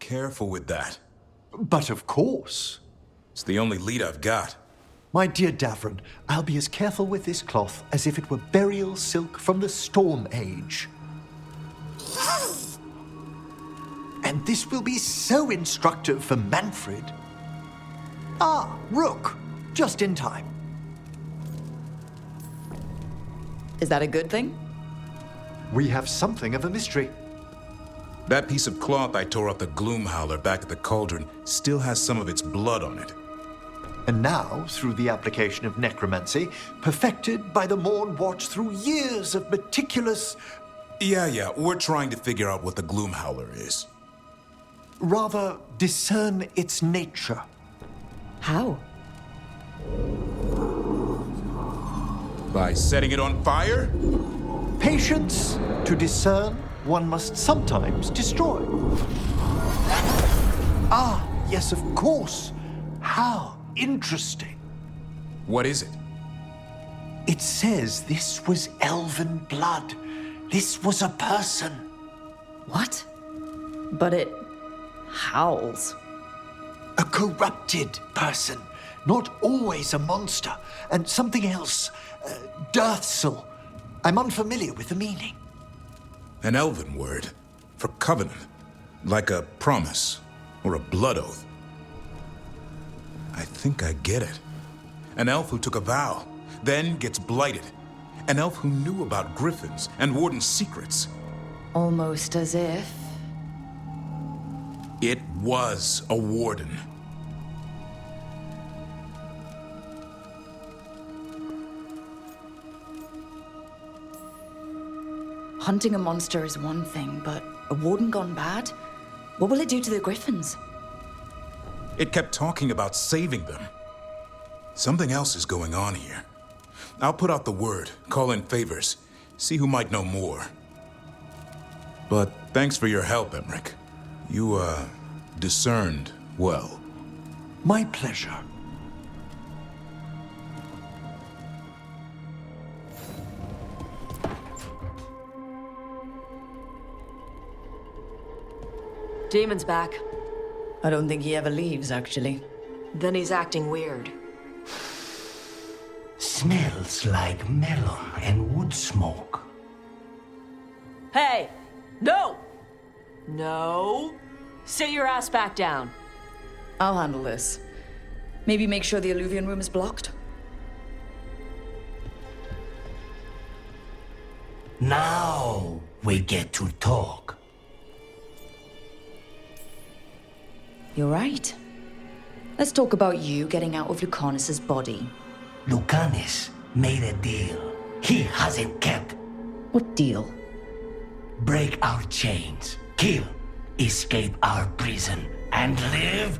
Careful with that. But of course. It's the only lead I've got. My dear Davron, I'll be as careful with this cloth as if it were burial silk from the Storm Age. And this will be so instructive for Manfred. Ah, Rook, just in time. Is that a good thing? We have something of a mystery. That piece of cloth I tore off the Gloom Howler back at the cauldron still has some of its blood on it. And now, through the application of necromancy, perfected by the Morn Watch through years of meticulous... Yeah, we're trying to figure out what the Gloom Howler is. Rather, discern its nature. How? By setting it on fire? Patience. To discern, one must sometimes destroy. Ah, yes, of course. How interesting. What is it? It says this was elven blood. This was a person. What? But it howls. A corrupted person. Not always a monster. And something else. Deathsel. I'm unfamiliar with the meaning. An elven word for covenant, like a promise or a blood oath. I think I get it. An elf who took a vow, then gets blighted. An elf who knew about griffins and warden's secrets. Almost as if... It was a warden. Hunting a monster is one thing, but a warden gone bad? What will it do to the griffins? It kept talking about saving them. Something else is going on here. I'll put out the word, call in favors, see who might know more. But thanks for your help, Emmerich. You, discerned well. My pleasure. Damon's back. I don't think he ever leaves, actually. Then he's acting weird. Smells like melon and wood smoke. Hey! No! No! Sit your ass back down. I'll handle this. Maybe make sure the Alluvion room is blocked? Now we get to talk. You're right. Let's talk about you getting out of Lucanus's body. Lucanus made a deal he hasn't kept. What deal? Break our chains, kill, escape our prison, and live?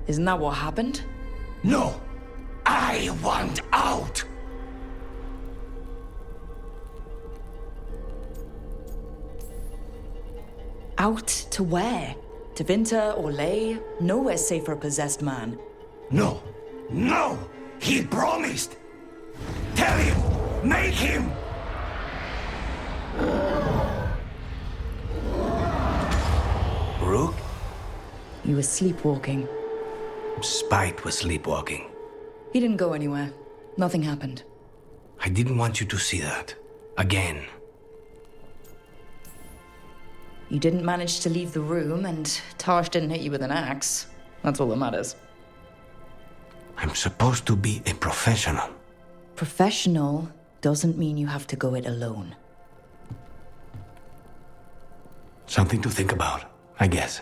Isn't that what happened? No! I want out! Out to where? To Vinter or Ley? Nowhere's safe for a possessed man. No! No! He promised! Tell him! Make him! Rook? You were sleepwalking. Spite was sleepwalking. He didn't go anywhere. Nothing happened. I didn't want you to see that. Again. You didn't manage to leave the room, and Tarsh didn't hit you with an axe. That's all that matters. I'm supposed to be a professional. Professional doesn't mean you have to go it alone. Something to think about, I guess.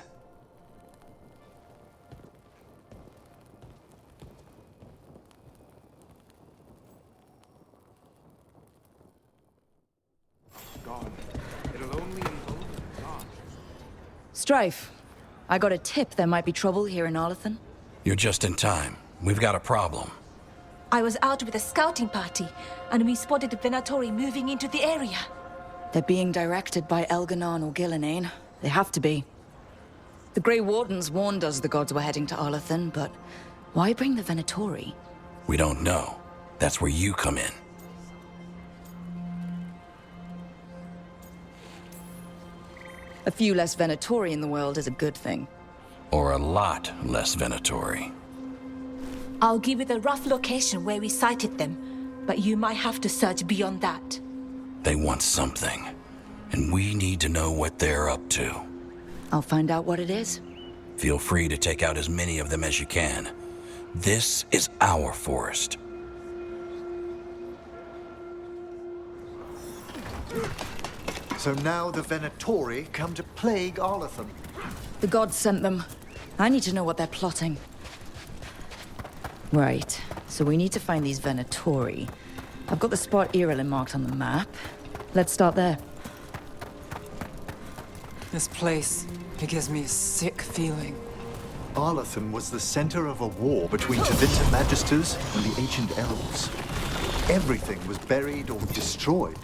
Strife, I got a tip there might be trouble here in Arlathan. You're just in time. We've got a problem. I was out with a scouting party, and we spotted the Venatori moving into the area. They're being directed by Elganon or Gillenane. They have to be. The Grey Wardens warned us the gods were heading to Arlathan, but why bring the Venatori? We don't know. That's where you come in. A few less Venatori in the world is a good thing. Or a lot less Venatori. I'll give you the rough location where we sighted them, but you might have to search beyond that. They want something, and we need to know what they're up to. I'll find out what it is. Feel free to take out as many of them as you can. This is our forest. So now the Venatori come to plague Arlathan. The gods sent them. I need to know what they're plotting. Right, so we need to find these Venatori. I've got the spot Irilin marked on the map. Let's start there. This place, it gives me a sick feeling. Arlathan was the center of a war between Tevinter Magisters and the ancient elves. Everything was buried or destroyed.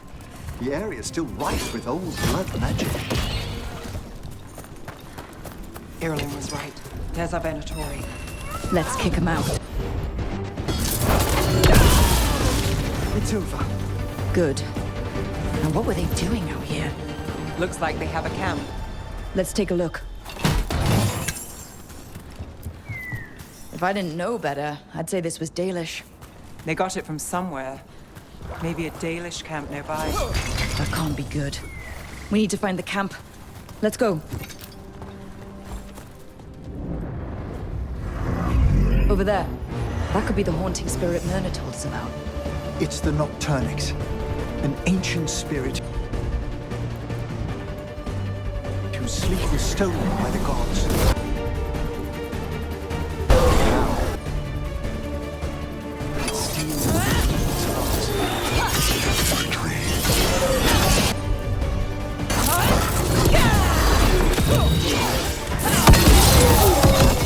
The area's still rife with old blood magic. Irilin was right. There's our Venatori. Let's kick them out. It's over. Good. Now what were they doing out here? Looks like they have a camp. Let's take a look. If I didn't know better, I'd say this was Dalish. They got it from somewhere. Maybe a Dalish camp nearby. That can't be good. We need to find the camp. Let's go. Over there. That could be the haunting spirit Myrna told us about. It's the Nocturnix, an ancient spirit whose sleep was stolen by the gods. Now, it steals the victims of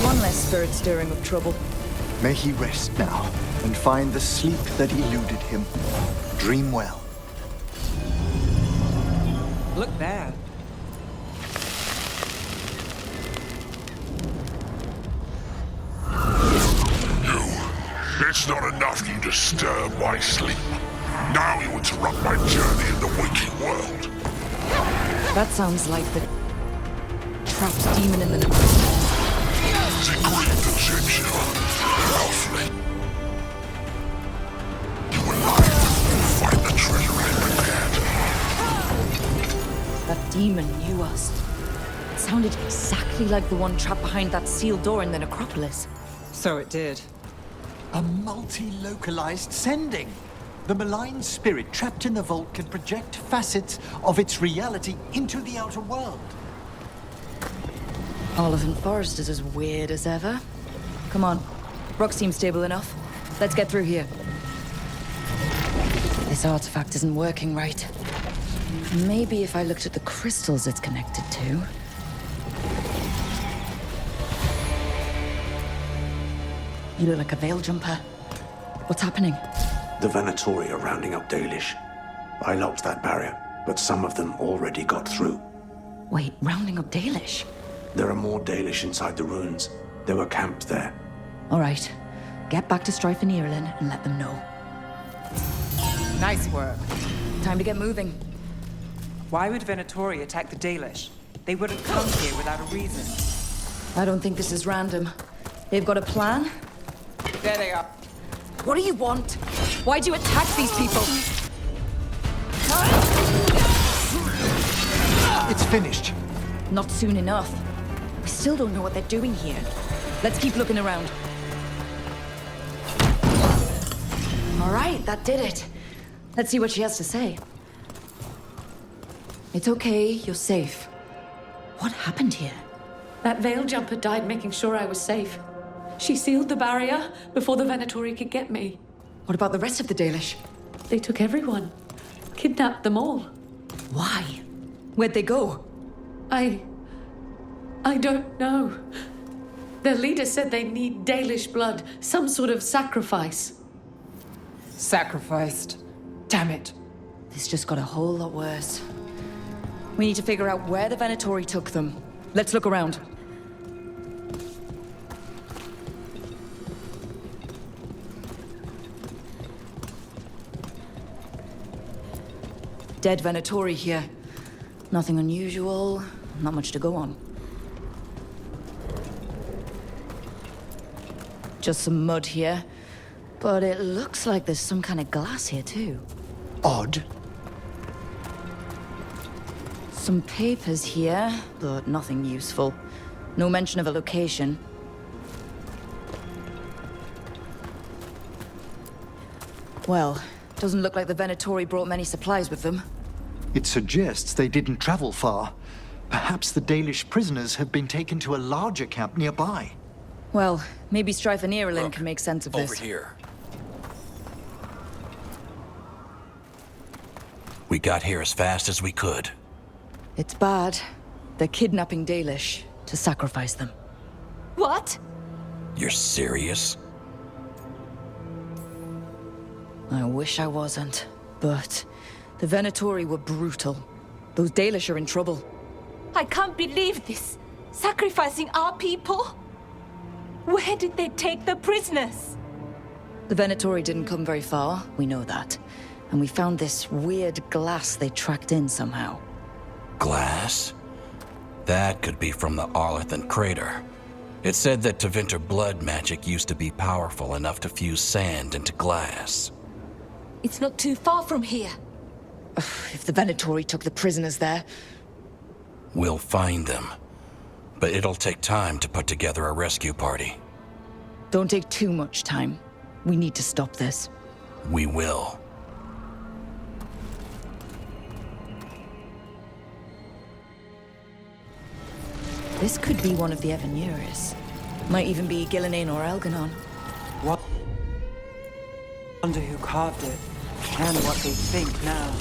One less spirit stirring up trouble. May he rest now and find the sleep that eluded him. Dream well. Look there. It's not enough you disturb my sleep. Now you interrupt my journey in the waking world. That sounds like the trapped demon in the Degree Egyptian. Halfling. You alive will find the treasure I prepared. That demon knew us. It sounded exactly like the one trapped behind that sealed door in the necropolis. So it did. A multi-localized sending. The malign spirit trapped in the vault can project facets of its reality into the outer world. Arlathan Forest is as weird as ever. Come on. Rock seems stable enough. Let's get through here. This artifact isn't working right. Maybe if I looked at the crystals it's connected to. You look like a veil jumper. What's happening? The Venatori are rounding up Dalish. I locked that barrier, but some of them already got through. Wait, rounding up Dalish? There are more Dalish inside the ruins. They were camped there. All right. Get back to Strife and Irilin and let them know. Nice work. Time to get moving. Why would Venatori attack the Dalish? They wouldn't come here without a reason. I don't think this is random. They've got a plan? There they are. What do you want? Why do you attack these people? It's finished. Not soon enough. We still don't know what they're doing here. Let's keep looking around. All right, that did it. Let's see what she has to say. It's okay, you're safe. What happened here? That veil jumper died making sure I was safe. She sealed the barrier before the Venatori could get me. What about the rest of the Dalish? They took everyone. Kidnapped them all. Why? Where'd they go? I don't know. Their leader said they need Dalish blood, some sort of sacrifice. Sacrificed. Damn it. This just got a whole lot worse. We need to figure out where the Venatori took them. Let's look around. Dead Venatori here. Nothing unusual, not much to go on. just some mud here. But it looks like there's some kind of glass here, too. Odd. Some papers here, but nothing useful. No mention of a location. Well, doesn't look like the Venatori brought many supplies with them. It suggests they didn't travel far. Perhaps the Dalish prisoners have been taken to a larger camp nearby. Well, maybe Strife and Irulan can make sense of this. Over here. We got here as fast as we could. It's bad. They're kidnapping Dalish to sacrifice them. What? You're serious? I wish I wasn't, but the Venatori were brutal. Those Dalish are in trouble. I can't believe this. Sacrificing our people? Where did they take the prisoners? The Venatori didn't come very far, we know that. And we found this weird glass they tracked in somehow. Glass? That could be from the Arlathan crater. It said that Tevinter blood magic used to be powerful enough to fuse sand into glass. It's not too far from here. If the Venatori took the prisoners there... We'll find them. But it'll take time to put together a rescue party. Don't take too much time. We need to stop this. We will. This could be one of the Evanuris. Might even be Gillenane or Elganon. What? Wonder who carved it, and what they think now.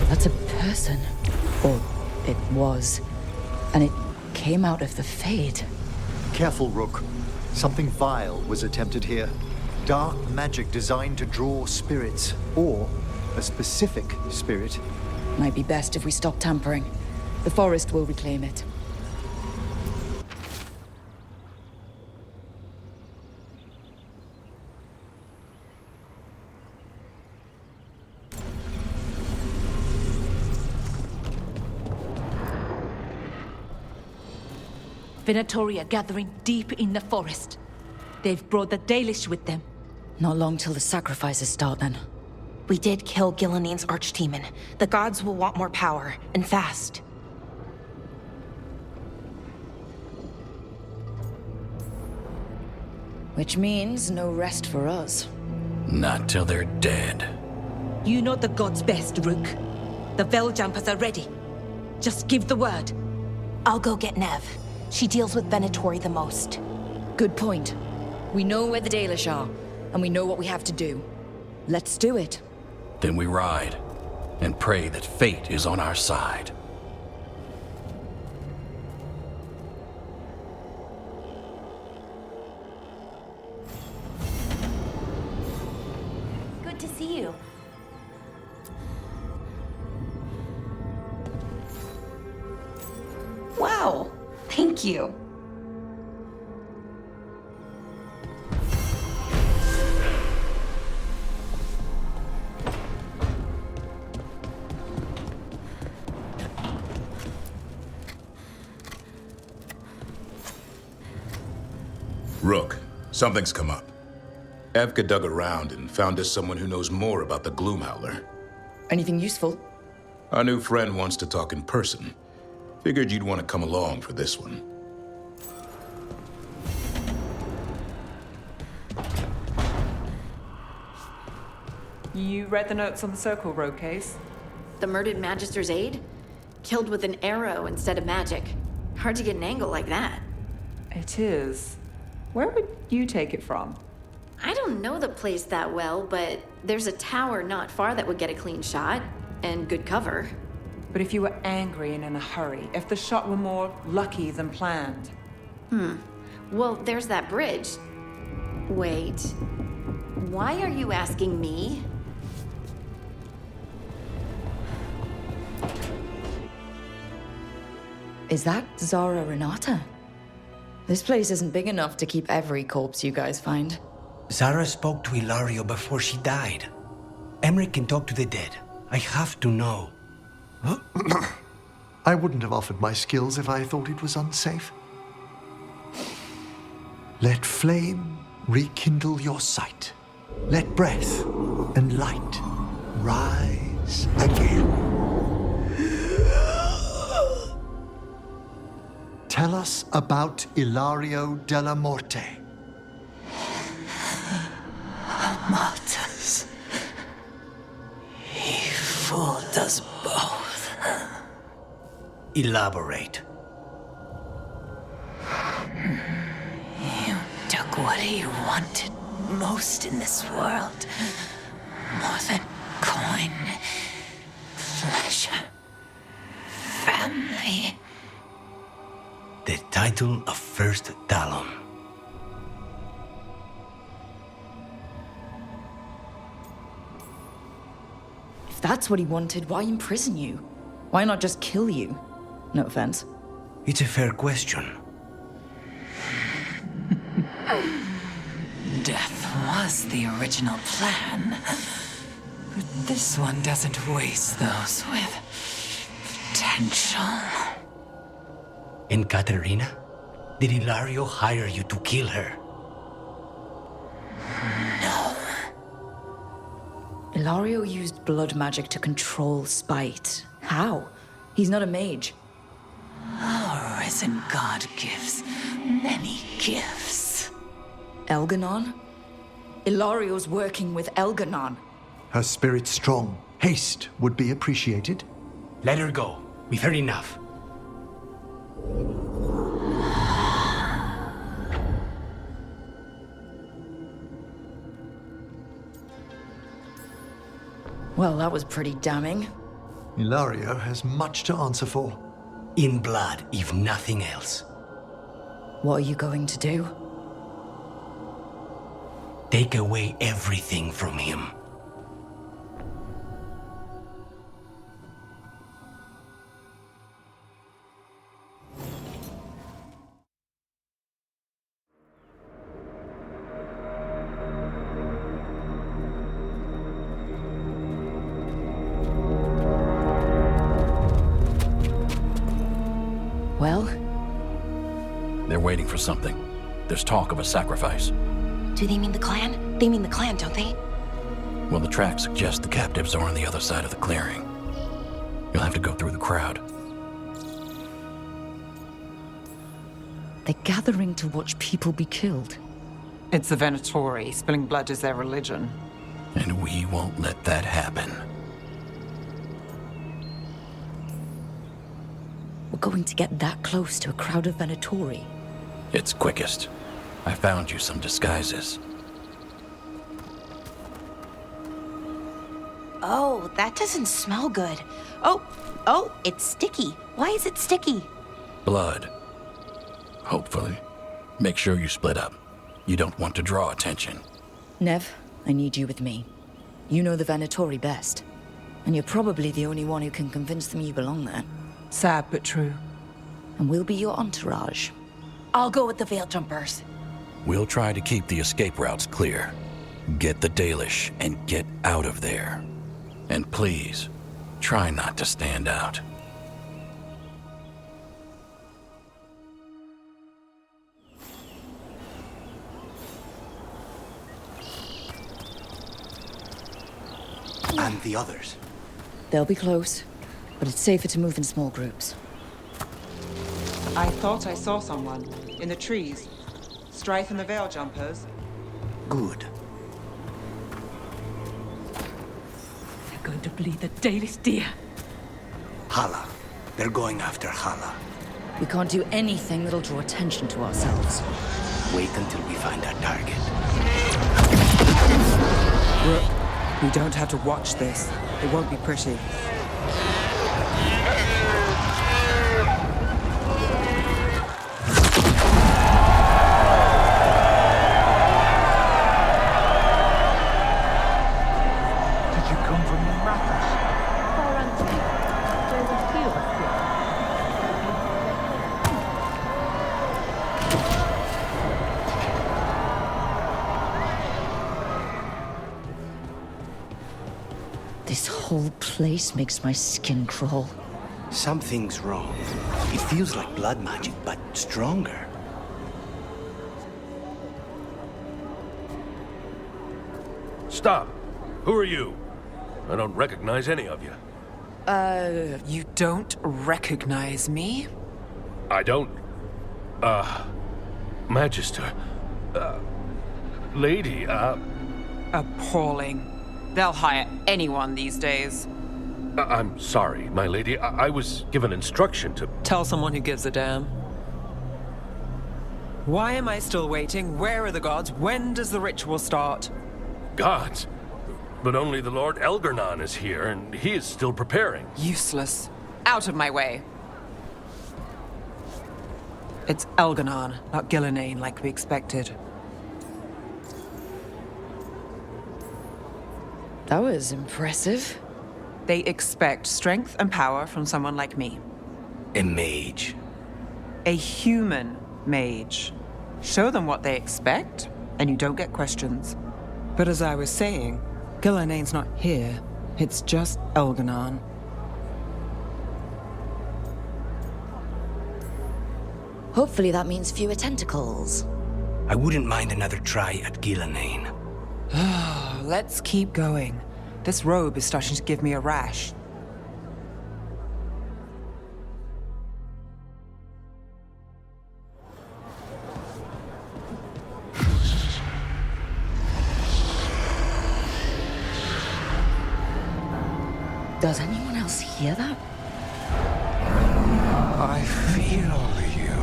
That's a person. Or it was. And it came out of the Fade. Careful, Rook. Something vile was attempted here. Dark magic designed to draw spirits, or a specific spirit. Might be best if we stop tampering. The forest will reclaim it. Venatori are gathering deep in the forest. They've brought the Dalish with them. Not long till the sacrifices start, then. We did kill Gillenane's archdemon. The gods will want more power, and fast. Which means no rest for us. Not till they're dead. You know the gods best, Rook. The Veiljumpers are ready. Just give the word. I'll go get Nev. She deals with Venatori the most. Good point. We know where the Dalish are, and we know what we have to do. Let's do it. Then we ride, and pray that fate is on our side. Good to see you. Wow, thank you. Rook, something's come up. Evka dug around and found us someone who knows more about the Gloomhowler. Anything useful? Our new friend wants to talk in person. Figured you'd want to come along for this one. You read the notes on the Circle Road case? The murdered Magister's aide? Killed with an arrow instead of magic. Hard to get an angle like that. It is. Where would you take it from? I don't know the place that well, but there's a tower not far that would get a clean shot, and good cover. But if you were angry and in a hurry, if the shot were more lucky than planned. Well, there's that bridge. Wait. Why are you asking me? Is that Zara Renata? This place isn't big enough to keep every corpse you guys find. Zara spoke to Ilario before she died. Emmerich can talk to the dead. I have to know. I wouldn't have offered my skills if I thought it was unsafe. Let flame rekindle your sight. Let breath and light rise again. Tell us about Ilario della Morte. Martyrs. He fooled us both. Elaborate. You took what he wanted most in this world. More than coin, pleasure, family. The title of First Talon. If that's what he wanted, why imprison you? Why not just kill you? No offense. It's a fair question. Death was the original plan. But this one doesn't waste those with potential. And Katerina? Did Ilario hire you to kill her? No. Ilario used blood magic to control spite. How? He's not a mage. Our risen god gives many gifts. Elganon? Ilario's working with Elganon. Her spirit strong. Haste would be appreciated. Let her go. We've heard enough. Well, that was pretty damning. Ilario has much to answer for. In blood, if nothing else. What are you going to do? Take away everything from him. Well? They're waiting for something. There's talk of a sacrifice. Do they mean the clan? They mean the clan, don't they? Well, the tracks suggest the captives are on the other side of the clearing. You'll have to go through the crowd. They're gathering to watch people be killed. It's the Venatori. Spilling blood is their religion. And we won't let that happen. We're going to get that close to a crowd of Venatori. It's quickest. I found you some disguises. Oh, that doesn't smell good. Oh, it's sticky. Why is it sticky? Blood. Hopefully. Make sure you split up. You don't want to draw attention. Nev, I need you with me. You know the Venatori best. And you're probably the only one who can convince them you belong there. Sad but true. And we'll be your entourage. I'll go with the Veil Jumpers. We'll try to keep the escape routes clear. Get the Dalish and get out of there. And please, try not to stand out. And the others? They'll be close, but it's safer to move in small groups. I thought I saw someone in the trees. Strife and the Veil Jumpers. Good. They're going to bleed the Dalish deer. Hala. They're going after Hala. We can't do anything that'll draw attention to ourselves. Wait until we find our target. Rook, we don't have to watch this. It won't be pretty. This whole place makes my skin crawl. Something's wrong. It feels like blood magic, but stronger. Stop! Who are you? I don't recognize any of you. You don't recognize me? I don't... Magister. Lady, Appalling. They'll hire anyone these days. I'm sorry, my lady. I was given instruction to... Tell someone who gives a damn. Why am I still waiting? Where are the gods? When does the ritual start? Gods? But only the Lord Elgarnon is here, and he is still preparing. Useless. Out of my way. It's Elgarnon, not Gillenane, like we expected. That was impressive. They expect strength and power from someone like me. A mage. A human mage. Show them what they expect, and you don't get questions. But as I was saying, Gillenane's not here. It's just Elgarnon. Hopefully that means fewer tentacles. I wouldn't mind another try at Gillenane. Let's keep going. This robe is starting to give me a rash. Does anyone else hear that? I feel you.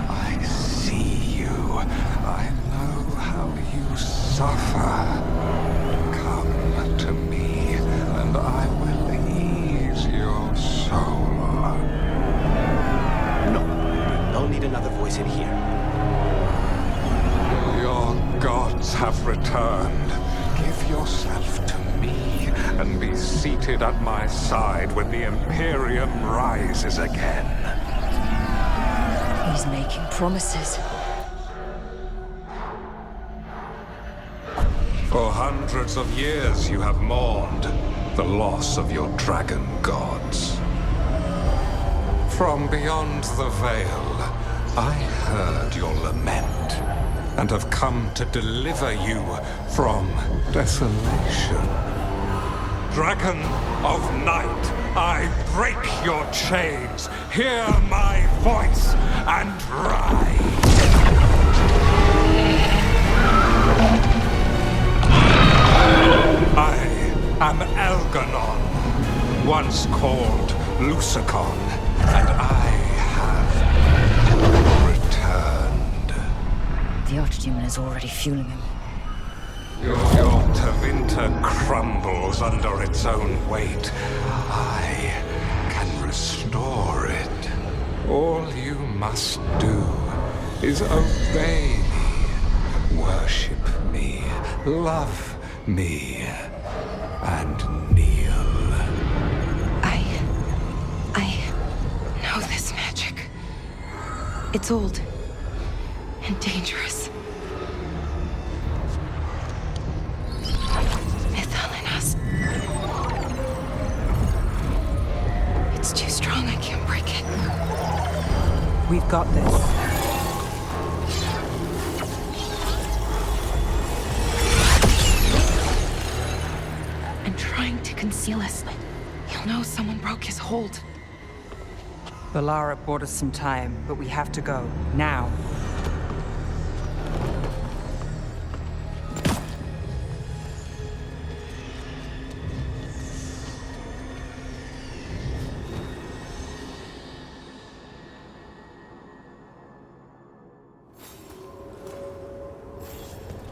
I see you. I know how you suffer. Come to me, and I will ease your soul. No, we don't need another voice in here. Your gods have returned. Give yourself to me, and be seated at my side when the Imperium rises again. He's making promises. For hundreds of years you have mourned the loss of your dragon gods. From beyond the veil, I heard your lament, and have come to deliver you from desolation. Dragon of night, I break your chains. Hear my voice and ride. I am Elgarnon, once called Lucicon, and I have returned. The Archdemon is already fueling him. Your Tevinter crumbles under its own weight. I can restore it. All you must do is obey me, worship me, love me, and kneel. I know this magic. It's old and dangerous. It's too strong, I can't break it. We've got this. And trying to conceal us. He'll know someone broke his hold. Valara bought us some time, but we have to go. Now.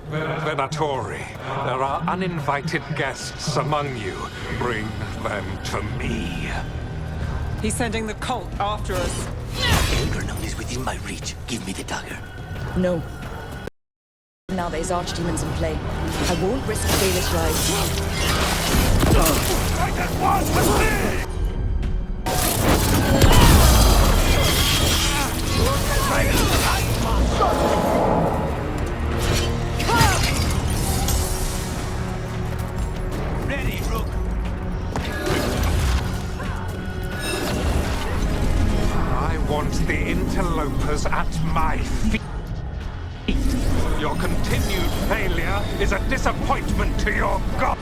Venatori, there are uninvited guests among you. Bring them to me. He's sending the cult after us. Elgarnon is within my reach. Give me the dagger. No. Now there's archdemons in play. I won't risk Baelish lives. I just want to live! Ready, Rook. warns the interlopers at my feet. Your continued failure is a disappointment to your god.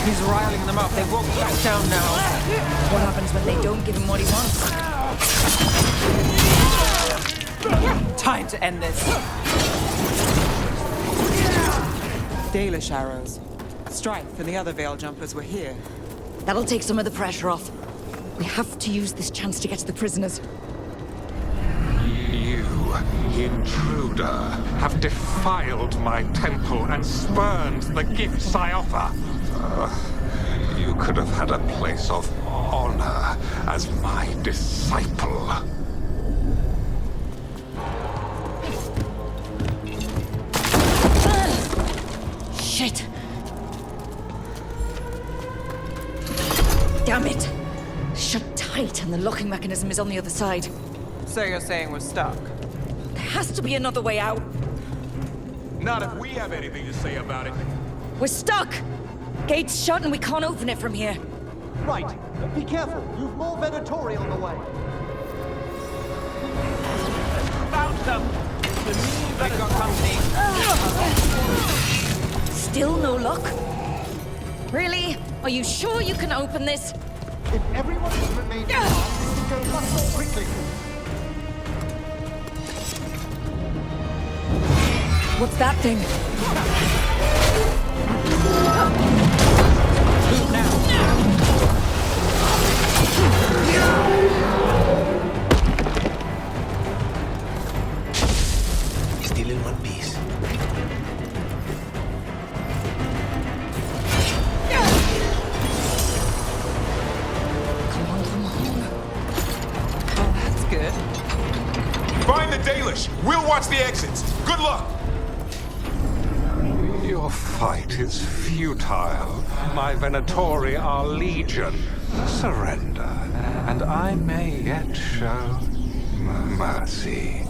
He's riling them up. They won't back down now. What happens when they don't give him what he wants? Time to end this. Dalish arrows. Strife and the other Veil Jumpers were here. That'll take some of the pressure off. We have to use this chance to get to the prisoners. You, intruder, have defiled my temple and spurned the gifts I offer. You could have had a place of honor as my disciple. Shit! Damn it! Shut tight, and the locking mechanism is on the other side. So you're saying we're stuck? There has to be another way out. Not if we have anything to say about it. We're stuck! Gate's shut and we can't open it from here. Right. Be careful. You've more Venatori on the way. Found them! The new Venator company. Still no luck? Really? Are you sure you can open this? If everyone has remained calm, this will go much more quickly. What's that thing? Move now. Still in one piece. Oh, that's good. Find the Dalish! We'll watch the exits! Good luck! Your fight is futile. My Venatori are legion. Surrender, and I may yet show mercy.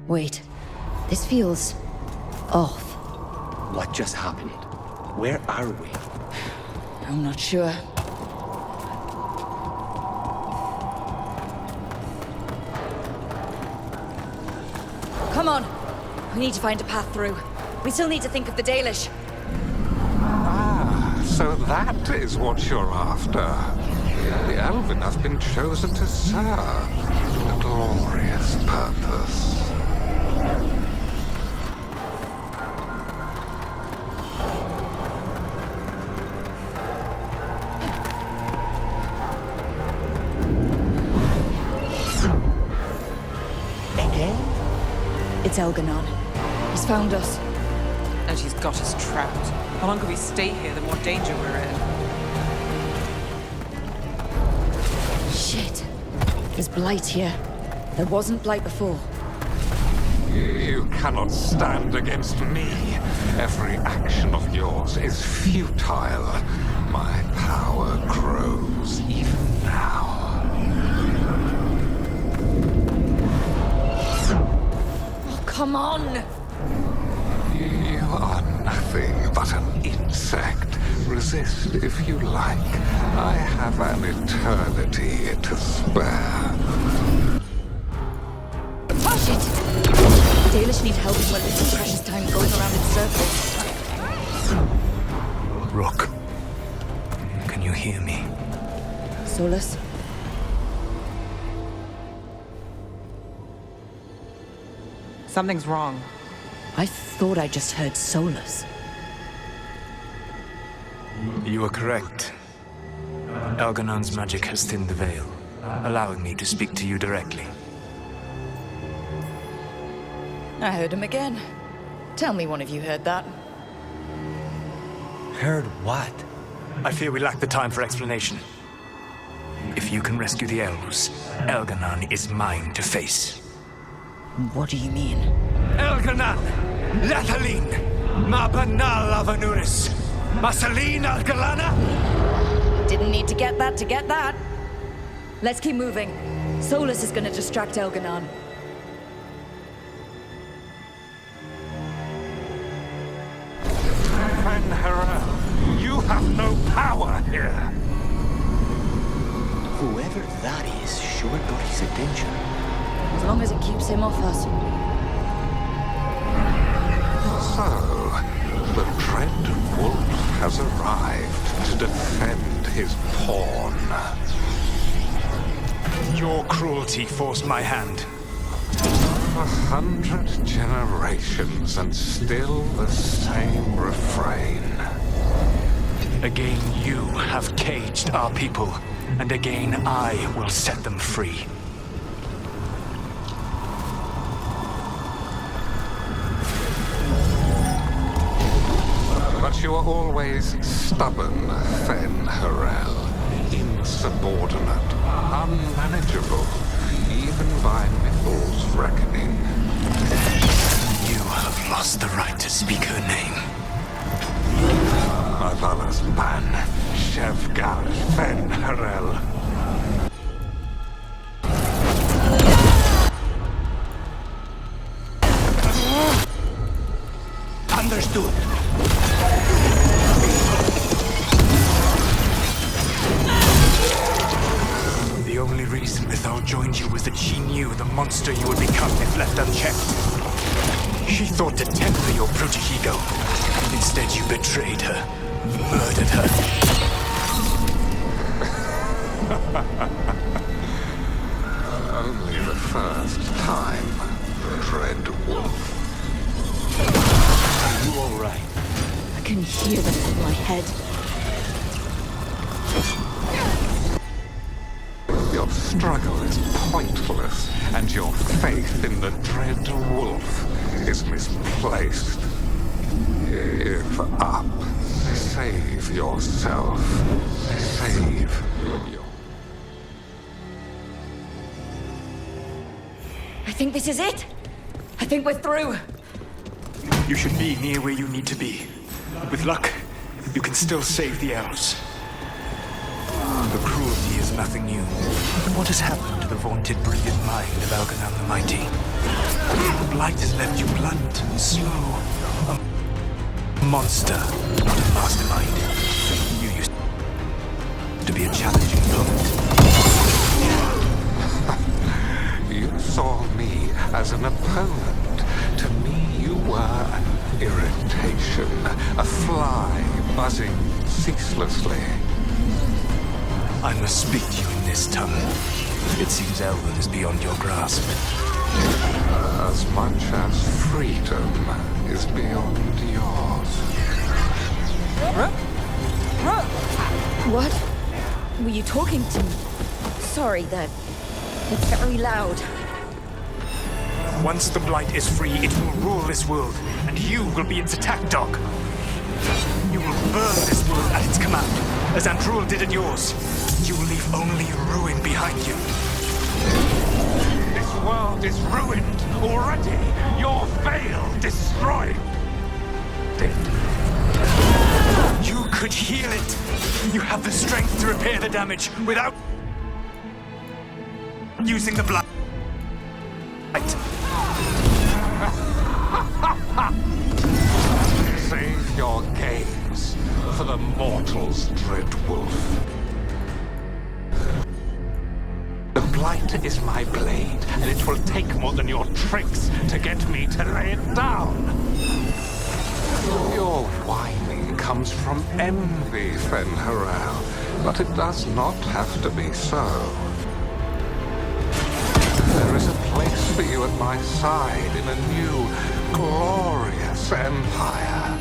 Wait. This feels off. What just happened? Where are we? I'm not sure. Come on. We need to find a path through. We still need to think of the Dalish. Ah, so that is what you're after. The Elven have been chosen to serve a glorious purpose. It's Elganon. He's found us. And she's got us trapped. The longer we stay here, the more danger we're in. Shit. There's blight here. There wasn't blight before. You cannot stand against me. Every action of yours is futile. My power grows even now. Come on! You are nothing but an insect. Resist if you like. I have an eternity to spare. Oh, shit! Dalish need help in wasting precious time going around in circles. Rook, can you hear me? Solus? Something's wrong. I thought I just heard Solus. You are correct. Elganon's magic has thinned the veil, allowing me to speak to you directly. I heard him again. Tell me one of you heard that. Heard what? I fear we lack the time for explanation. If you can rescue the elves, Elganon is mine to face. What do you mean? Elganon! Lathaline! Mabanal Avanuris! Masaline Algalana! Didn't need to get that. Let's keep moving. Solus is gonna distract Elganon. have no power here. Whoever that is sure got his attention. As long as it keeps him off us. So, the Dread Wolf has arrived to defend his pawn. Your cruelty forced my hand. 100 generations and still the same refrain. Again, you have caged our people, and again I will set them free. But you are always stubborn, Fen Harel. Insubordinate, unmanageable, even by Mithel's reckoning. You have lost the right to speak her name. Avalas Ban, Shevgal Fen Harel. Understood. The only reason Mithal joined you was that she knew the monster you would become if left unchecked. She thought to temper your proto-ego. Instead, you betrayed her, murdered her. Only the first time, Dread Wolf. Are you all right? I can hear them in my head. Your struggle is pointless, and your faith in the Dread Wolf is misplaced. Give up. Save yourself. Save your... I think this is it. I think we're through. You should be near where you need to be. With luck, you can still save the elves. The cruelty is nothing new. But what has happened to the vaunted brilliant mind of Elganon the Mighty? The blight has left you blunt and slow. A monster, not a mastermind. You used to be a challenging opponent. You saw me as an opponent. To me, you were an irritation, a fly buzzing ceaselessly. I must speak to you in this tongue. It seems Elven is beyond your grasp. As much as freedom is beyond yours. What? Were you talking to me? Sorry, it's very loud. Once the Blight is free, it will rule this world, and you will be its attack dog. You will burn this world at its command, as Andruil did at yours. You will leave only ruin behind you. This world is ruined already. You're failed, destroyed. You could heal it. You have the strength to repair the damage without using the Blight. Save your games for the mortals, Dread Wolf. The Blight is my blade, and it will take more than your tricks to get me to lay it down. Your whining comes from envy, Fen Harel, but it does not have to be so. There is a place for you at my side in a new, glorious empire.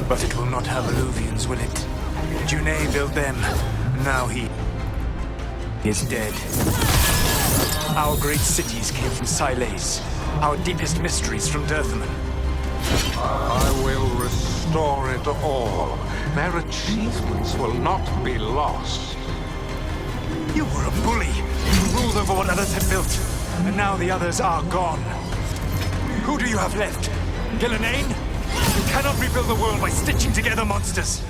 But it will not have Illuvians, will it? Junei built them. Now he is dead. Our great cities came from Sileis. Our deepest mysteries from Dirthaman. I will restore it all. Their achievements will not be lost. You were a bully. You ruled over what others had built. And now the others are gone. Who do you have left? Gillenane? You cannot rebuild the world by stitching together monsters.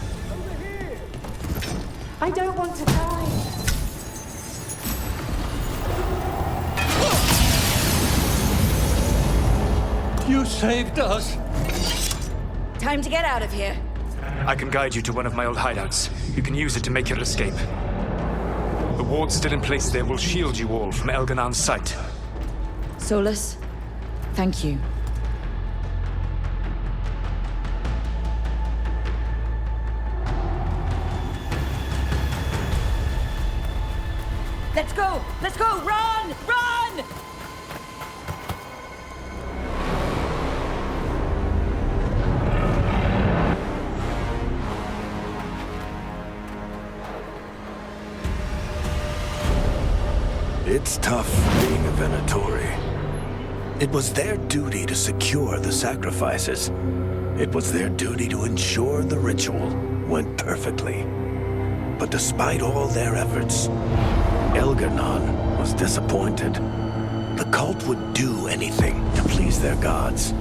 I don't want to die. You saved us. Time to get out of here. I can guide you to one of my old hideouts. You can use it to make your escape. The wards still in place there will shield you all from Elganon's sight. Solus, thank you. Let's go! Let's go! Run! Run! It's tough being a Venatori. It was their duty to secure the sacrifices. It was their duty to ensure the ritual went perfectly. But despite all their efforts, Elganon was disappointed. The cult would do anything to please their gods.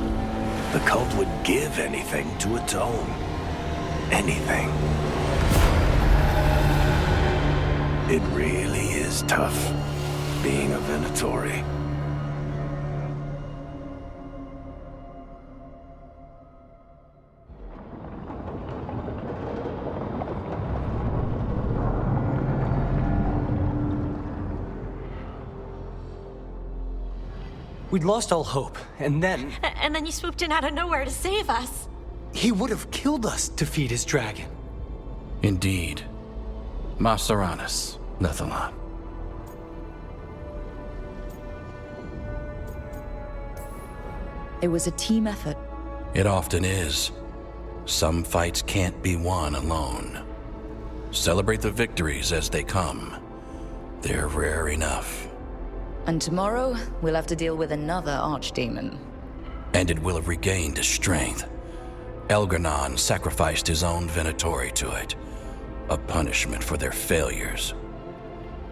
The cult would give anything to atone. Anything. It really is tough being a Venatori. We'd lost all hope, and then... And then you swooped in out of nowhere to save us. He would have killed us to feed his dragon. Indeed. Masaranus, Nethalon. It was a team effort. It often is. Some fights can't be won alone. Celebrate the victories as they come. They're rare enough. And tomorrow, we'll have to deal with another archdemon. And it will have regained its strength. Elganon sacrificed his own Venatori to it. A punishment for their failures.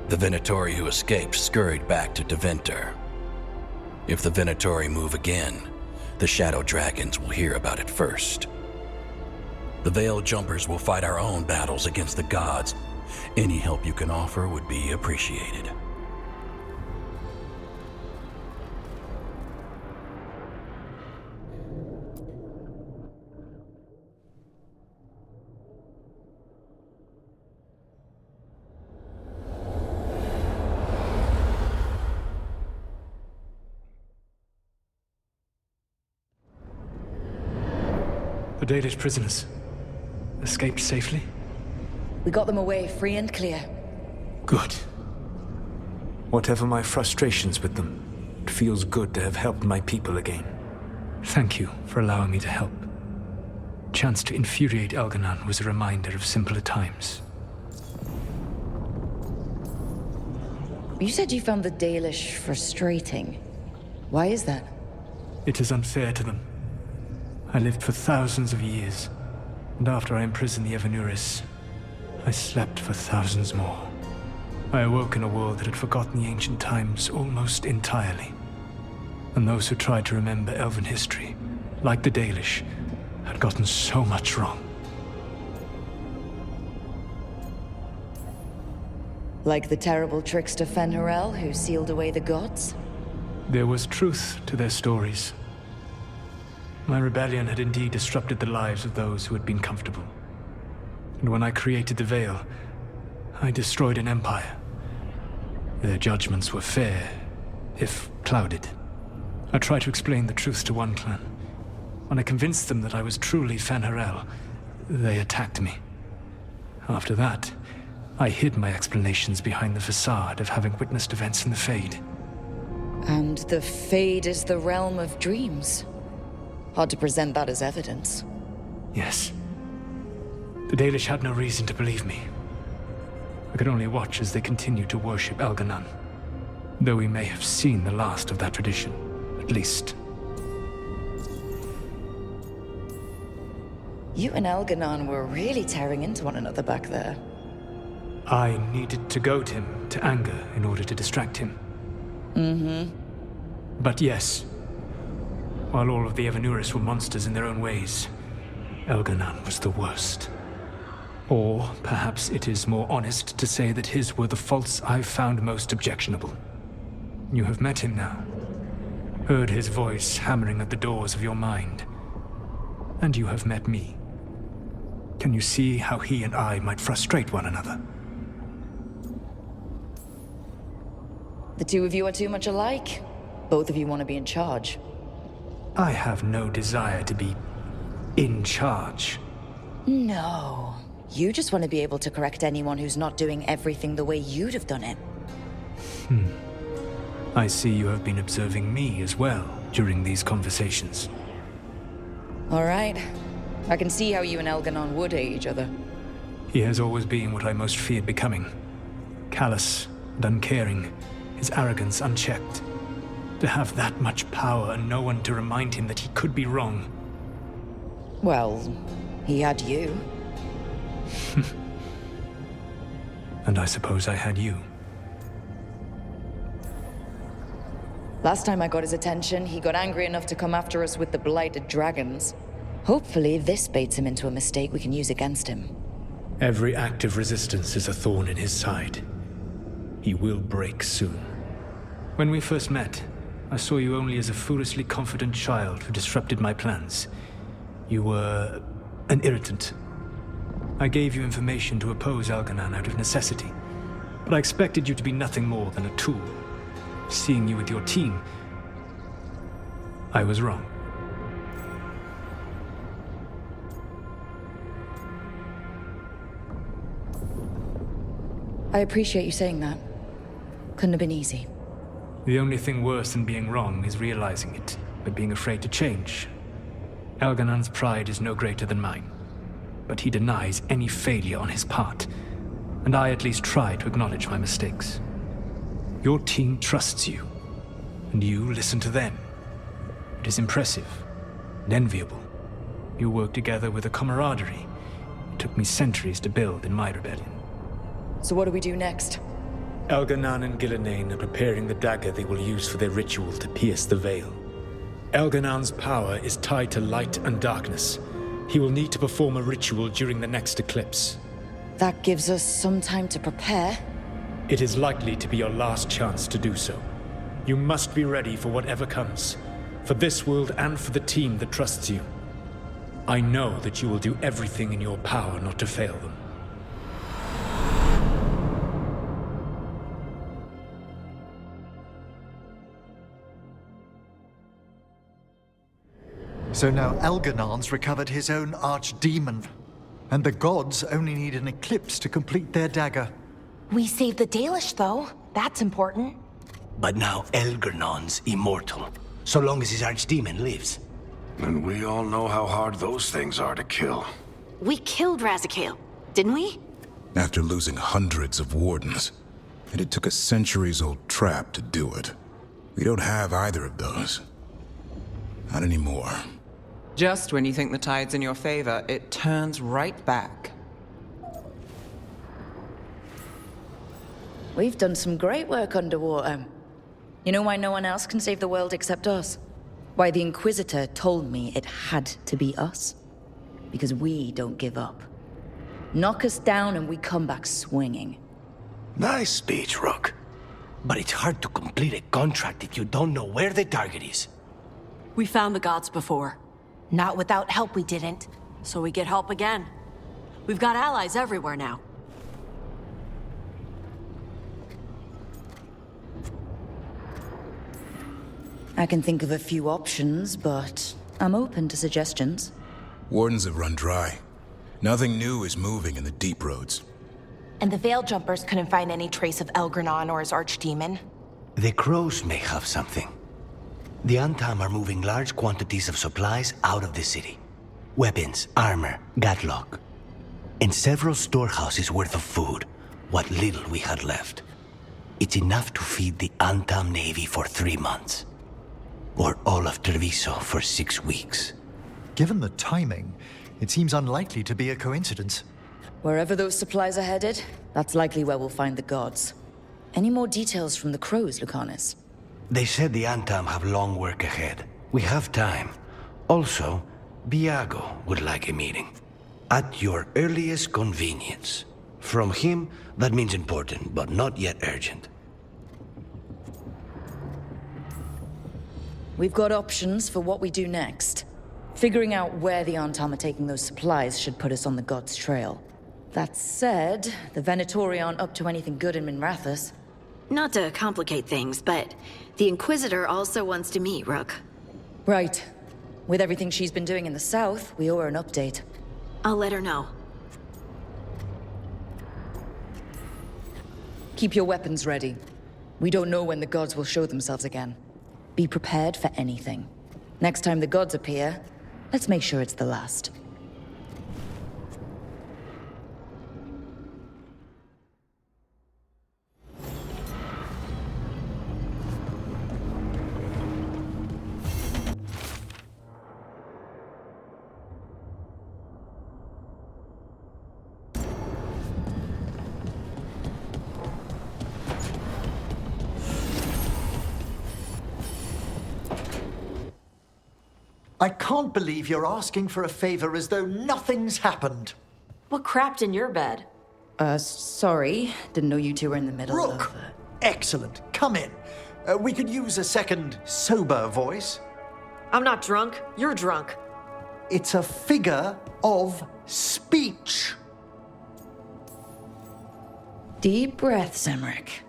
The Venatori who escaped scurried back to Deventer. If the Venatori move again, the Shadow Dragons will hear about it first. The Veil Jumpers will fight our own battles against the gods. Any help you can offer would be appreciated. The Dalish prisoners escaped safely? We got them away free and clear. Good. Whatever my frustrations with them, it feels good to have helped my people again. Thank you for allowing me to help. Chance to infuriate Elganon was a reminder of simpler times. You said you found the Dalish frustrating. Why is that? It is unfair to them. I lived for thousands of years, and after I imprisoned the Evanuris, I slept for thousands more. I awoke in a world that had forgotten the ancient times almost entirely. And those who tried to remember Elven history, like the Dalish, had gotten so much wrong. Like the terrible trickster Fen'Harel who sealed away the gods? There was truth to their stories. My rebellion had indeed disrupted the lives of those who had been comfortable. And when I created the Veil, I destroyed an empire. Their judgments were fair, if clouded. I tried to explain the truth to one clan. When I convinced them that I was truly Fen'Harel, they attacked me. After that, I hid my explanations behind the facade of having witnessed events in the Fade. And the Fade is the realm of dreams. Hard to present that as evidence. Yes. The Dalish had no reason to believe me. I could only watch as they continued to worship Elganon, though we may have seen the last of that tradition, at least. You and Elganon were really tearing into one another back there. I needed to goad him to anger in order to distract him. Mm-hmm. But yes, while all of the Evanuris were monsters in their own ways, Elganon was the worst. Or perhaps it is more honest to say that his were the faults I've found most objectionable. You have met him now. Heard his voice hammering at the doors of your mind. And you have met me. Can you see how he and I might frustrate one another? The two of you are too much alike. Both of you want to be in charge. I have no desire to be in charge. No. You just want to be able to correct anyone who's not doing everything the way you'd have done it. I see you have been observing me as well during these conversations. All right. I can see how you and Elganon would hate each other. He has always been what I most feared becoming. Callous and uncaring, his arrogance unchecked. To have that much power and no one to remind him that he could be wrong. Well, he had you. And I suppose I had you. Last time I got his attention, he got angry enough to come after us with the blighted dragons. Hopefully this baits him into a mistake we can use against him. Every act of resistance is a thorn in his side. He will break soon. When we first met, I saw you only as a foolishly confident child who disrupted my plans. You were an irritant. I gave you information to oppose Elganon out of necessity, but I expected you to be nothing more than a tool. Seeing you with your team, I was wrong. I appreciate you saying that. Couldn't have been easy. The only thing worse than being wrong is realizing it, but being afraid to change. Elganon's pride is no greater than mine, but he denies any failure on his part, and I at least try to acknowledge my mistakes. Your team trusts you, and you listen to them. It is impressive and enviable. You work together with a camaraderie it took me centuries to build in my rebellion. So what do we do next? Elganon and Gillenane are preparing the dagger they will use for their ritual to pierce the veil. Elganon's power is tied to light and darkness. He will need to perform a ritual during the next eclipse. That gives us some time to prepare. It is likely to be your last chance to do so. You must be ready for whatever comes, for this world and for the team that trusts you. I know that you will do everything in your power not to fail them. So now Elganon's recovered his own archdemon, and the gods only need an eclipse to complete their dagger. We saved the Dalish, though. That's important. But now Elganon's immortal, so long as his archdemon lives. And we all know how hard those things are to kill. We killed Razikale, didn't we? After losing hundreds of wardens. And it took a centuries-old trap to do it. We don't have either of those. Not anymore. Just when you think the tide's in your favor, it turns right back. We've done some great work underwater. You know why no one else can save the world except us? Why the Inquisitor told me it had to be us? Because we don't give up. Knock us down and we come back swinging. Nice speech, Rook. But it's hard to complete a contract if you don't know where the target is. We found the gods before. Not without help, we didn't. So we get help again. We've got allies everywhere now. I can think of a few options, but I'm open to suggestions. Wardens have run dry. Nothing new is moving in the deep roads. And the Veil Jumpers couldn't find any trace of Elganon or his archdemon. The crows may have something. The Antam are moving large quantities of supplies out of the city. Weapons, armor, gatlock. And several storehouses worth of food, what little we had left. It's enough to feed the Antam Navy for 3 months. Or all of Treviso for 6 weeks. Given the timing, it seems unlikely to be a coincidence. Wherever those supplies are headed, that's likely where we'll find the gods. Any more details from the crows, Lucanus? They said the Antam have long work ahead. We have time. Also, Biago would like a meeting. At your earliest convenience. From him, that means important, but not yet urgent. We've got options for what we do next. Figuring out where the Antam are taking those supplies should put us on the God's trail. That said, the Venatori aren't up to anything good in Minrathous. Not to complicate things, but the Inquisitor also wants to meet Rook. Right. With everything she's been doing in the south, we owe her an update. I'll let her know. Keep your weapons ready. We don't know when the gods will show themselves again. Be prepared for anything. Next time the gods appear, let's make sure it's the last. I can't believe you're asking for a favor as though nothing's happened. What crapped in your bed? Sorry. Didn't know you two were in the middle Rook! of... Excellent. Come in. We could use a second sober voice. I'm not drunk. You're drunk. It's a figure of speech. Deep breaths, Emmerich.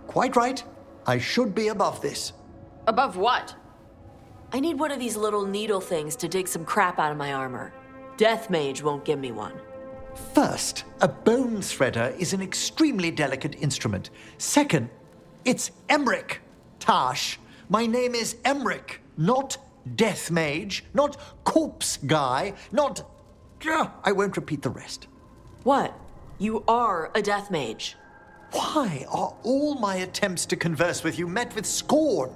Quite right. I should be above this. Above what? I need one of these little needle things to dig some crap out of my armor. Death Mage won't give me one. First, a bone threader is an extremely delicate instrument. Second, it's Emmerich, Tash. My name is Emmerich, not Death Mage, not Corpse Guy, not... I won't repeat the rest. What? You are a Death Mage. Why are all my attempts to converse with you met with scorn?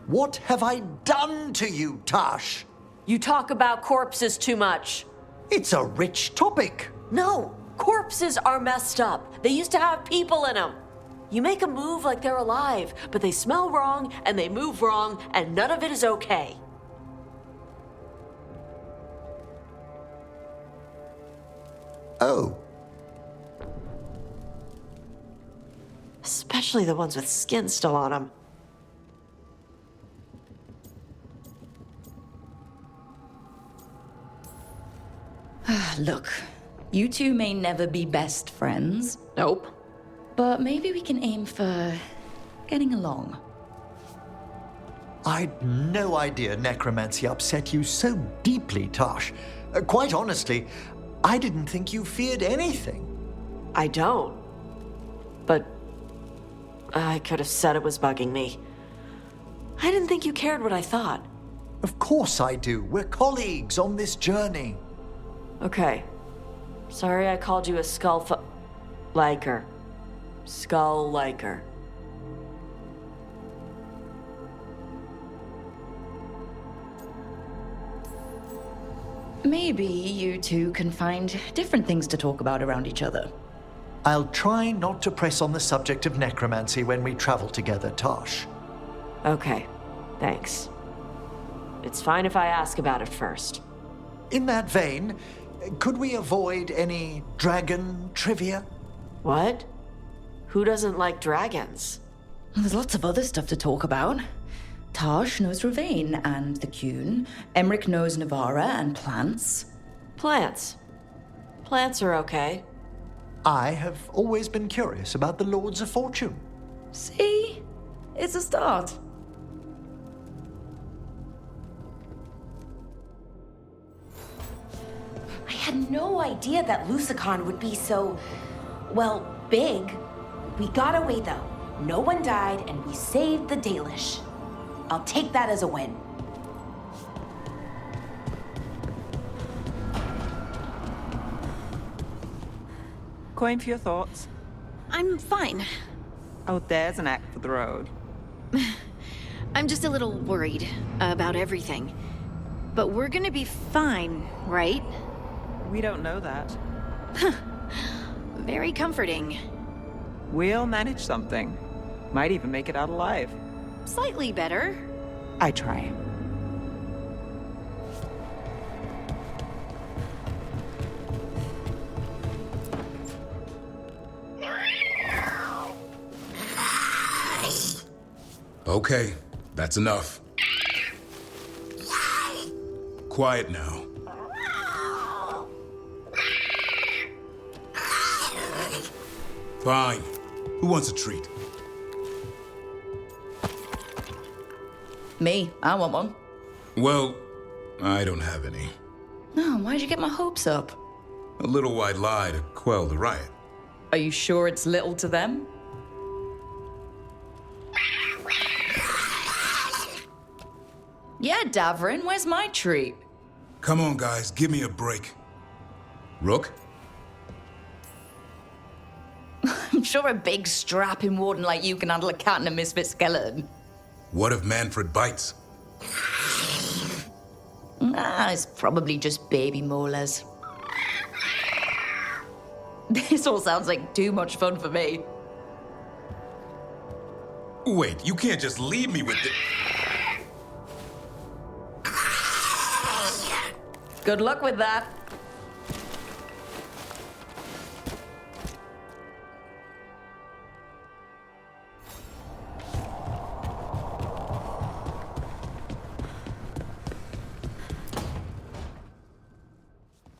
What have I done to you, Tash? You talk about corpses too much. It's a rich topic. No, corpses are messed up. They used to have people in them. You make a move like they're alive, but they smell wrong and they move wrong, and none of it is okay. Oh. Especially the ones with skin still on them. Look, you two may never be best friends. Nope. But maybe we can aim for getting along. I'd no idea necromancy upset you so deeply, Tash. Quite honestly, I didn't think you feared anything. I don't. But I could have said it was bugging me. I didn't think you cared what I thought. Of course I do. We're colleagues on this journey. Okay. Sorry I called you a liker. Skull liker. Maybe you two can find different things to talk about around each other. I'll try not to press on the subject of necromancy when we travel together, Tosh. Okay, thanks. It's fine if I ask about it first. In that vein, could we avoid any dragon trivia? What? Who doesn't like dragons? There's lots of other stuff to talk about. Tash knows Ravane and the Qun. Emmerich knows Navara and plants. Plants? Plants are okay. I have always been curious about the Lords of Fortune. See? It's a start. I had no idea that Lusicon would be so, well, big. We got away though. No one died and we saved the Dalish. I'll take that as a win. Coin for your thoughts. I'm fine. Oh, there's an act for the road. I'm just a little worried about everything. But we're gonna be fine, right? We don't know that. Very comforting. We'll manage something. Might even make it out alive. Slightly better. I try. Okay, that's enough. Quiet now. Fine. Who wants a treat? Me. I want one. Well, I don't have any. No, why'd you get my hopes up? A little white lie to quell the riot. Are you sure it's little to them? Yeah, Davrin, where's my treat? Come on, guys, give me a break. Rook? I'm sure a big strapping warden like you can handle a cat and a misfit skeleton. What if Manfred bites? It's probably just baby molars. This all sounds like too much fun for me. Wait, you can't just leave me with the... Good luck with that.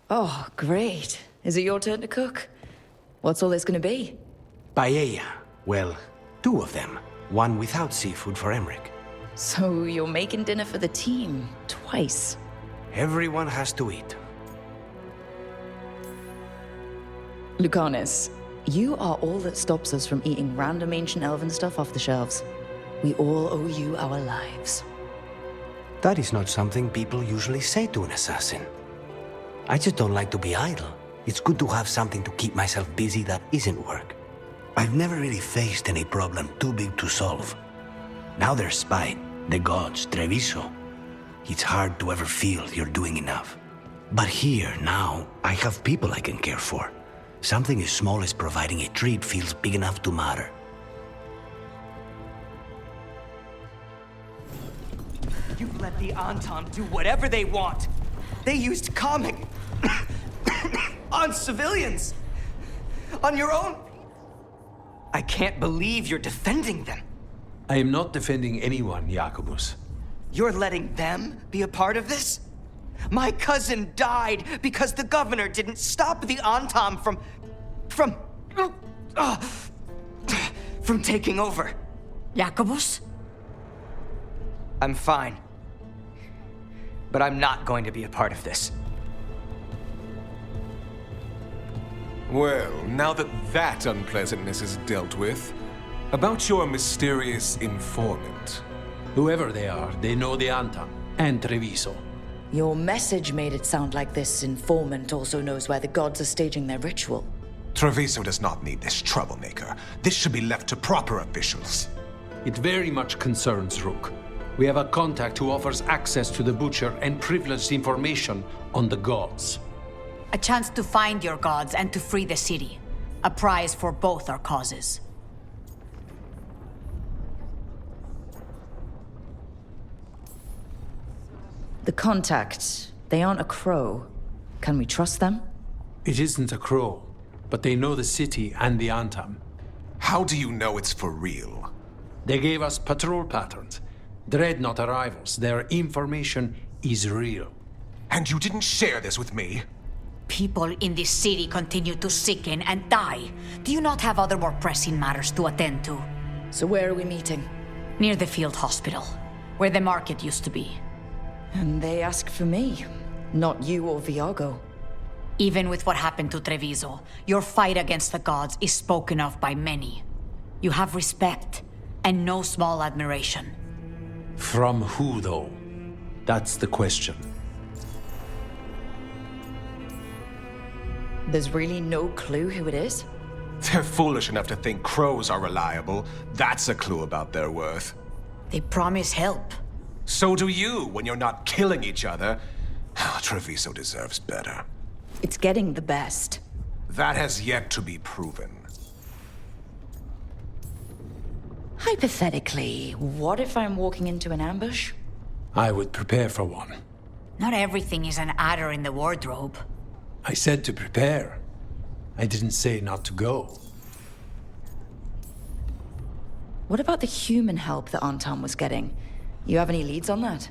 Oh, great. Is it your turn to cook? What's all this gonna be? Paella. Well, 2 of them. One without seafood for Emmerich. So you're making dinner for the team twice. Everyone has to eat. Lucanus, you are all that stops us from eating random ancient elven stuff off the shelves. We all owe you our lives. That is not something people usually say to an assassin. I just don't like to be idle. It's good to have something to keep myself busy that isn't work. I've never really faced any problem too big to solve. Now there's spite, the gods, Treviso. It's hard to ever feel you're doing enough. But here, now, I have people I can care for. Something as small as providing a treat feels big enough to matter. You've let the Anton do whatever they want. They used comic on civilians. On your own. I can't believe you're defending them. I am not defending anyone, Jacobus. You're letting them be a part of this? My cousin died because the governor didn't stop the Anton from taking over. Jacobus? I'm fine. But I'm not going to be a part of this. Well, now that that unpleasantness is dealt with, about your mysterious informant. Whoever they are, they know the Antam and Treviso. Your message made it sound like this informant also knows where the gods are staging their ritual. Treviso does not need this troublemaker. This should be left to proper officials. It very much concerns Rook. We have a contact who offers access to the Butcher and privileged information on the gods. A chance to find your gods and to free the city. A prize for both our causes. The contact, they aren't a crow. Can we trust them? It isn't a crow, but they know the city and the Antam. How do you know it's for real? They gave us patrol patterns. Dreadnought arrivals. Their information is real. And you didn't share this with me? People in this city continue to sicken and die. Do you not have other more pressing matters to attend to? So where are we meeting? Near the field hospital, where the market used to be. And they asked for me, not you or Viago. Even with what happened to Treviso, your fight against the gods is spoken of by many. You have respect, and no small admiration. From who, though? That's the question. There's really no clue who it is? They're foolish enough to think crows are reliable. That's a clue about their worth. They promise help. So do you, when you're not killing each other. Treviso deserves better. It's getting the best. That has yet to be proven. Hypothetically, what if I'm walking into an ambush? I would prepare for one. Not everything is an adder in the wardrobe. I said to prepare. I didn't say not to go. What about the human help that Anton was getting? You have any leads on that?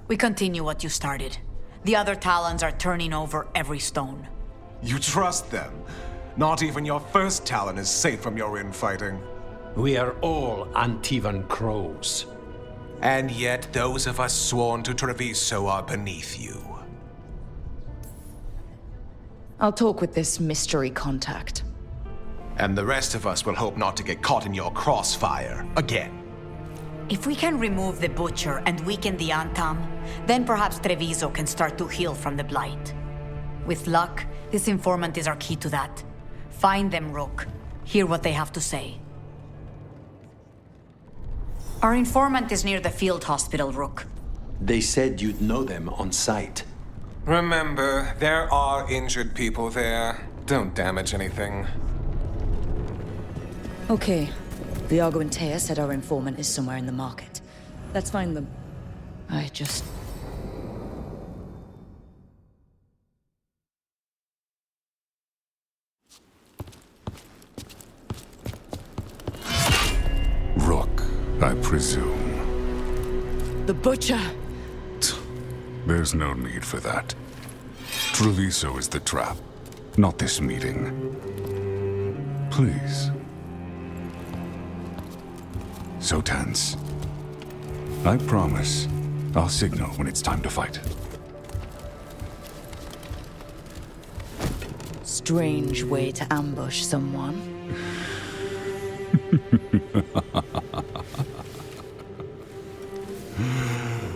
We continue what you started. The other Talons are turning over every stone. You trust them? Not even your first Talon is safe from your infighting. We are all Antivan crows. And yet those of us sworn to Treviso are beneath you. I'll talk with this mystery contact. And the rest of us will hope not to get caught in your crossfire again. If we can remove the Butcher and weaken the Antam, then perhaps Treviso can start to heal from the Blight. With luck, this informant is our key to that. Find them, Rook. Hear what they have to say. Our informant is near the field hospital, Rook. They said you'd know them on sight. Remember, there are injured people there. Don't damage anything. Okay. Viago and Taya said our informant is somewhere in the market. Let's find them. Rook, I presume. The Butcher! There's no need for that. Treviso is the trap, not this meeting. Please. So tense. I promise, I'll signal when it's time to fight. Strange way to ambush someone.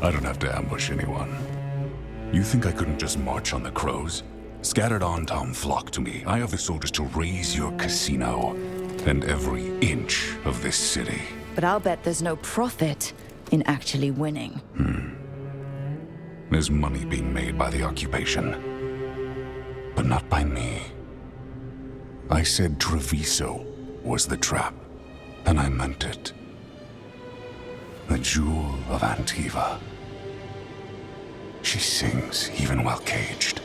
I don't have to ambush anyone. You think I couldn't just march on the crows? Scattered Antam flock to me. I have the soldiers to raise your casino and every inch of this city. But I'll bet there's no profit in actually winning. There's money being made by the occupation, but not by me. I said Treviso was the trap, and I meant it. The Jewel of Antiva. She sings even while caged.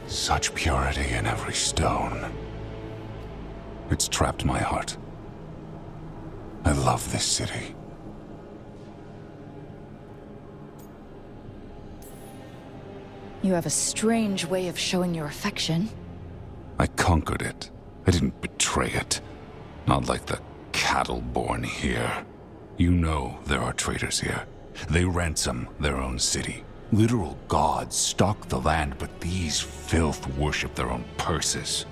Such purity in every stone. It's trapped my heart. I love this city. You have a strange way of showing your affection. I conquered it. I didn't betray it. Not like the cattle born here. You know there are traitors here. They ransom their own city. Literal gods stalk the land, but these filth worship their own purses.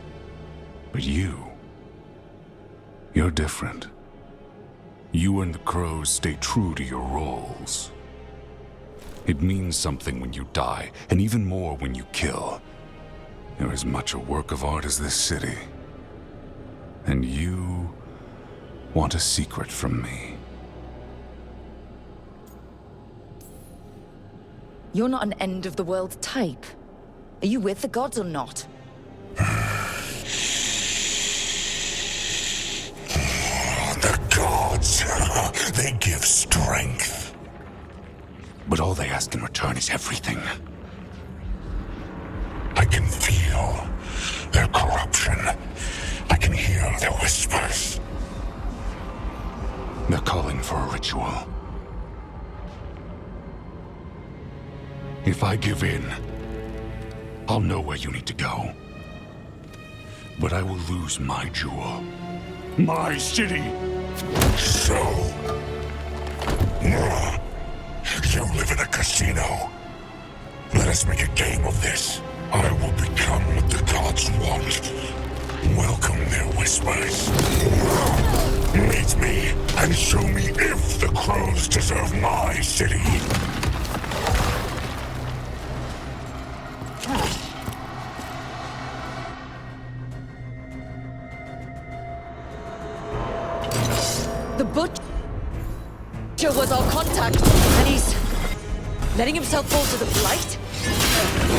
But you're different. You and the crows stay true to your roles. It means something when you die, and even more when you kill. You're as much a work of art as this city. And you want a secret from me. You're not an end-of-the-world type. Are you with the gods or not? The gods, they give strength. But all they ask in return is everything. I can feel their corruption. I can hear their whispers. They're calling for a ritual. If I give in, I'll know where you need to go. But I will lose my jewel. My city! So... you live in a casino. Let us make a game of this. I will become what the gods want. Welcome their whispers. Meet me and show me if the crows deserve my city. The Butcher was our contact, and he's letting himself fall to the Blight?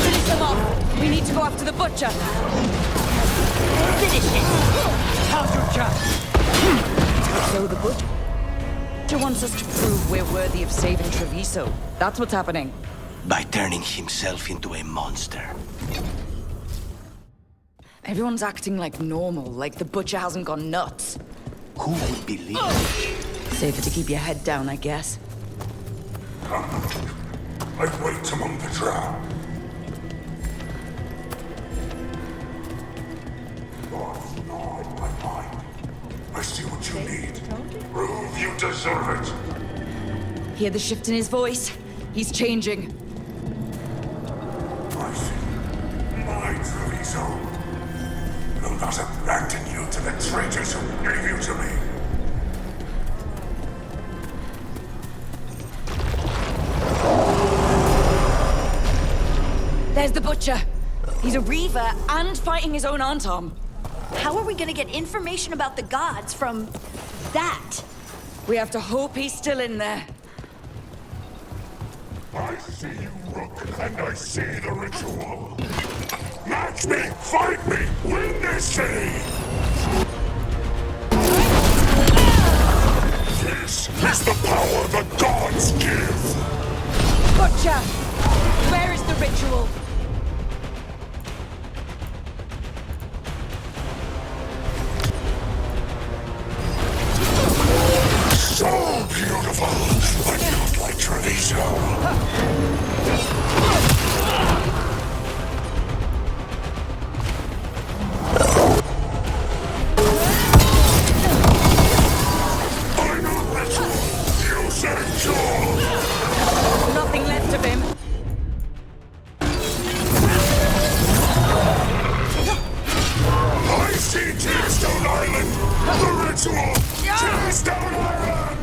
Finish them off! We need to go after the Butcher! Finish it! How's your job? So the Butcher wants us to prove we're worthy of saving Treviso. That's what's happening. By turning himself into a monster. Everyone's acting like normal, like the Butcher hasn't gone nuts. Who would believe? Safer to keep your head down, I guess. I wait among the drow. Thoughts gnaw at my mind. I see what you need. Prove you deserve it. Hear the shift in his voice? He's changing. I see. My Treviso will not abandon you to the traitors who gave you to me. There's the Butcher. He's a Reaver and fighting his own Antom. How are we gonna get information about the gods from that? We have to hope he's still in there. I see you, Rook, and I see the ritual. Match me, fight me, win this city! This is the power the gods give! Butcher! Where is the ritual? So beautiful, but not like Treviso. I'm a ritual. You say sure. Nothing left of him. I see Tearstone Island. The ritual. Tearstone Island.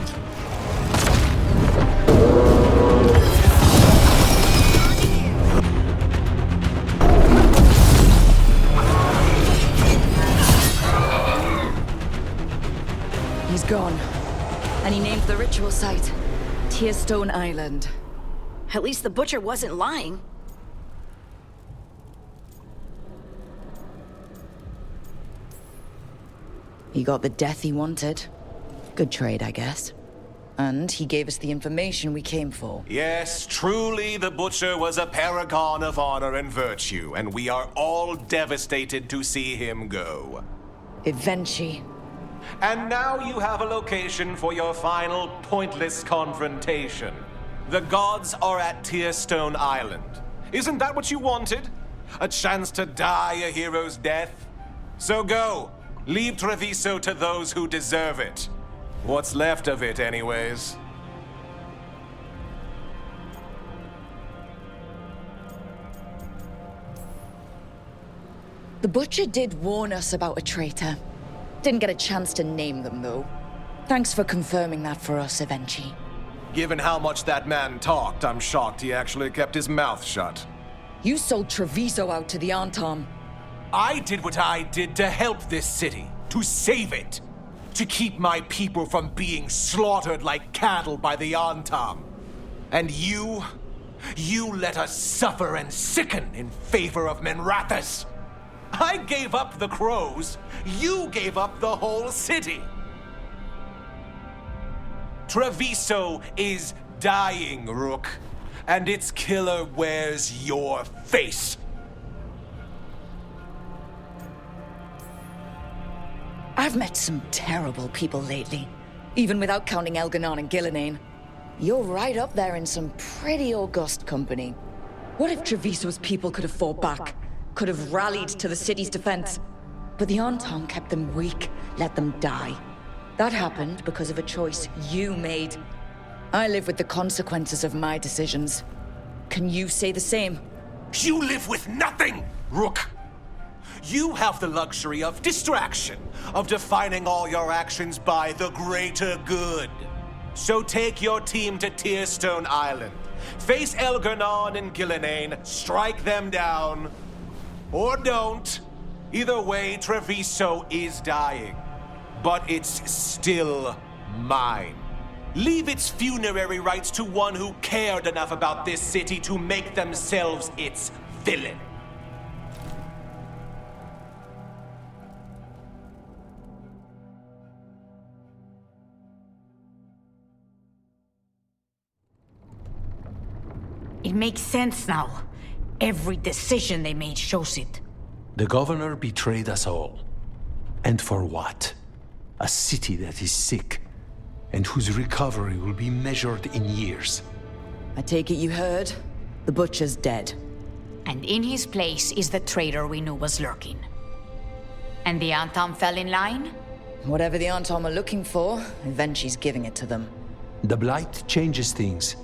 He's gone. And he named the ritual site Tearstone Island. At least the Butcher wasn't lying. He got the death he wanted. Good trade, I guess. And he gave us the information we came for. Yes, truly the Butcher was a paragon of honor and virtue, and we are all devastated to see him go. Eventually. And now you have a location for your final pointless confrontation. The gods are at Tearstone Island. Isn't that what you wanted? A chance to die a hero's death? So go. Leave Treviso to those who deserve it. What's left of it, anyways. The Butcher did warn us about a traitor. Didn't get a chance to name them, though. Thanks for confirming that for us, Evenchi. Given how much that man talked, I'm shocked he actually kept his mouth shut. You sold Treviso out to the Antom. I did what I did to help this city, to save it, to keep my people from being slaughtered like cattle by the Antom. And you let us suffer and sicken in favor of Minrathous. I gave up the crows, you gave up the whole city. Treviso is dying, Rook, and its killer wears your face. I've met some terrible people lately, even without counting Elganon and Gillinane. You're right up there in some pretty august company. What if Treviso's people could have fought back, could have rallied to the city's defense? But the Antom kept them weak, let them die. That happened because of a choice you made. I live with the consequences of my decisions. Can you say the same? You live with nothing, Rook! You have the luxury of distraction, of defining all your actions by the greater good. So take your team to Tearstone Island. Face Elganon and Gillinane, strike them down. Or don't. Either way, Treviso is dying. But it's still mine. Leave its funerary rites to one who cared enough about this city to make themselves its villain. It makes sense now. Every decision they made shows it. The governor betrayed us all. And for what? A city that is sick, and whose recovery will be measured in years. I take it you heard? The Butcher's dead. And in his place is the traitor we knew was lurking. And the Antam fell in line? Whatever the Antam are looking for, Evenchi's giving it to them. The Blight changes things.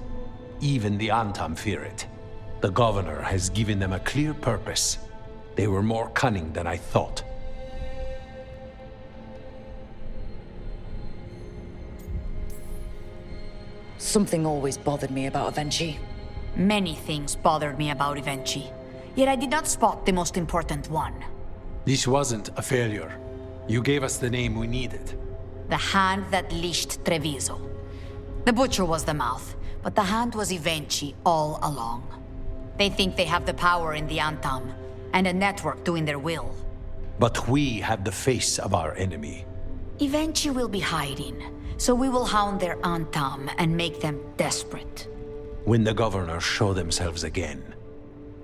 Even the Antam fear it. The Governor has given them a clear purpose. They were more cunning than I thought. Something always bothered me about Evenchi. Many things bothered me about Evenchi, yet I did not spot the most important one. This wasn't a failure. You gave us the name we needed. The hand that leashed Treviso. The Butcher was the mouth, but the hand was Evenchi all along. They think they have the power in the Antam, and a network doing their will. But we have the face of our enemy. Evenchi will be hiding, so we will hound their Antam and make them desperate. When the Governor show themselves again,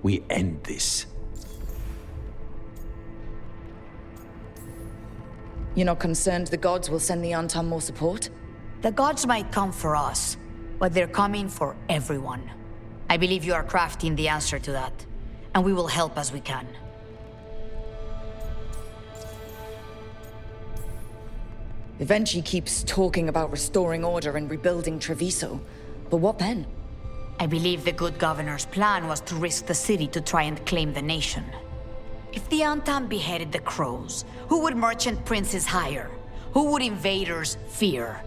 we end this. You're not concerned the gods will send the Antam more support? The gods might come for us, but they're coming for everyone. I believe you are crafting the answer to that, and we will help as we can. Evenchi keeps talking about restoring order and rebuilding Treviso, but what then? I believe the good governor's plan was to risk the city to try and claim the nation. If the Antam beheaded the crows, who would merchant princes hire? Who would invaders fear?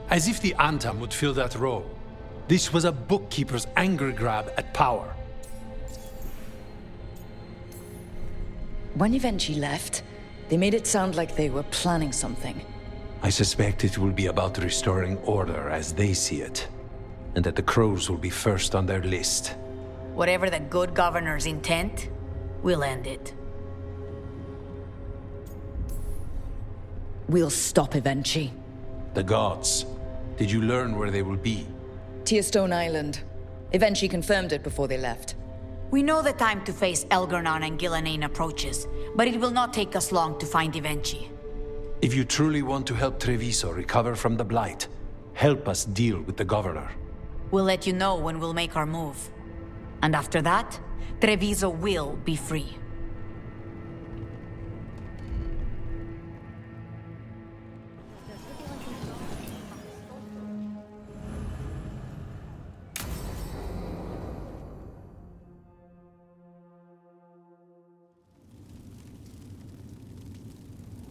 As if the Antam would fill that role. This was a bookkeeper's angry grab at power. When Evenchi left, they made it sound like they were planning something. I suspect it will be about restoring order as they see it, and that the crows will be first on their list. Whatever the good governor's intent, we'll end it. We'll stop Evenchi. The gods. Did you learn where they will be? Tearstone Island. Evenchi confirmed it before they left. We know the time to face Elgar'nan and Gillenane approaches, but it will not take us long to find Evenchi. If you truly want to help Treviso recover from the Blight, help us deal with the Governor. We'll let you know when we'll make our move. And after that, Treviso will be free.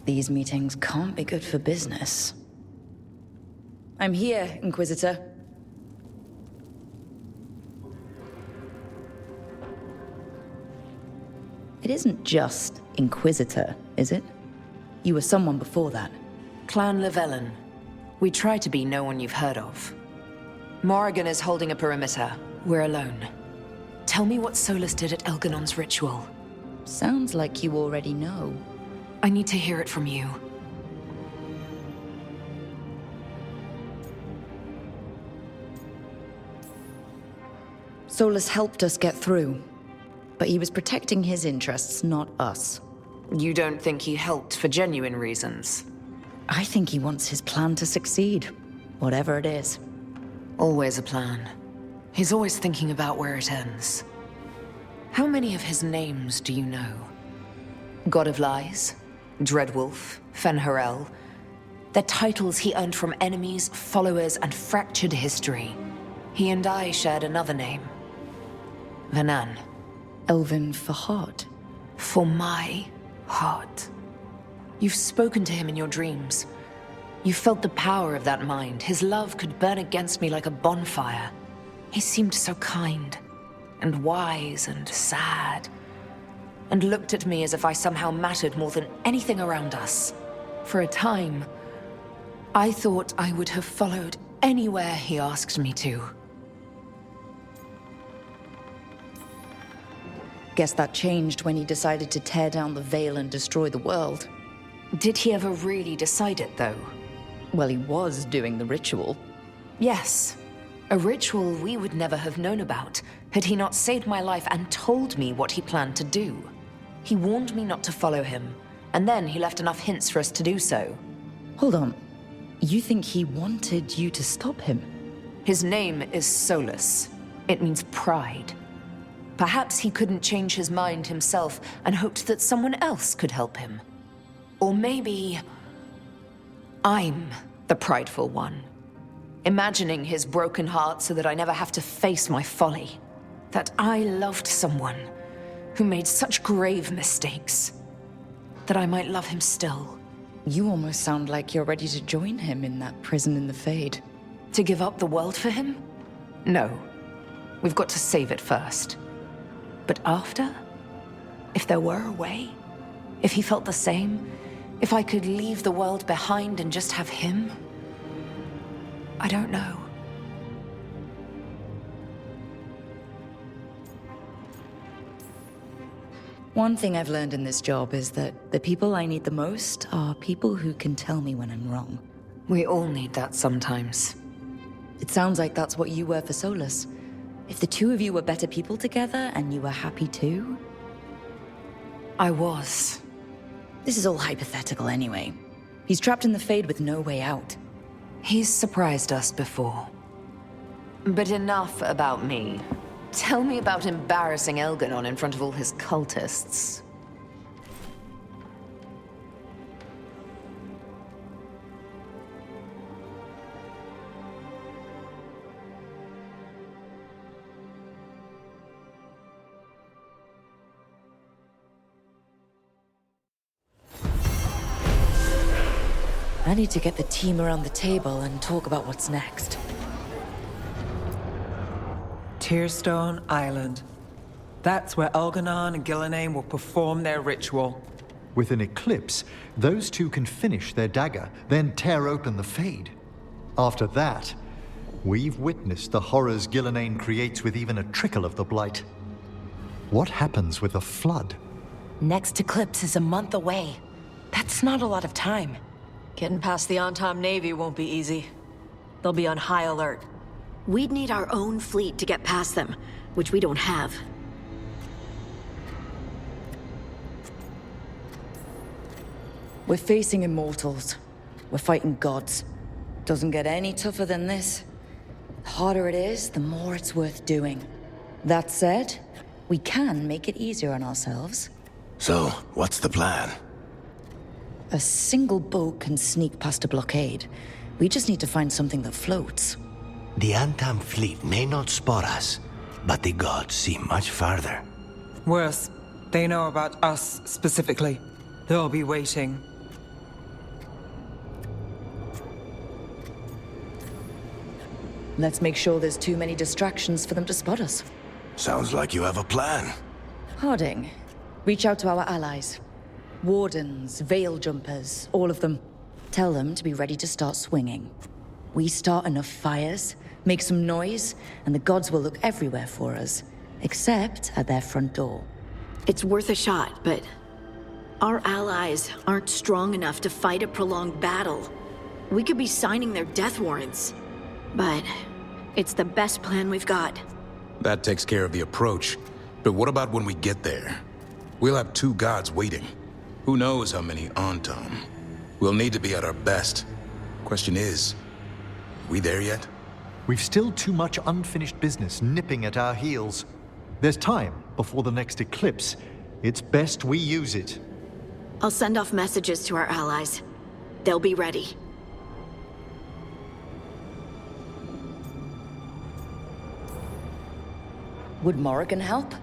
These meetings can't be good for business. I'm here, Inquisitor. It isn't just Inquisitor, is it? You were someone before that. Clan Llewellyn. We try to be no one you've heard of. Morrigan is holding a perimeter. We're alone. Tell me what Solus did at Elgar'nan's ritual. Sounds like you already know. I need to hear it from you. Solus helped us get through, but he was protecting his interests, not us. You don't think he helped for genuine reasons? I think he wants his plan to succeed, whatever it is. Always a plan. He's always thinking about where it ends. How many of his names do you know? God of Lies? Dreadwolf? Fen'Harel? They're titles he earned from enemies, followers, and fractured history. He and I shared another name. Vanan. Elvin for heart. For my heart. You've spoken to him in your dreams. You felt the power of that mind. His love could burn against me like a bonfire. He seemed so kind, and wise, and sad, and looked at me as if I somehow mattered more than anything around us. For a time, I thought I would have followed anywhere he asked me to. Guess that changed when he decided to tear down the Veil and destroy the world. Did he ever really decide it, though? Well, he was doing the ritual. Yes. A ritual we would never have known about, had he not saved my life and told me what he planned to do. He warned me not to follow him, and then he left enough hints for us to do so. Hold on. You think he wanted you to stop him? His name is Solus. It means pride. Perhaps he couldn't change his mind himself and hoped that someone else could help him. Or maybe I'm the prideful one, imagining his broken heart so that I never have to face my folly. That I loved someone who made such grave mistakes, that I might love him still. You almost sound like you're ready to join him in that prison in the Fade. To give up the world for him? No. We've got to save it first. But after? If there were a way? If he felt the same? If I could leave the world behind and just have him? I don't know. One thing I've learned in this job is that the people I need the most are people who can tell me when I'm wrong. We all need that sometimes. It sounds like that's what you were for Solus. If the two of you were better people together and you were happy too? I was. This is all hypothetical anyway. He's trapped in the Fade with no way out. He's surprised us before. But enough about me. Tell me about embarrassing Elganon in front of all his cultists. I need to get the team around the table and talk about what's next. Tearstone Island. That's where Elganon and Gillenane will perform their ritual. With an eclipse, those two can finish their dagger, then tear open the Fade. After that, we've witnessed the horrors Gillenane creates with even a trickle of the Blight. What happens with a flood? Next eclipse is a month away. That's not a lot of time. Getting past the Antom Navy won't be easy. They'll be on high alert. We'd need our own fleet to get past them, which we don't have. We're facing immortals. We're fighting gods. Doesn't get any tougher than this. The harder it is, the more it's worth doing. That said, we can make it easier on ourselves. So, what's the plan? A single boat can sneak past a blockade. We just need to find something that floats. The Antam fleet may not spot us, but the gods see much farther. Worse, they know about us specifically. They'll be waiting. Let's make sure there's too many distractions for them to spot us. Sounds like you have a plan. Harding, reach out to our allies. Wardens, veil jumpers, all of them. Tell them to be ready to start swinging. We start enough fires, make some noise, and the gods will look everywhere for us, except at their front door. It's worth a shot, but our allies aren't strong enough to fight a prolonged battle. We could be signing their death warrants, but it's the best plan we've got. That takes care of the approach. But what about when we get there? We'll have two gods waiting. Who knows how many Antom? We'll need to be at our best. Question is, we there yet? We've still too much unfinished business nipping at our heels. There's time before the next eclipse. It's best we use it. I'll send off messages to our allies. They'll be ready. Would Morrigan help?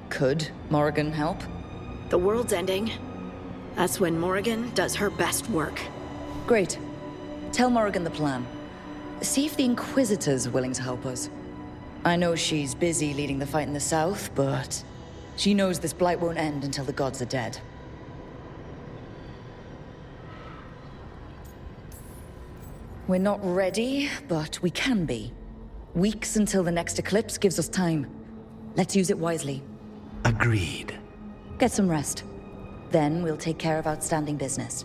Could Morrigan help? The world's ending. That's when Morrigan does her best work. Great. Tell Morrigan the plan. See if the Inquisitor's willing to help us. I know she's busy leading the fight in the south, but she knows this blight won't end until the gods are dead. We're not ready, but we can be. Weeks until the next eclipse gives us time. Let's use it wisely. Agreed. Get some rest. Then we'll take care of outstanding business.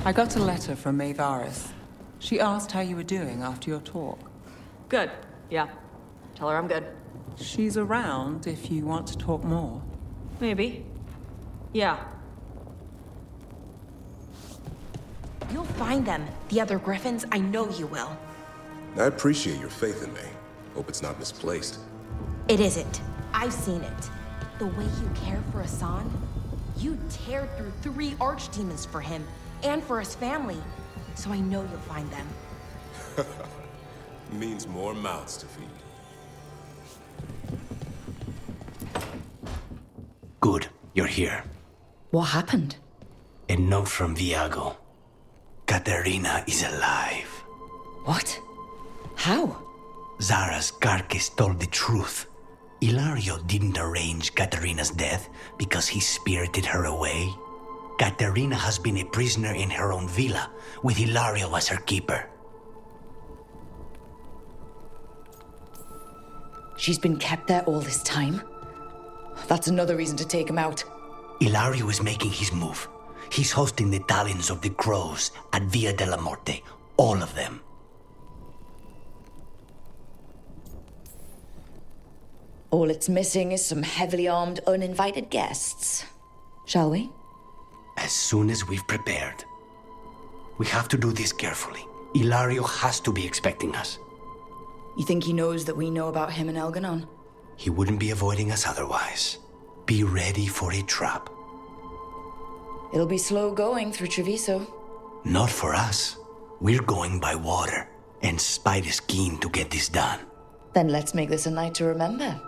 I got a letter from Maevaris. She asked how you were doing after your talk. Good. Yeah. Tell her I'm good. She's around if you want to talk more. Maybe. Yeah. You'll find them. The other Griffins, I know you will. I appreciate your faith in me. Hope it's not misplaced. It isn't. I've seen it. The way you care for Hassan, you tear through 3 archdemons for him and for his family. So I know you'll find them. Means more mouths to feed. Good, you're here. What happened? A note from Viago. Katerina is alive. What? How? Zara's carcass told the truth. Ilario didn't arrange Katerina's death because he spirited her away. Katerina has been a prisoner in her own villa, with Ilario as her keeper. She's been kept there all this time? That's another reason to take him out. Ilario is making his move. He's hosting the talons of the crows at Via della Morte. All of them. All it's missing is some heavily armed, uninvited guests. Shall we? As soon as we've prepared. We have to do this carefully. Ilario has to be expecting us. You think he knows that we know about him and Elganon? He wouldn't be avoiding us otherwise. Be ready for a trap. It'll be slow going through Treviso. Not for us. We're going by water, and Spite is keen to get this done. Then let's make this a night to remember.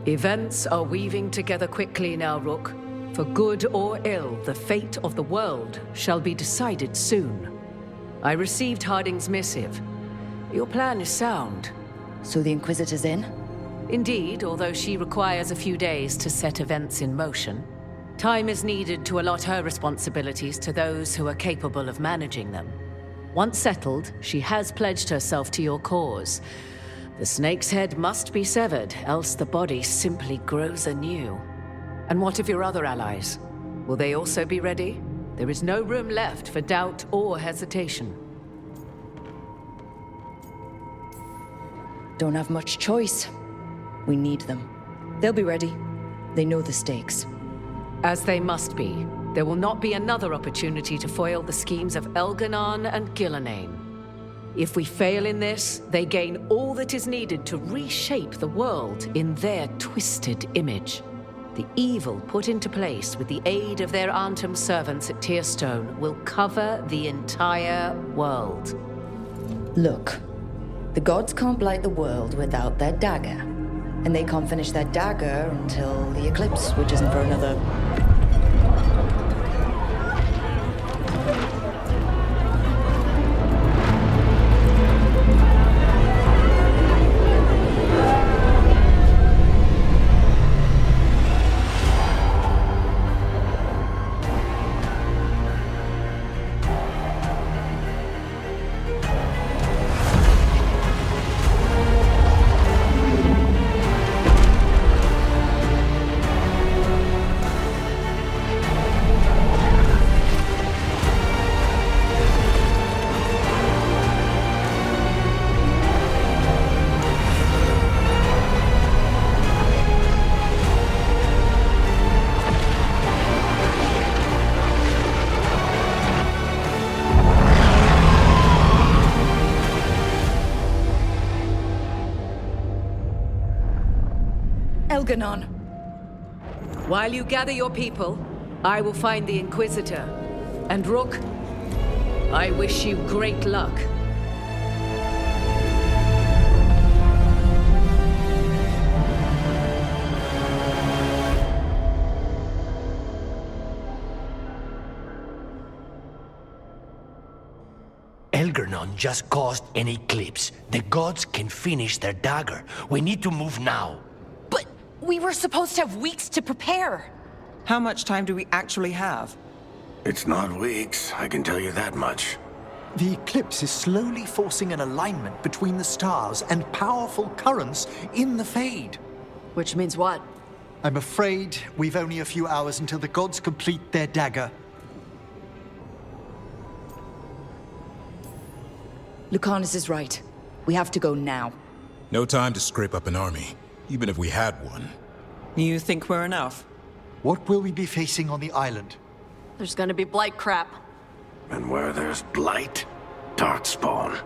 Events are weaving together quickly now, Rook. For good or ill, the fate of the world shall be decided soon. I received Harding's missive. Your plan is sound. So the Inquisitor's in? Indeed, although she requires a few days to set events in motion. Time is needed to allot her responsibilities to those who are capable of managing them. Once settled, she has pledged herself to your cause. The snake's head must be severed, else the body simply grows anew. And what of your other allies? Will they also be ready? There is no room left for doubt or hesitation. Don't have much choice. We need them. They'll be ready. They know the stakes. As they must be. There will not be another opportunity to foil the schemes of Elganon and Gillenane. If we fail in this, they gain all that is needed to reshape the world in their twisted image. The evil put into place with the aid of their Antum servants at Tearstone will cover the entire world. Look, the gods can't blight the world without their dagger. And they can't finish their dagger until the eclipse, which isn't for another... Elganon. While you gather your people, I will find the Inquisitor. And Rook, I wish you great luck. Elganon just caused an eclipse. The gods can finish their dagger. We need to move now. But we were supposed to have weeks to prepare. How much time do we actually have? It's not weeks, I can tell you that much. The eclipse is slowly forcing an alignment between the stars and powerful currents in the Fade. Which means what? I'm afraid we've only a few hours until the gods complete their dagger. Lucanus is right. We have to go now. No time to scrape up an army, even if we had one. You think we're enough? What will we be facing on the island? There's gonna be blight crap. And where there's blight, darkspawn.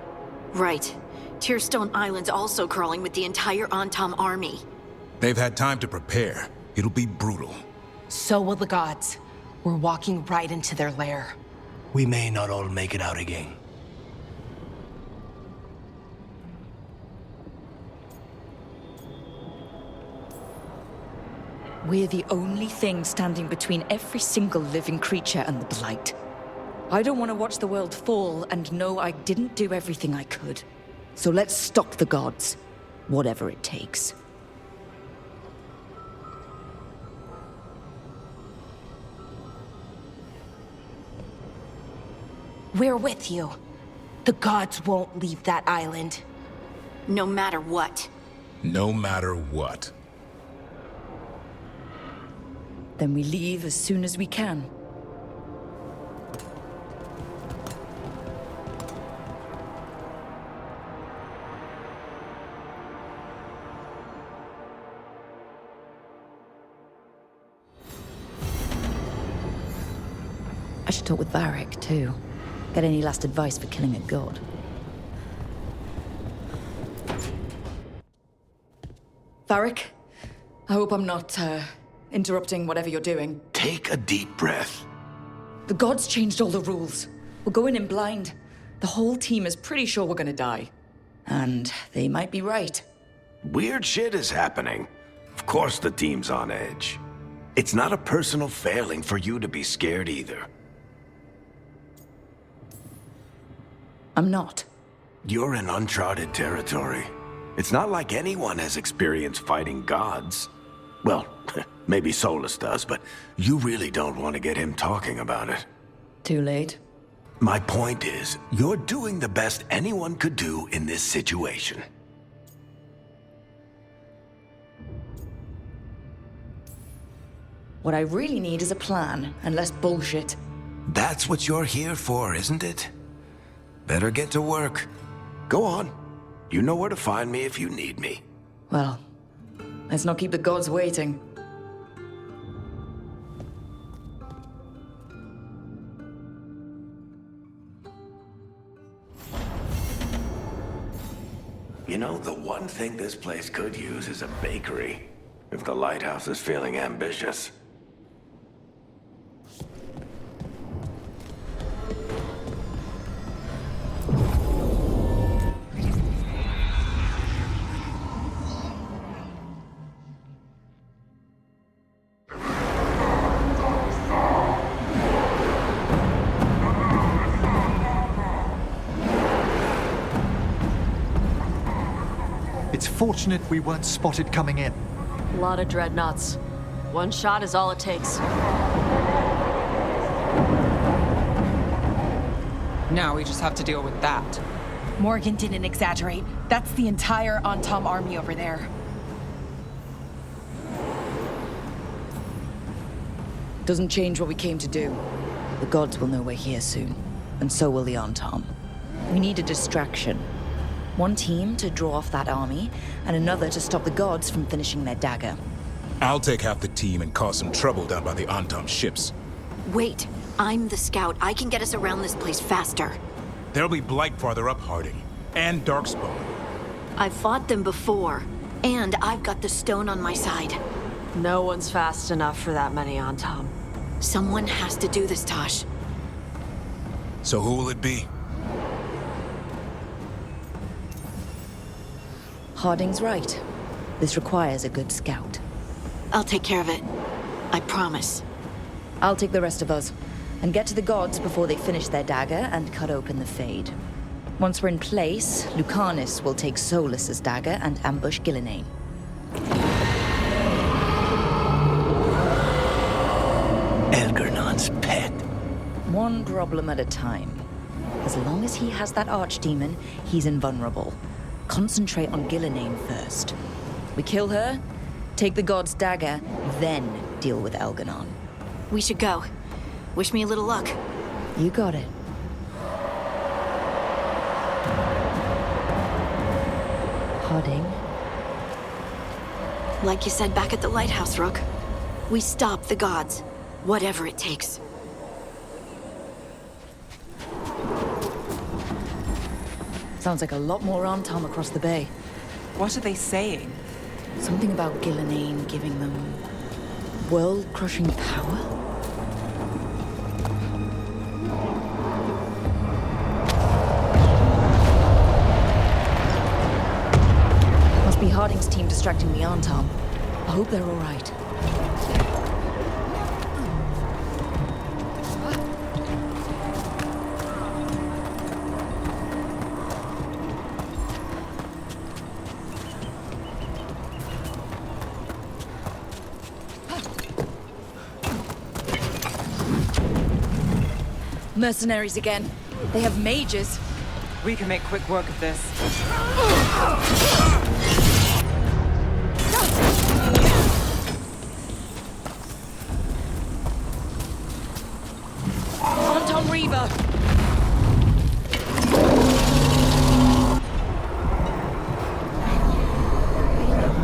Right. Tearstone Island's also crawling with the entire Antam army. They've had time to prepare. It'll be brutal. So will the gods. We're walking right into their lair. We may not all make it out again. We're the only thing standing between every single living creature and the Blight. I don't want to watch the world fall and know I didn't do everything I could. So let's stop the gods, whatever it takes. We're with you. The gods won't leave that island. No matter what. No matter what. Then we leave as soon as we can. I should talk with Varric, too. Get any last advice for killing a god. Varric, I hope I'm not, interrupting whatever you're doing. Take a deep breath. The gods changed all the rules. We're going in blind. The whole team is pretty sure we're gonna die. And they might be right. Weird shit is happening. Of course the team's on edge. It's not a personal failing for you to be scared either. I'm not. You're in uncharted territory. It's not like anyone has experience fighting gods. Well, maybe Solus does, but you really don't want to get him talking about it. Too late. My point is, you're doing the best anyone could do in this situation. What I really need is a plan, and less bullshit. That's what you're here for, isn't it? Better get to work. Go on. You know where to find me if you need me. Well, let's not keep the gods waiting. You know, the one thing this place could use is a bakery, if the lighthouse is feeling ambitious. It's fortunate we weren't spotted coming in. A lot of dreadnoughts. One shot is all it takes. Now we just have to deal with that. Morgan didn't exaggerate. That's the entire Antam army over there. Doesn't change what we came to do. The gods will know we're here soon, and so will the Antam. We need a distraction. One team to draw off that army, and another to stop the gods from finishing their dagger. I'll take half the team and cause some trouble down by the Antam ships. Wait, I'm the scout. I can get us around this place faster. There'll be blight farther up, Harding. And Darkspawn. I've fought them before, and I've got the stone on my side. No one's fast enough for that many Antam. Someone has to do this, Tosh. So who will it be? Harding's right. This requires a good scout. I'll take care of it. I promise. I'll take the rest of us, and get to the gods before they finish their dagger and cut open the Fade. Once we're in place, Lucanus will take Solus's dagger and ambush Gillinane. Elgernon's pet. One problem at a time. As long as he has that archdemon, he's invulnerable. Concentrate on Gillenane first. We kill her, take the god's dagger, then deal with Elganon. We should go. Wish me a little luck. You got it. Harding. Like you said back at the lighthouse, Rook. We stop the gods. Whatever it takes. Sounds like a lot more Antam across the bay. What are they saying? Something about Gillenane giving them world-crushing power? Must be Harding's team distracting the Antam. I hope they're all right. Mercenaries again. They have mages. We can make quick work of this. Anton Reaver!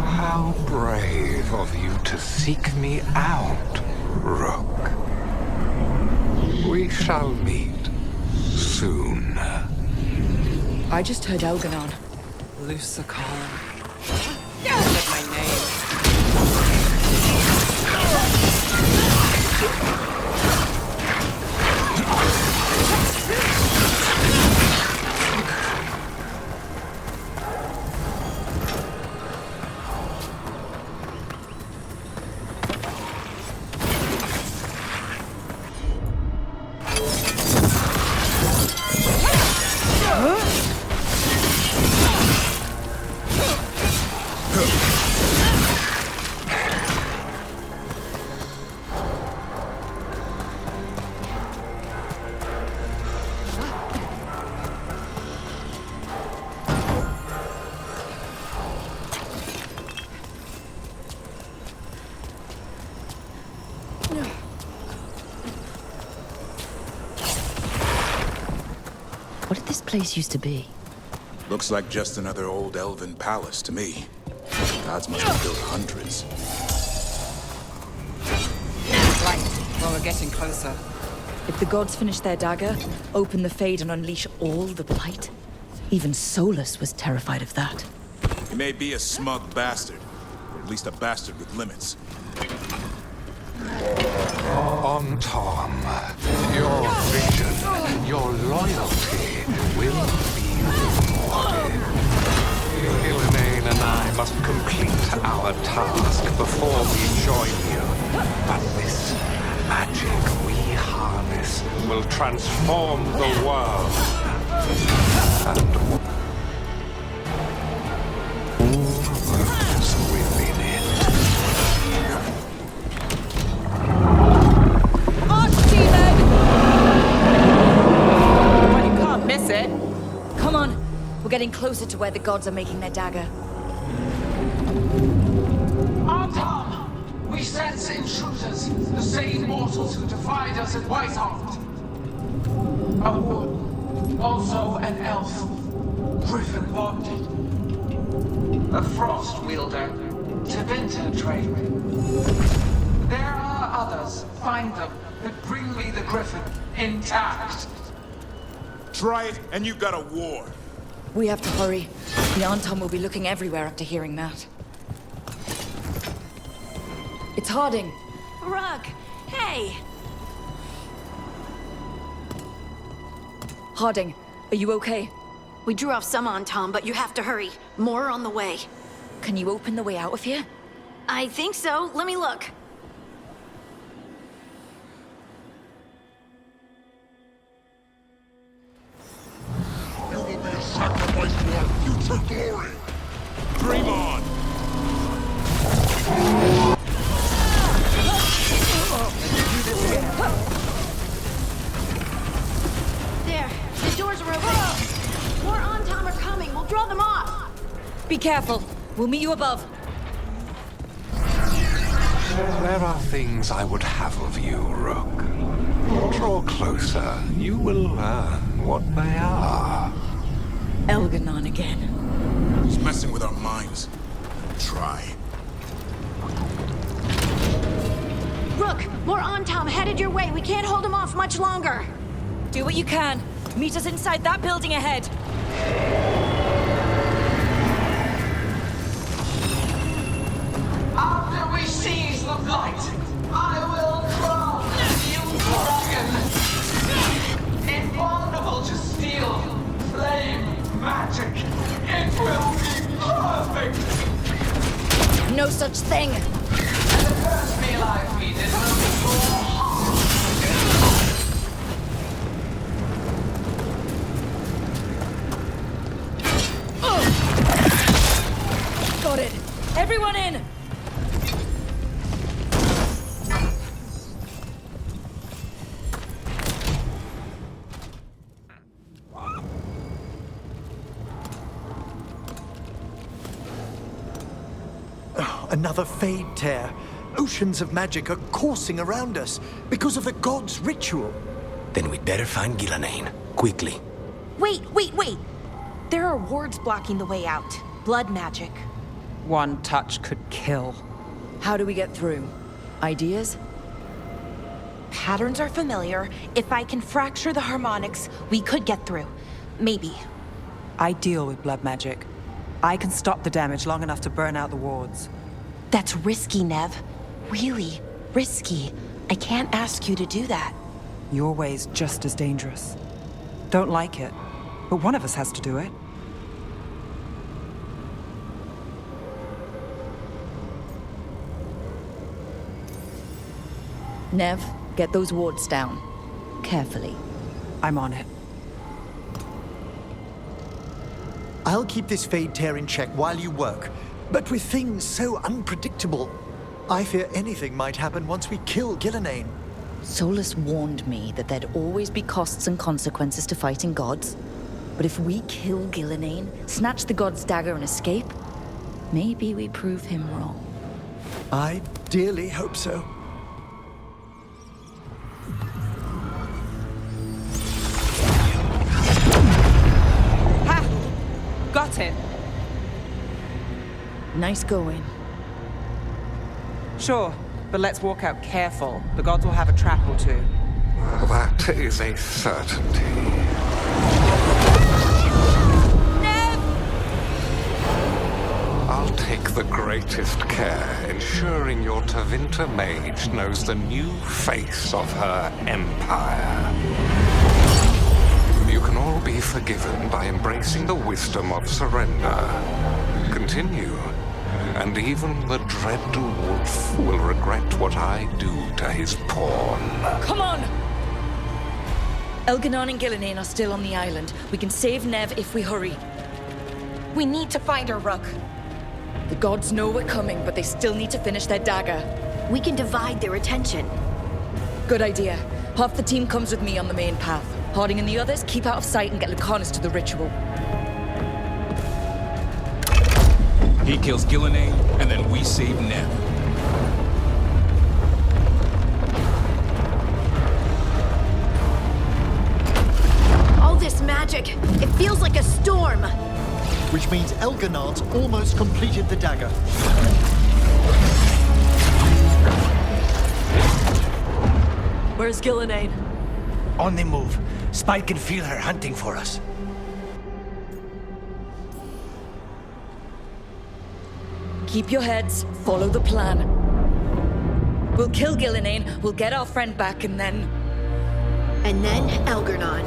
How brave of you to seek me out, Rook. We shall meet soon. I just heard Elganon. Lucican. Said my name. What did this place used to be? Looks like just another old elven palace to me. Gods must have built hundreds. Right. Well, we're getting closer. If the gods finish their dagger, open the Fade and unleash all the blight. Even Solus was terrified of that. He may be a smug bastard, or at least a bastard with limits. On Tom, your vision, your loyalty will be rewarded. Gillenane and I must complete our task before we join you. But this magic we harness will transform the world. And all works within it. Well, you can't miss it. Come on. We're getting closer to where the gods are making their dagger. Antam! We sense intruders, the same mortals who defied us at Whiteheart. A wood, also an elf, griffin bonded. A frost wielder, Tevinter Drake. There are others, find them, that bring me the griffin, intact. Try it, and you've got a war. We have to hurry. The Antam will be looking everywhere after hearing that. It's Harding. Rook, hey! Harding, are you okay? We drew off some on Tom, but you have to hurry. More on the way. Can you open the way out of here? I think so. Let me look. You will be sacrificed to our future glory. Dream on. There, the door's hold them off! Be careful. We'll meet you above. There are things I would have of you, Rook. Draw closer. You will learn what they are. Elganon again. He's messing with our minds. Try. Rook, more Antam headed your way. We can't hold them off much longer. Do what you can. Meet us inside that building ahead. After we seize the blight, I will crown you dragon. Invulnerable to steel, flame, magic. It will be perfect. No such thing. And the first meal I feed it will be more hot. Got it. Everyone in. Another Fade Tear. Oceans of magic are coursing around us because of the god's ritual. Then we'd better find Gillanane, quickly. Wait. There are wards blocking the way out. Blood magic. One touch could kill. How do we get through? Ideas? Patterns are familiar. If I can fracture the harmonics, we could get through. Maybe. I deal with blood magic. I can stop the damage long enough to burn out the wards. That's risky, Nev. Really risky. I can't ask you to do that. Your way's just as dangerous. Don't like it, but one of us has to do it. Nev, get those wards down. Carefully. I'm on it. I'll keep this Fade Tear in check while you work. But with things so unpredictable, I fear anything might happen once we kill Gillanane. Solus warned me that there'd always be costs and consequences to fighting gods. But if we kill Gillanane, snatch the god's dagger and escape, maybe we prove him wrong. I dearly hope so. Got it. Nice going. Sure, but let's walk out careful. The gods will have a trap or two. That is a certainty. I'll take the greatest care, ensuring your Tevinter mage knows the new face of her empire. You can all be forgiven by embracing the wisdom of surrender. Continue, and even the dread wolf will regret what I do to his pawn. Come on! Elganon and Gillanane are still on the island. We can save Nev if we hurry. We need to find her, Rook. The gods know we're coming, but they still need to finish their dagger. We can divide their attention. Good idea. Half the team comes with me on the main path. Harding and the others keep out of sight and get Lucanus to the ritual. He kills Gillanane, and then we save Nev. All this magic, it feels like a storm. Which means Elganon's almost completed the dagger. Where's Gillanane? On the move. Spike can feel her hunting for us. Keep your heads, follow the plan. We'll kill Gillanane, we'll get our friend back, and then... And then Elganon.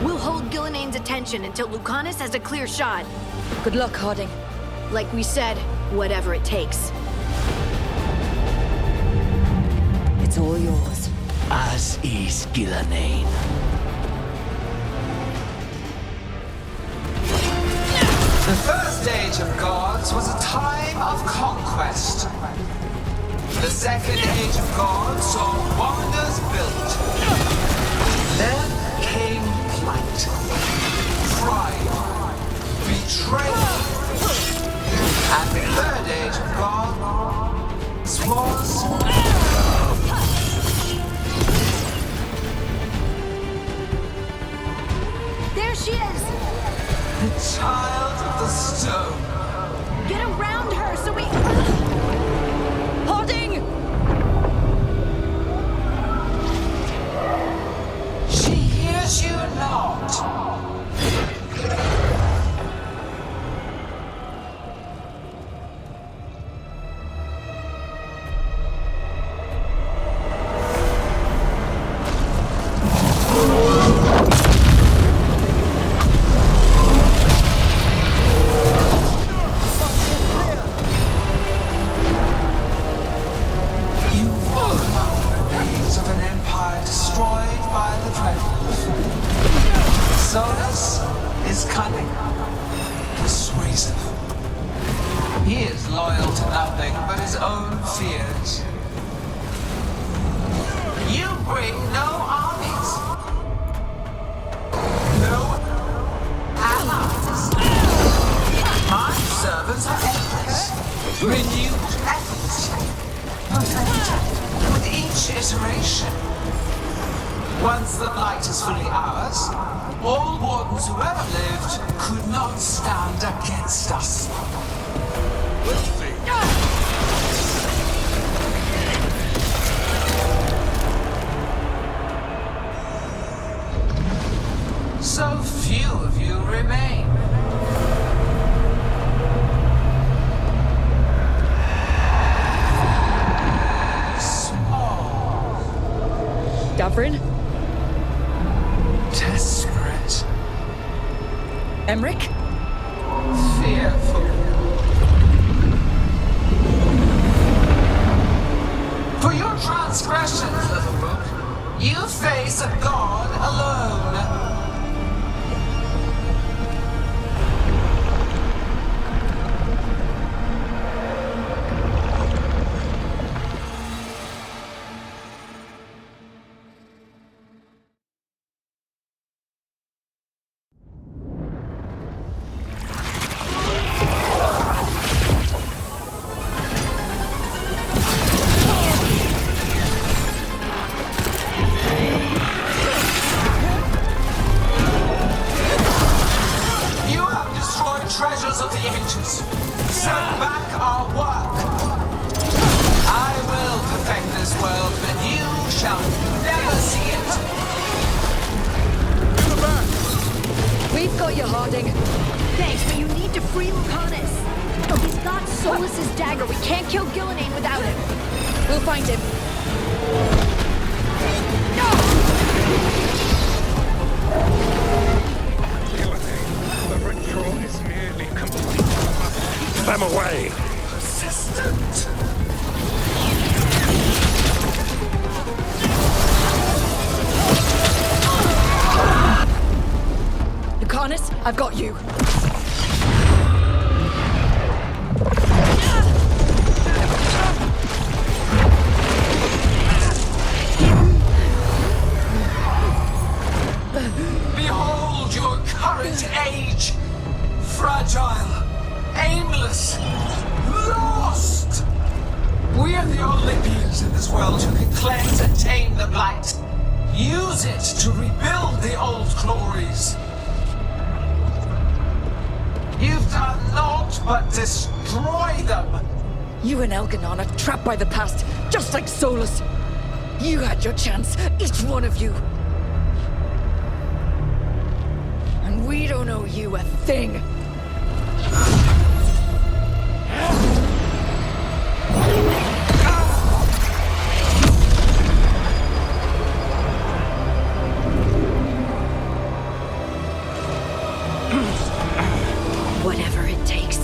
We'll hold Gillanane's attention until Lucanus has a clear shot. Good luck, Harding. Like we said, whatever it takes. It's all yours. As is Gillanane. The first Age of Gods was a time of conquest. The second Age of Gods saw wonders built. Then came plight, pride, betrayed. And the third age of gods was... There she is! the child of the stone. Get around her so we... Holding! She hears you not. Solus is cunning, persuasive. He is loyal to nothing but his own fears. You bring no armies, no allies. My servants are endless, renewed effortlessly, perfected with each iteration. Once the light is fully ours, all wardens who ever lived could not stand against us. We'll see. So few of you remain. Small. Davrin? Desperate. Emmerich? Fearful. For your transgressions, little book, you face a god alone. Treasures of the ages. Send back our work. I will perfect this world, but you shall never see it. In the back! We've got you, Harding. Thanks, but you need to free Lucanus. Oh, he's got Solus's dagger. We can't kill Gillenane without him. We'll find him. The ritual is nearly complete. Them away! Persistent. Lucanus, I've got you. Behold your current age. Fragile, aimless, lost. We are the only beings in this world who can cleanse and tame the blight. Use it to rebuild the old glories. You've done naught but destroy them. You and Elganon are trapped by the past, just like Solus. You had your chance, each one of you. And we don't owe you a thing. Whatever it takes.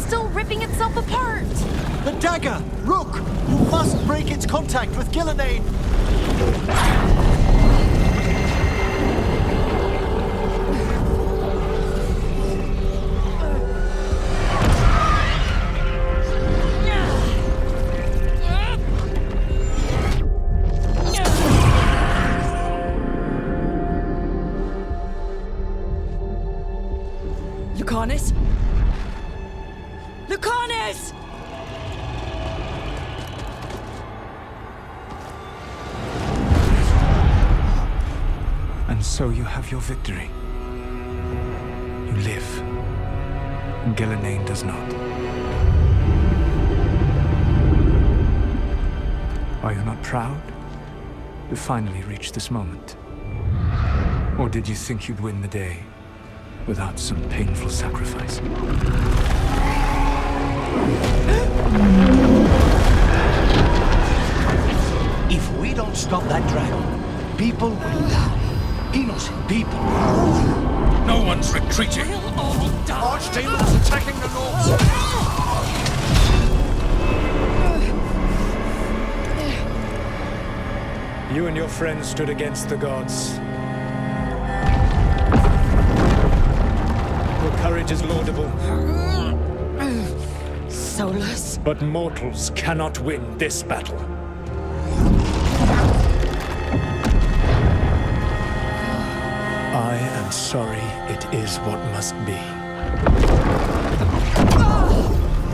still ripping itself apart! The dagger! Rook! You must break its contact with Gillenane! Lucanus? Lucanus! And so you have your victory. You live. And Gillenane does not. Are you not proud to finally reach this moment? Or did you think you'd win the day without some painful sacrifice? If we don't stop that dragon, people will die. Innocent people. No one's retreating. Archdemons attacking the north! You and your friends stood against the gods. Your courage is laudable. Solus? But mortals cannot win this battle. I am sorry it is what must be.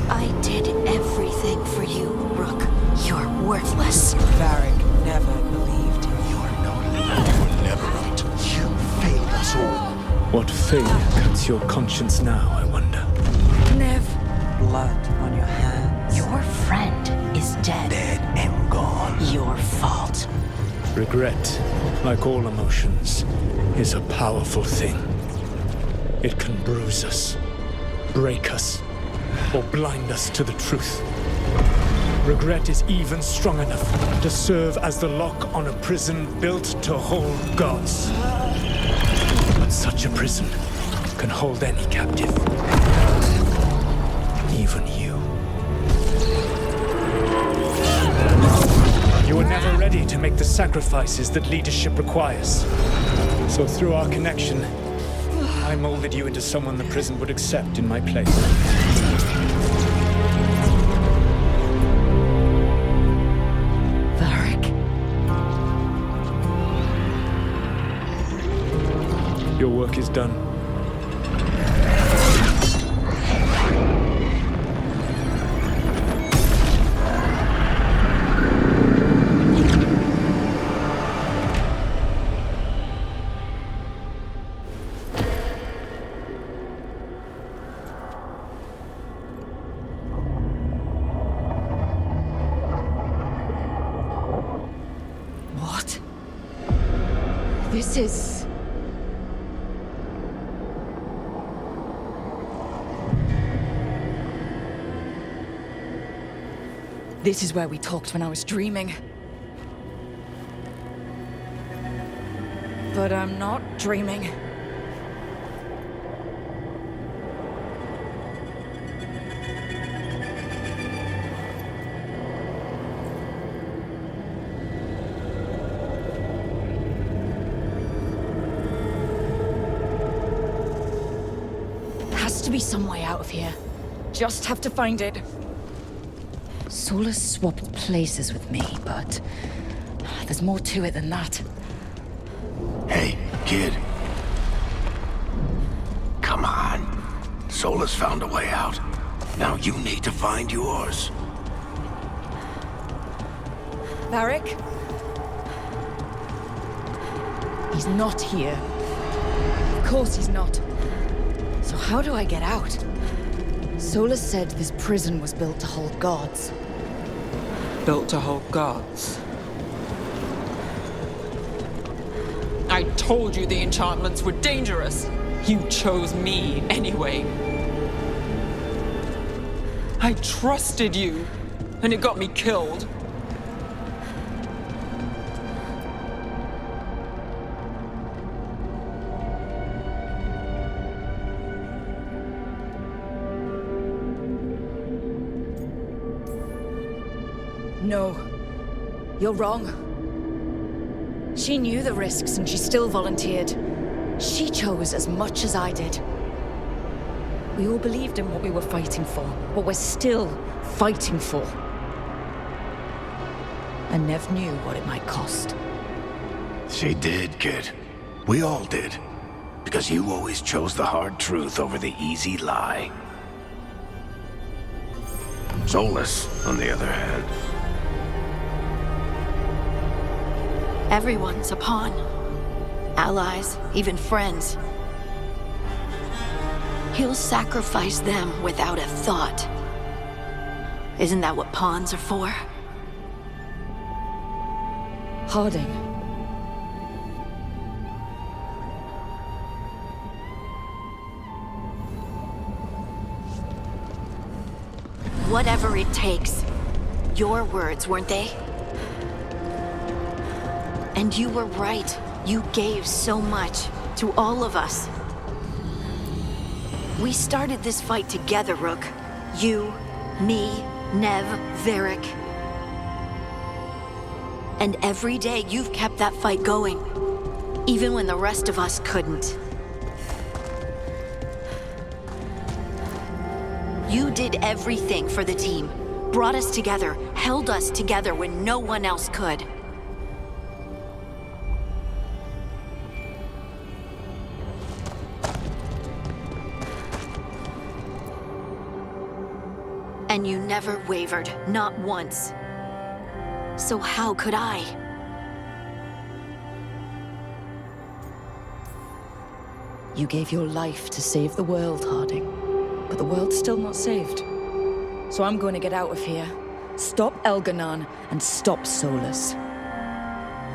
I did everything for you, Rook. You're worthless. Varric never believed him. You're no leader. Never right. You failed us all. What failure cuts your conscience now, I wonder? Nev. Blood on your hands. Your friend is dead. Dead and gone. Your fault. Regret, like all emotions, is a powerful thing. It can bruise us, break us, or blind us to the truth. Regret is even strong enough to serve as the lock on a prison built to hold gods. But such a prison can hold any captive. Even you. You were never ready to make the sacrifices that leadership requires. So through our connection, I molded you into someone the prison would accept in my place. Varric? Your work is done. What? This is... This is where we talked when I was dreaming. But I'm not dreaming. Has to be some way out of here. Just have to find it. Solus swapped places with me, but there's more to it than that. Hey, kid. Come on. Solus found a way out. Now you need to find yours. Varric? He's not here. Of course he's not. So how do I get out? Solus said this prison was built to hold gods. Built to hold gods. I told you the enchantments were dangerous. You chose me anyway. I trusted you, and it got me killed. No. You're wrong. She knew the risks and she still volunteered. She chose as much as I did. We all believed in what we were fighting for, what we're still fighting for. And Nev knew what it might cost. She did, kid. We all did. Because you always chose the hard truth over the easy lie. Solus, on the other hand. Everyone's a pawn. Allies, even friends. He'll sacrifice them without a thought. Isn't that what pawns are for? Harding. Whatever it takes. Your words, weren't they? And you were right. You gave so much to all of us. We started this fight together, Rook. You, me, Nev, Varric. And every day you've kept that fight going, even when the rest of us couldn't. You did everything for the team, brought us together, held us together when no one else could. And you never wavered, not once. So how could I? You gave your life to save the world, Harding. But the world's still not saved. So I'm going to get out of here. Stop Elganon and stop Solus.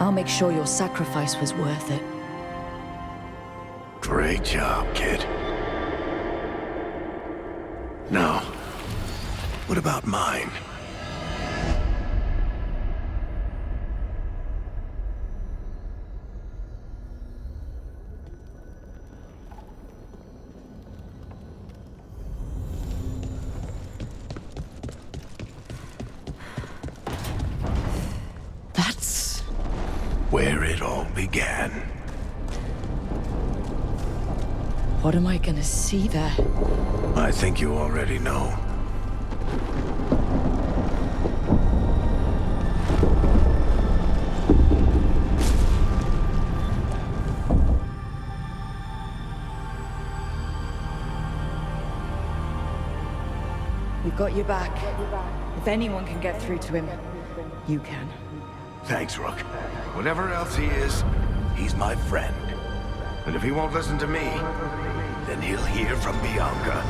I'll make sure your sacrifice was worth it. Great job, kid. Now, what about mine? That's where it all began. What am I gonna see there? I think you already know. We've got your back. If anyone can get through to him, you can. Thanks, Rook. Whatever else he is, he's my friend. And if he won't listen to me, then he'll hear from Bianca.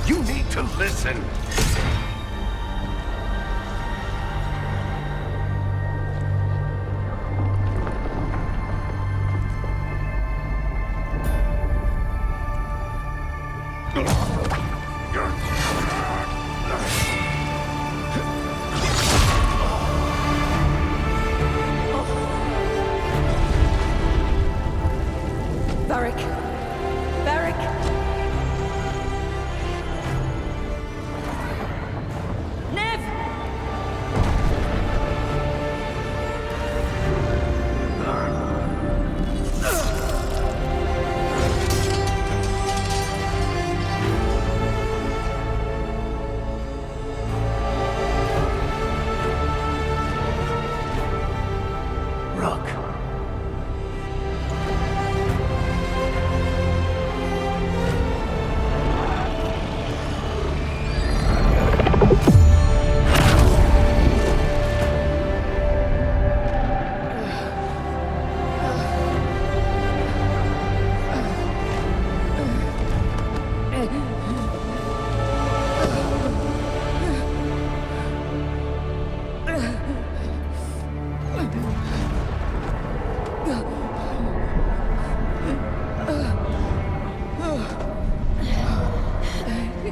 You need to listen! Varric! Varric! Nev! Rook.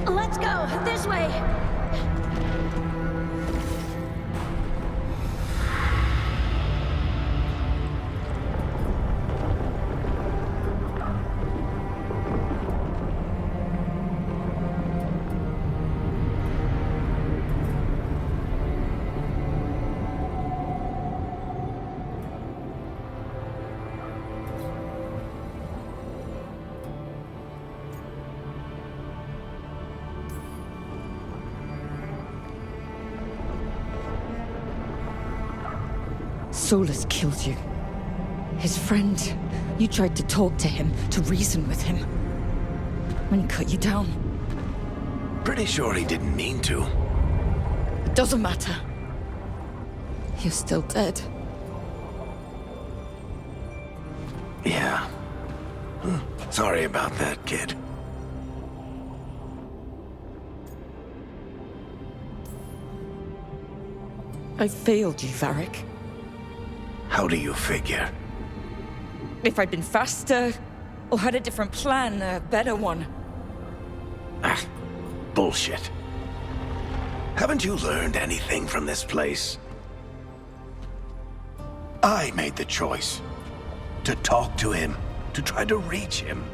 Let's go! This way! Solus killed you. His friend. You tried to talk to him, to reason with him. When he cut you down. Pretty sure he didn't mean to. It doesn't matter. You're still dead. Yeah. Sorry about that, kid. I failed you, Varric. How do you figure? If I'd been faster, or had a different plan, a better one. Ah, bullshit. Haven't you learned anything from this place? I made the choice. To talk to him, to try to reach him,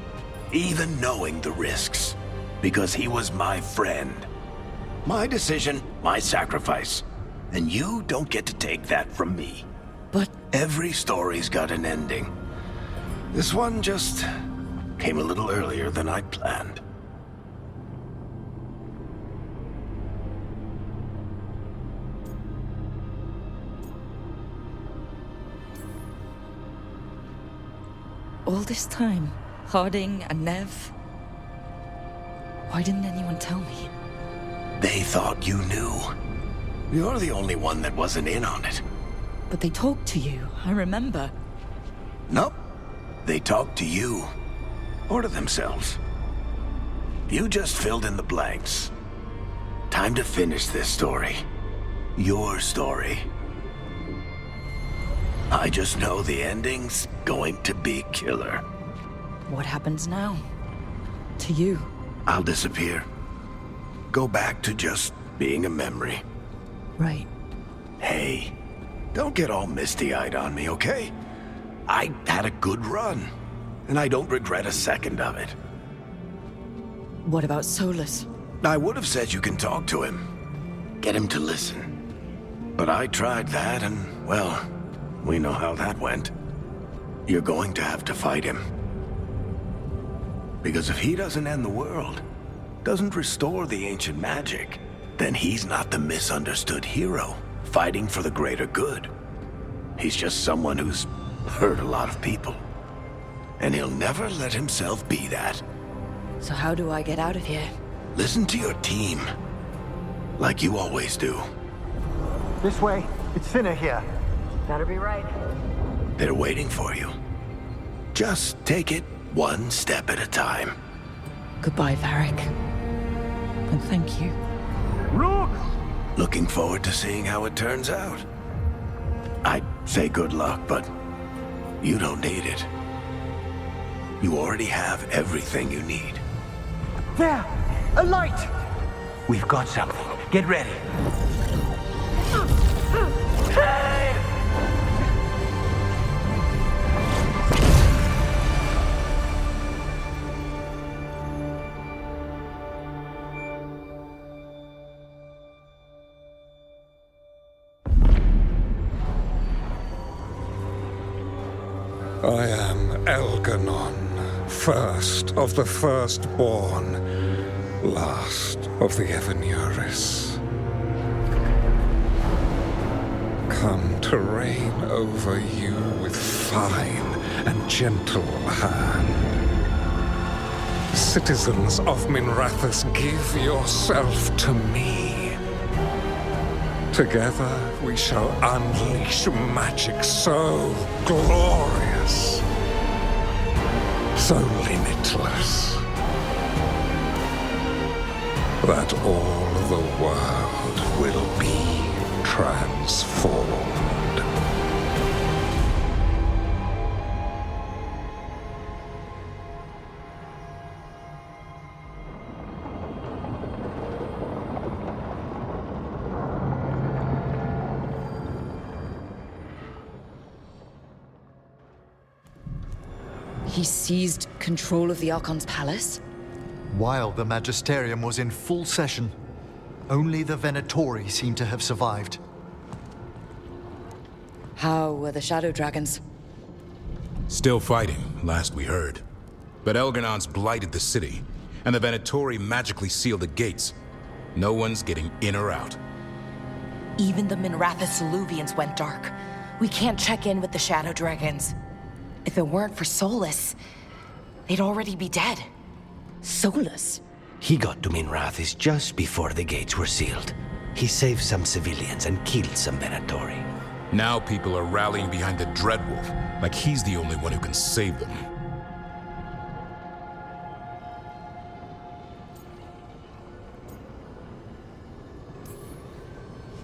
even knowing the risks. Because he was my friend. My decision, my sacrifice. And you don't get to take that from me. But... Every story's got an ending. This one just came a little earlier than I planned. All this time, Harding and Nev... Why didn't anyone tell me? They thought you knew. You're the only one that wasn't in on it. But they talked to you, I remember. Nope. They talked to you. Or to themselves. You just filled in the blanks. Time to finish this story. Your story. I just know the ending's going to be killer. What happens now? To you? I'll disappear. Go back to just being a memory. Right. Hey, don't get all misty-eyed on me, okay? I had a good run, and I don't regret a second of it. What about Solus? I would have said you can talk to him. Get him to listen. But I tried that, and, well, we know how that went. You're going to have to fight him. Because if he doesn't end the world, doesn't restore the ancient magic, then he's not the misunderstood hero fighting for the greater good. He's just someone who's hurt a lot of people. And he'll never let himself be that. So how do I get out of here? Listen to your team. Like you always do. This way. It's thinner here. Better be right. They're waiting for you. Just take it one step at a time. Goodbye, Varric. And thank you. Rook! Looking forward to seeing how it turns out. I'd say good luck, but you don't need it. You already have everything you need. There! A light! We've got something. Get ready. I am Elganon, first of the firstborn, last of the Evanuris. Come to reign over you with fine and gentle hand. Citizens of Minrathous, give yourself to me. Together we shall unleash magic so glorious, so limitless, that all the world will be transformed. He seized control of the Archon's palace? While the Magisterium was in full session, only the Venatori seem to have survived. How were the Shadow Dragons? Still fighting, last we heard. But Elganon's blighted the city, and the Venatori magically sealed the gates. No one's getting in or out. Even the Minrathous Soluvians went dark. We can't check in with the Shadow Dragons. If it weren't for Solus, they'd already be dead. Solus? He got to Minrathis just before the gates were sealed. He saved some civilians and killed some Venatori. Now people are rallying behind the Dreadwolf, like he's the only one who can save them.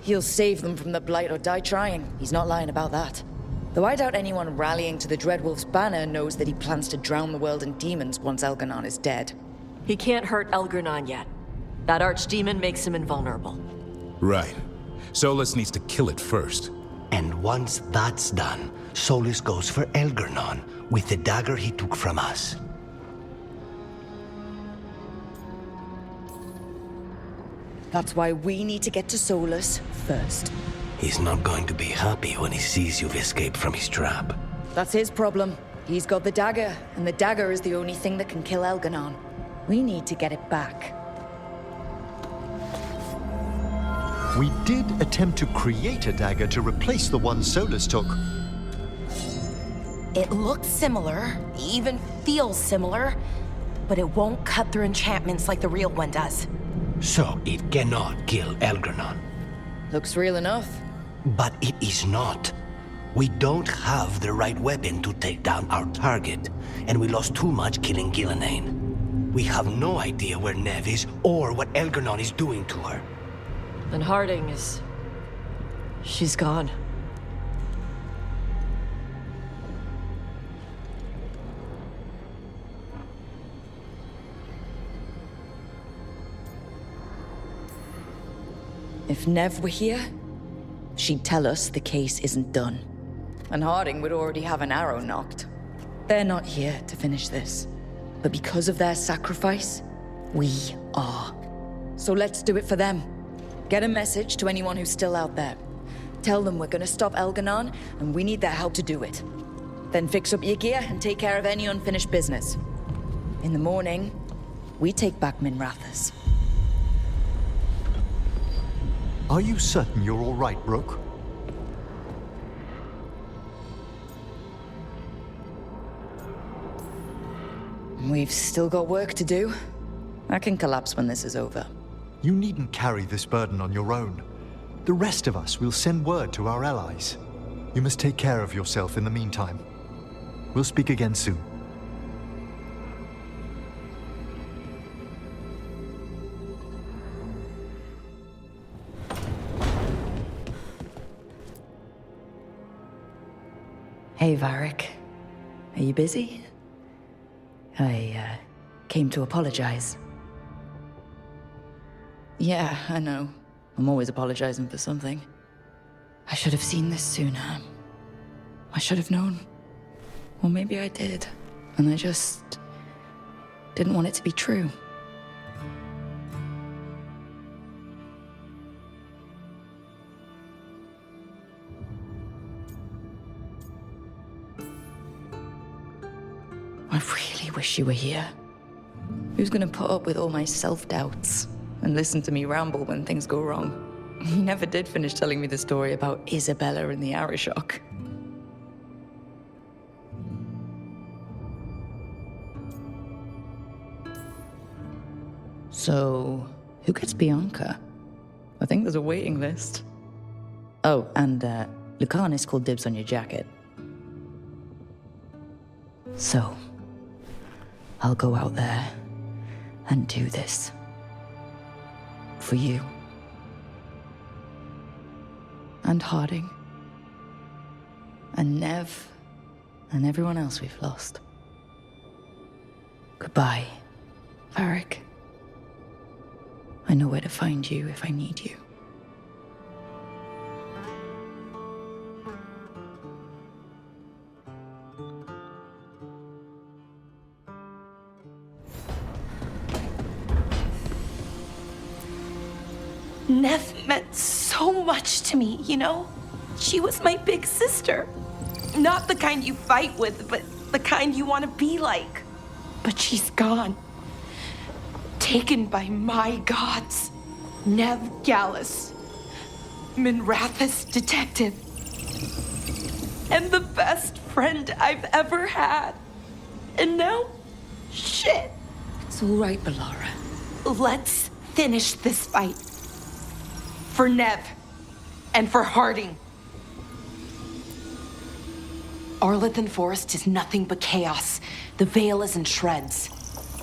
He'll save them from the Blight or die trying. He's not lying about that. Though I doubt anyone rallying to the Dreadwolf's banner knows that he plans to drown the world in demons once Elganon is dead. He can't hurt Elganon yet. That archdemon makes him invulnerable. Right. Solus needs to kill it first. And once that's done, Solus goes for Elganon with the dagger he took from us. That's why we need to get to Solus first. He's not going to be happy when he sees you've escaped from his trap. That's his problem. He's got the dagger, and the dagger is the only thing that can kill Elganon. We need to get it back. We did attempt to create a dagger to replace the one Solus took. It looks similar, even feels similar, but it won't cut through enchantments like the real one does. So it cannot kill Elganon. Looks real enough. But it is not. We don't have the right weapon to take down our target, and we lost too much killing Gillenane. We have no idea where Neve is or what Elganon is doing to her. And Harding is... she's gone. If Neve were here, she'd tell us the case isn't done. And Harding would already have an arrow knocked. They're not here to finish this. But because of their sacrifice, we are. So let's do it for them. Get a message to anyone who's still out there. Tell them we're gonna stop Elganon, and we need their help to do it. Then fix up your gear and take care of any unfinished business. In the morning, we take back Minrathis. Are you certain you're all right, Brooke? We've still got work to do. I can collapse when this is over. You needn't carry this burden on your own. The rest of us will send word to our allies. You must take care of yourself in the meantime. We'll speak again soon. Hey, Varric. Are you busy? I came to apologize. Yeah, I know. I'm always apologizing for something. I should have seen this sooner. I should have known. Or maybe I did, and I just didn't want it to be true. I really wish you were here. Who's gonna put up with all my self-doubts and listen to me ramble when things go wrong? He never did finish telling me the story about Isabella and the Arishok. So, who gets Bianca? I think there's a waiting list. Oh, and Lucanis called dibs on your jacket. So, I'll go out there and do this. For you. And Harding. And Neve. And everyone else we've lost. Goodbye, Varric. I know where to find you if I need you. Neve meant so much to me, you know? She was my big sister. Not the kind you fight with, but the kind you want to be like. But she's gone. Taken by my gods. Neve Gallus. Minrathis detective. and the best friend I've ever had. And now, shit. It's all right, Balara. Let's finish this fight. For Nev. And for Harding. Arlithan Forest is nothing but chaos. The Veil is in shreds.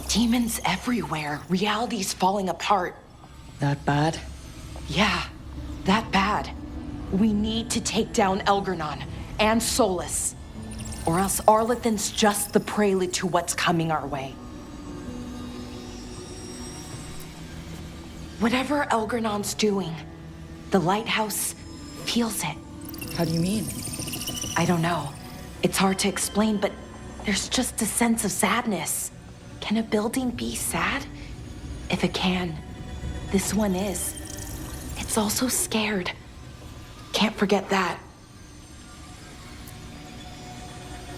Demons everywhere. Reality's falling apart. That bad? Yeah, that bad. We need to take down Elgernon and Solus. Or else Arlithan's just the prelude to what's coming our way. Whatever Elgernon's doing, the lighthouse feels it. How do you mean? I don't know. It's hard to explain, but there's just a sense of sadness. Can a building be sad? If it can, this one is. It's also scared. Can't forget that.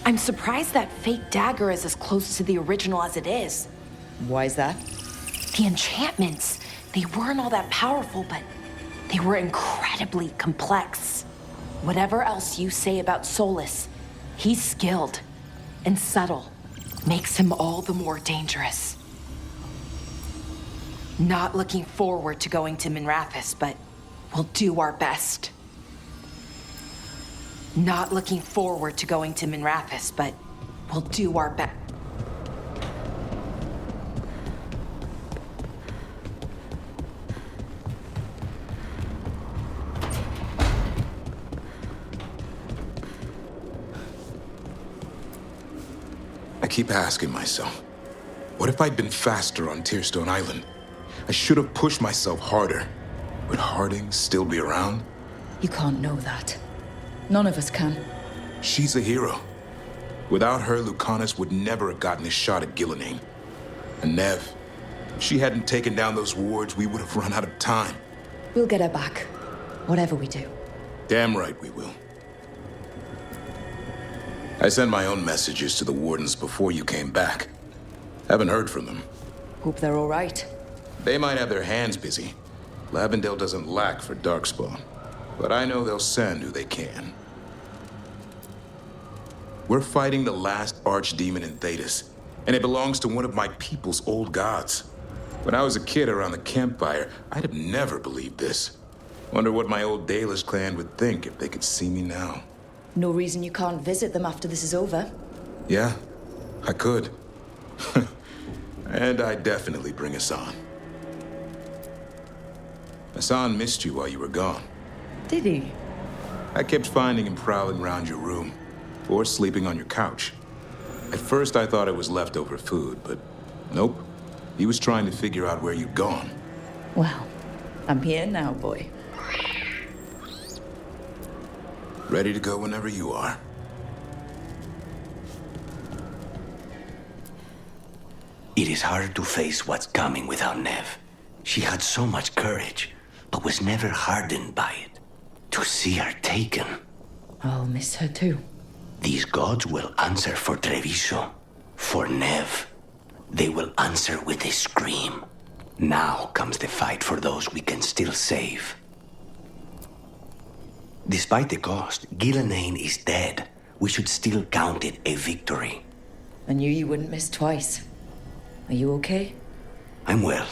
I'm surprised that fake dagger is as close to the original as it is. Why is that? The enchantments, they weren't all that powerful, but they were incredibly complex. Whatever else you say about Solus, he's skilled and subtle. Makes him all the more dangerous. Not looking forward to going to Minrathous, but we'll do our best. Not looking forward to going to Minrathous, but we'll do our best. I keep asking myself, what if I'd been faster on Tearstone Island? I should have pushed myself harder. Would Harding still be around? You can't know that. None of us can. She's a hero. Without her, Lucanus would never have gotten his shot at Gillenane. And Nev, if she hadn't taken down those wards, we would have run out of time. We'll get her back, whatever we do. Damn right we will. I sent my own messages to the wardens before you came back. Haven't heard from them. Hope they're all right. They might have their hands busy. Lavendale doesn't lack for Darkspawn. But I know they'll send who they can. We're fighting the last archdemon in Thedas, and it belongs to one of my people's old gods. When I was a kid around the campfire, I'd have never believed this. Wonder what my old Dalish clan would think if they could see me now. No reason you can't visit them after this is over. Yeah, I could. And I'd definitely bring Hassan. Hassan missed you while you were gone. Did he? I kept finding him prowling around your room, or sleeping on your couch. At first I thought it was leftover food, but nope. He was trying to figure out where you'd gone. Well, I'm here now, boy. Ready to go whenever you are. It is hard to face what's coming without Nev. She had so much courage, but was never hardened by it. To see her taken. I'll miss her too. These gods will answer for Treviso, for Nev. They will answer with a scream. Now comes the fight for those we can still save. Despite the cost, Gillenane is dead. We should still count it a victory. I knew you wouldn't miss twice. Are you okay? I'm well,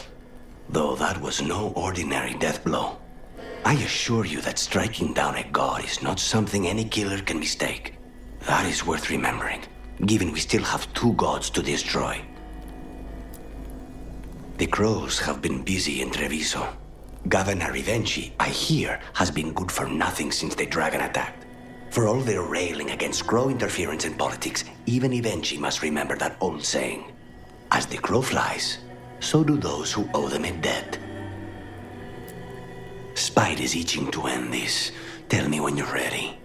though that was no ordinary death blow. I assure you that striking down a god is not something any killer can mistake. That is worth remembering, given we still have 2 gods to destroy. The crows have been busy in Treviso. Governor Rivenchi, I hear, has been good for nothing since the dragon attacked. For all their railing against crow interference in politics, even Rivenchi must remember that old saying. As the crow flies, so do those who owe them a debt. Spite is itching to end this. Tell me when you're ready.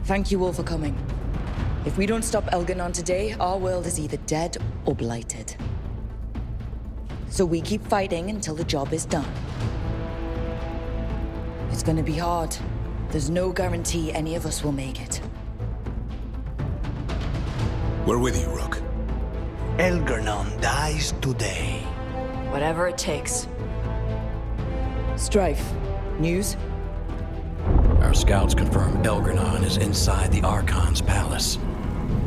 Thank you all for coming. If we don't stop Elgernon today, our world is either dead or blighted. So we keep fighting until the job is done. It's gonna be hard. There's no guarantee any of us will make it. We're with you, Rook. Elgernon dies today. Whatever it takes. Strife, news? Our scouts confirm Elgernon is inside the Archon's palace.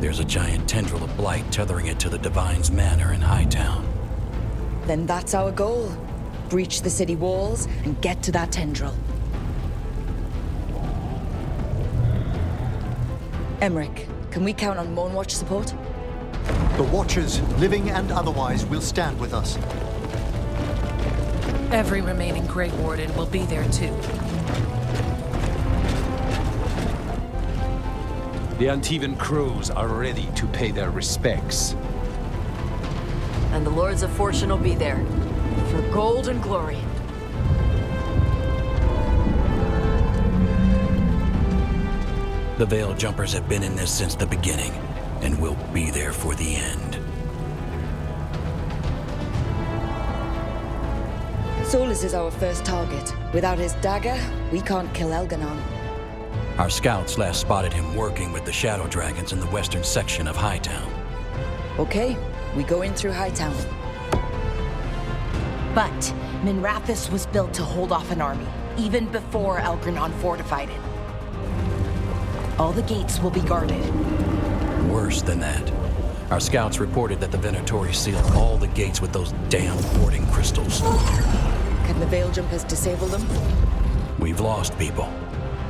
There's a giant tendril of blight tethering it to the Divine's manor in Hightown. Then that's our goal. Breach the city walls and get to that tendril. Emmerich, can we count on Moonwatch support? The Watchers, living and otherwise, will stand with us. Every remaining Grey Warden will be there too. The Antivan crows are ready to pay their respects. And the Lords of Fortune will be there. For gold and glory. The Veil Jumpers have been in this since the beginning, and will be there for the end. Solus is our first target. Without his dagger, we can't kill Elgernon. Our scouts last spotted him working with the Shadow Dragons in the western section of Hightown. Okay, we go in through Hightown. But Minrathous was built to hold off an army, even before Elgernon fortified it. All the gates will be guarded. Worse than that. Our scouts reported that the Venatori sealed all the gates with those damn warding crystals. Can the Veil Jumpers disable them? We've lost people,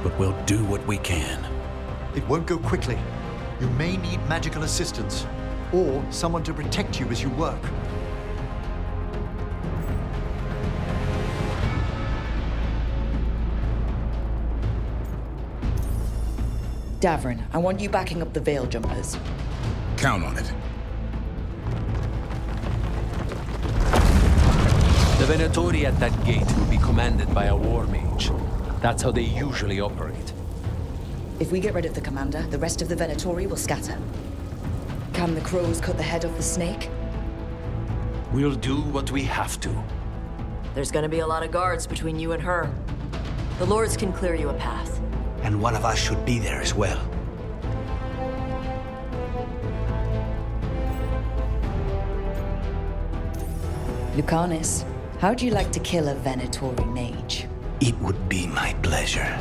but we'll do what we can. It won't go quickly. You may need magical assistance, or someone to protect you as you work. Davrin, I want you backing up the Veil Jumpers. Count on it. The Venatori at that gate will be commanded by a war mage. That's how they usually operate. If we get rid of the commander, the rest of the Venatori will scatter. Can the crows cut the head off the snake? We'll do what we have to. There's gonna be a lot of guards between you and her. The Lords can clear you a path. And one of us should be there as well. Lucanus, how'd you like to kill a Venatori mage? It would be my pleasure.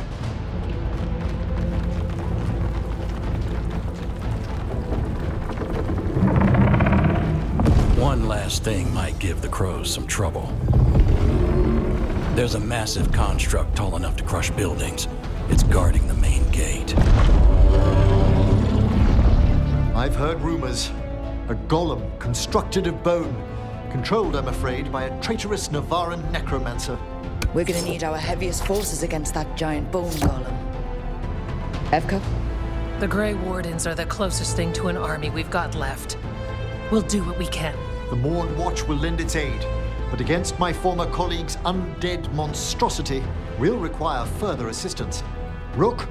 One last thing might give the crows some trouble. There's a massive construct tall enough to crush buildings. It's guarding the main gate. I've heard rumors. A golem constructed of bone. Controlled, I'm afraid, by a traitorous Navaran necromancer. We're gonna need our heaviest forces against that giant bone golem. Evka? The Grey Wardens are the closest thing to an army we've got left. We'll do what we can. The Morn Watch will lend its aid, but against my former colleague's undead monstrosity, we'll require further assistance. Rook?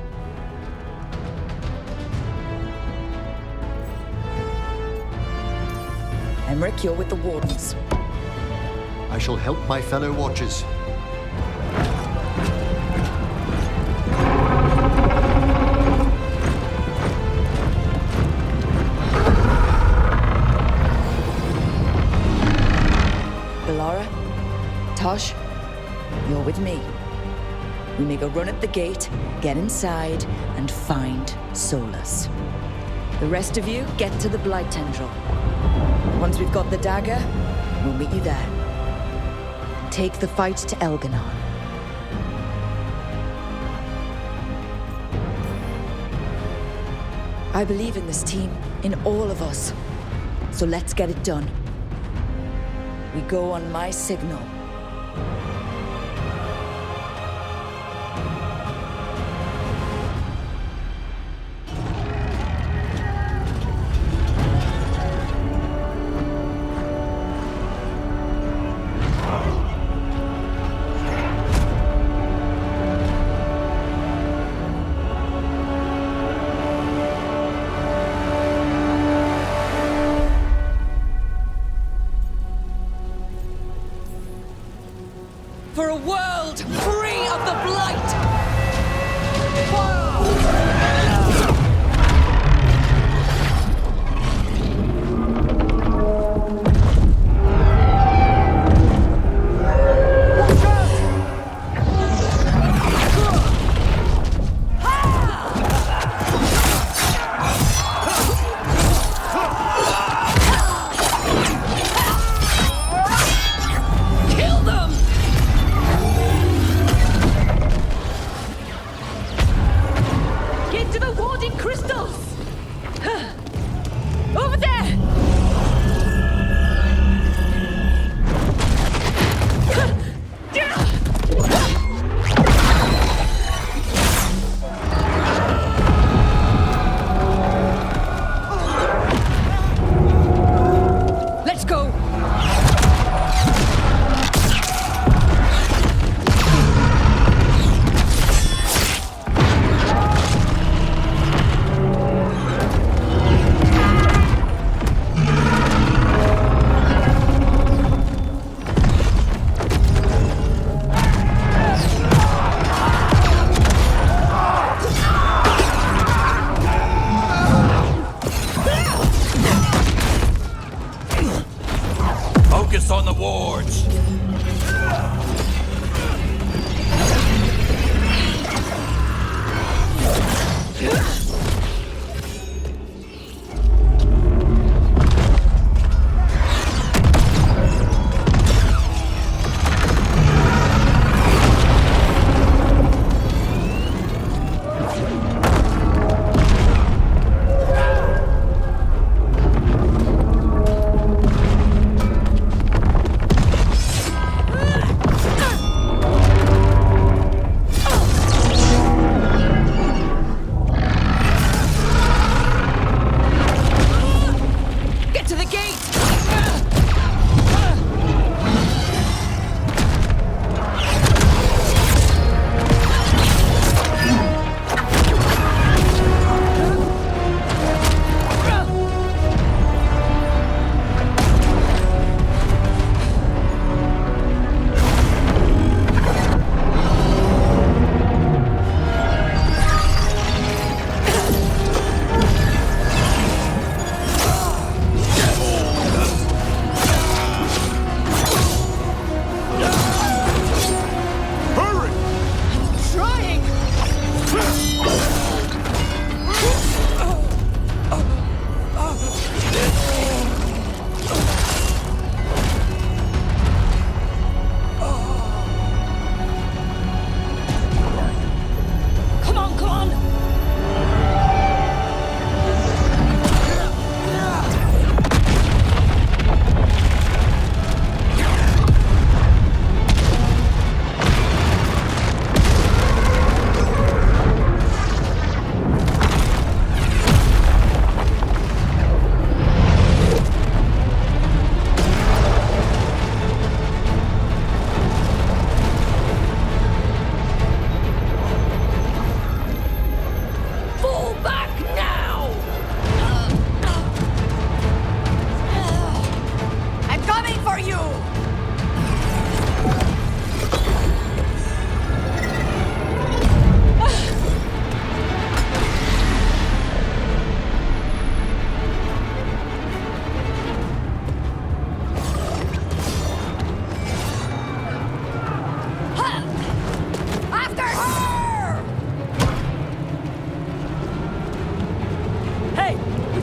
Emmerich, you're with the Wardens. I shall help my fellow Watchers. Belara, Tosh, you're with me. We make a run at the gate, get inside, and find Solus. The rest of you, get to the Blight Tendril. Once we've got the dagger, we'll meet you there. Take the fight to Elgernon. I believe in this team, in all of us. So let's get it done. We go on my signal.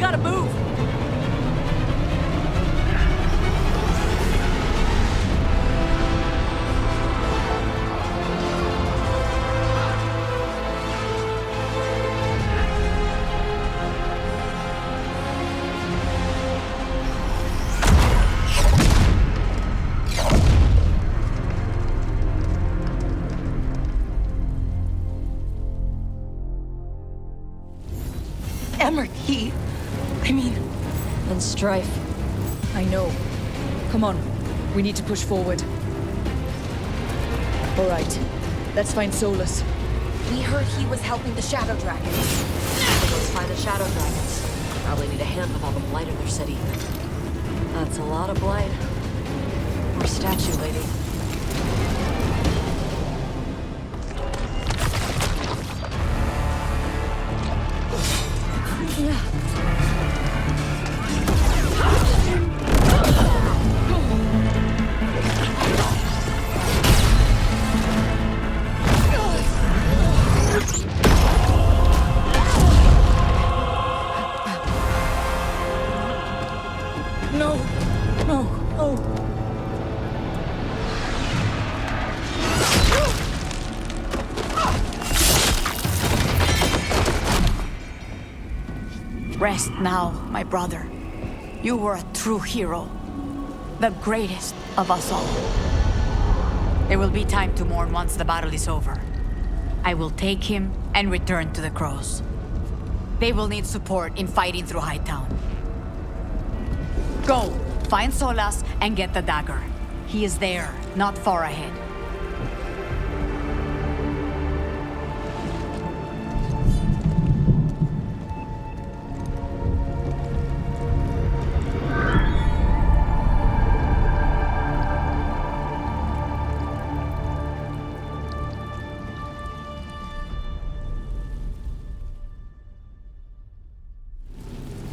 gotta move! And strife. I know. Come on. We need to push forward. All right. Let's find Solus. We heard he was helping the Shadow Dragons. Let's find the Shadow Dragons. Probably need a hand with all the blight in their city. That's a lot of blight. Poor statue lady. Rest now, my brother. You were a true hero. The greatest of us all. There will be time to mourn once the battle is over. I will take him and return to the Crows. They will need support in fighting through Hightown. Go, find Solas and get the dagger. He is there, not far ahead.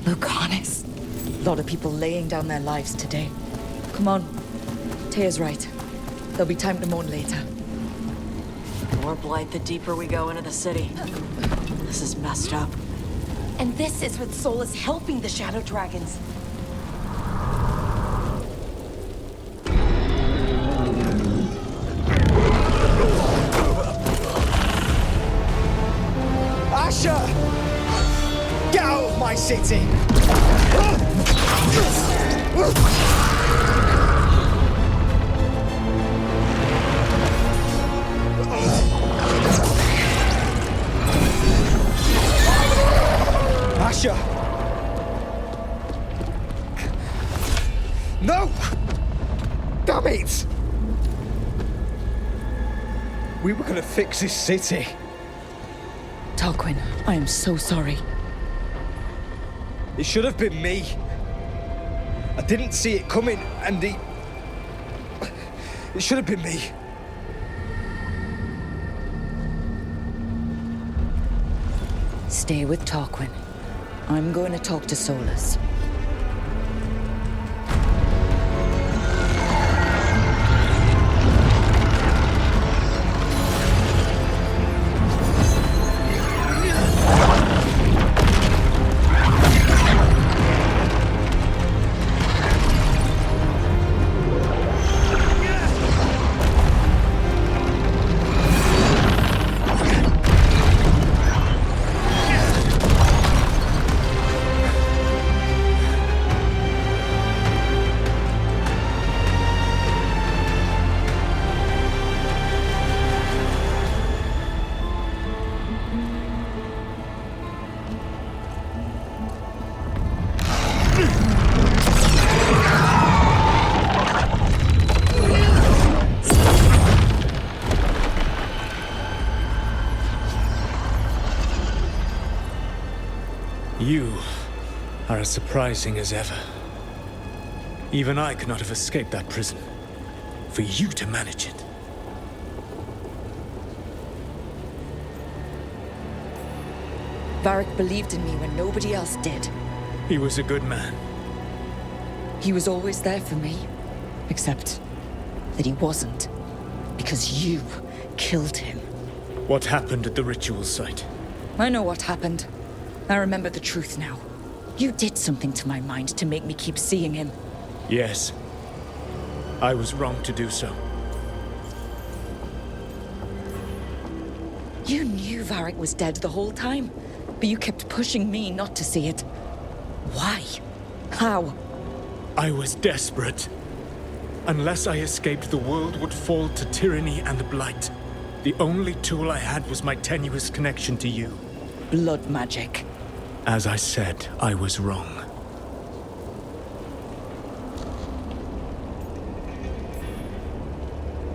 Lucanus. A lot of people laying down their lives today. Come on. Tea's right. There'll be time to mourn later. The more blight, the deeper we go into the city. This is messed up. And this is with Solus helping the Shadow Dragons. Asher! Get out of my city! Asher! No! Damn it! We were gonna fix this city. Tarquin, I am so sorry. It should have been me. I didn't see it coming, and it should have been me. Stay with Tarquin. I'm going to talk to Solus. You are as surprising as ever. Even I could not have escaped that prison. For you to manage it. Varric believed in me when nobody else did. He was a good man. He was always there for me. Except that he wasn't. Because you killed him. What happened at the ritual site? I know what happened. I remember the truth now. You did something to my mind to make me keep seeing him. Yes. I was wrong to do so. You knew Varric was dead the whole time, but you kept pushing me not to see it. Why? How? I was desperate. Unless I escaped, the world would fall to tyranny and the Blight. The only tool I had was my tenuous connection to you. Blood magic. As I said, I was wrong.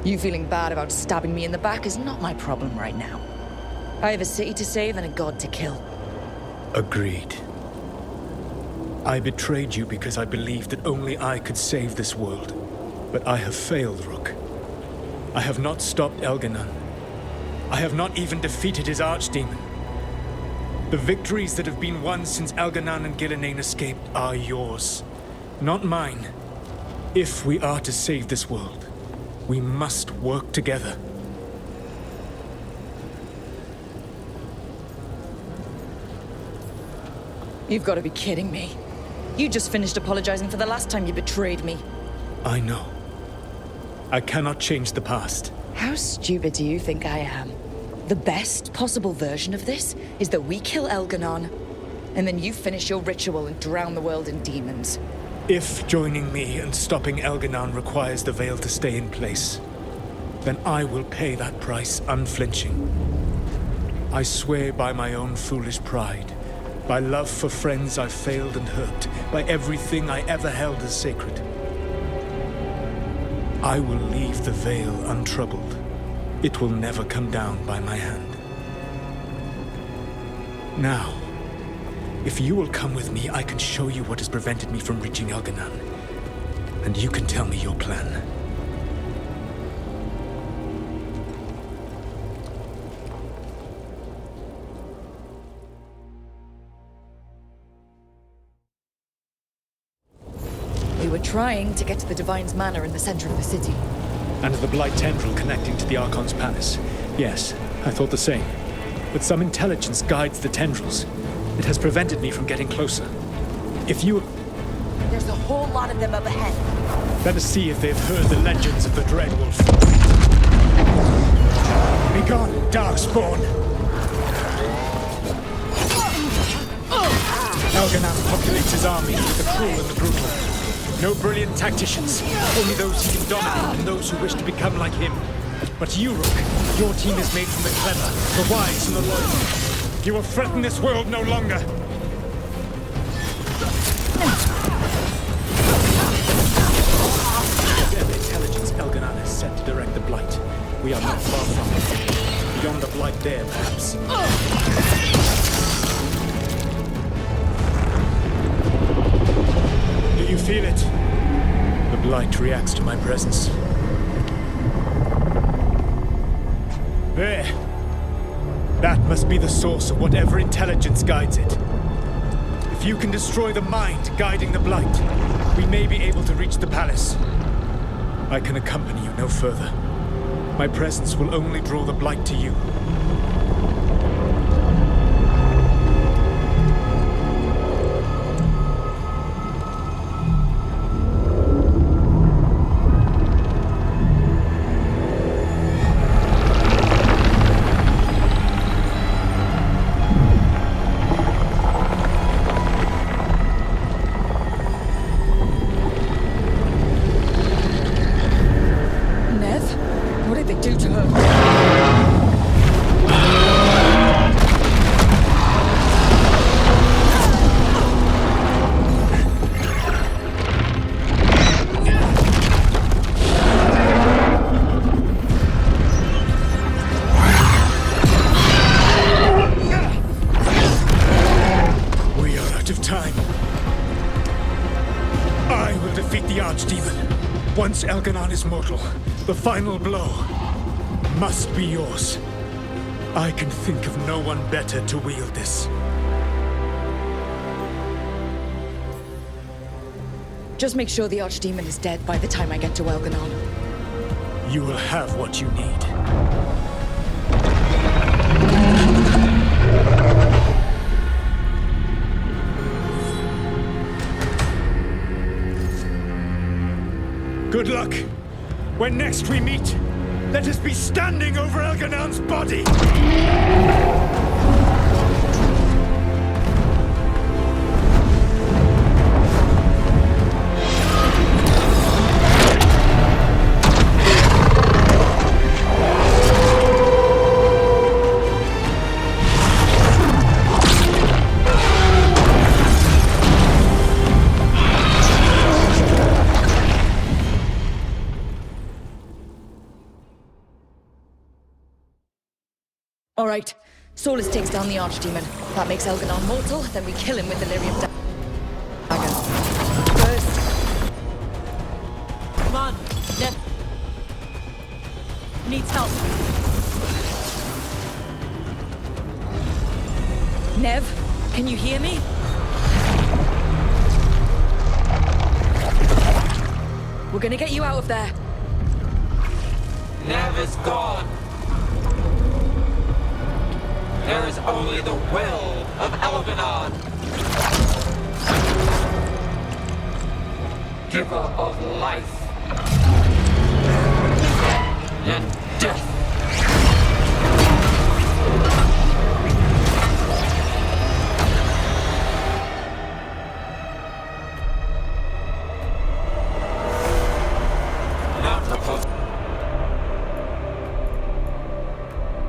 You feeling bad about stabbing me in the back is not my problem right now. I have a city to save and a god to kill. Agreed. I betrayed you because I believed that only I could save this world. But I have failed, Rook. I have not stopped Elganon. I have not even defeated his archdemon. The victories that have been won since Elganon and Gillenane escaped are yours, not mine. If we are to save this world, we must work together. You've got to be kidding me. You just finished apologizing for the last time you betrayed me. I know. I cannot change the past. How stupid do you think I am? The best possible version of this is that we kill Elganon, and then you finish your ritual and drown the world in demons. If joining me and stopping Elganon requires the veil to stay in place, then I will pay that price unflinching. I swear by my own foolish pride, by love for friends I've failed and hurt, by everything I ever held as sacred. I will leave the veil untroubled. It will never come down by my hand. Now, if you will come with me, I can show you what has prevented me from reaching Elganon. And you can tell me your plan. We were trying to get to the Divine's Manor in the center of the city. And the Blight tendril connecting to the Archon's palace. Yes, I thought the same. But some intelligence guides the tendrils. It has prevented me from getting closer. If you... There's a whole lot of them up ahead. Let us see if they've heard the legends of the Dreadwolf. Begone, Darkspawn! Elganon populates his army with the cruel and the brutal. No brilliant tacticians, only those he can dominate and those who wish to become like him. But you, Rook, your team is made from the clever, the wise, and the loyal. You will threaten this world no longer. Again, the intelligence Elganon has set to direct the Blight. We are not far from it. Beyond the Blight there, perhaps. Do you feel it? The Blight reacts to my presence. There. That must be the source of whatever intelligence guides it. If you can destroy the mind guiding the Blight, we may be able to reach the palace. I can accompany you no further. My presence will only draw the Blight to you. Once Elganon is mortal, the final blow must be yours. I can think of no one better to wield this. Just make sure the Archdemon is dead by the time I get to Elganon. You will have what you need. Good luck. When next we meet, let us be standing over Elganon's body! All right. Solus takes down the Archdemon. That makes Elganon mortal, then we kill him with Delirium Dagger. First... Come on, Ned. Needs help. Nev, can you hear me? We're gonna get you out of there. Nev is gone. There is only the will of Elganon. Giver of life and death. Not supposed.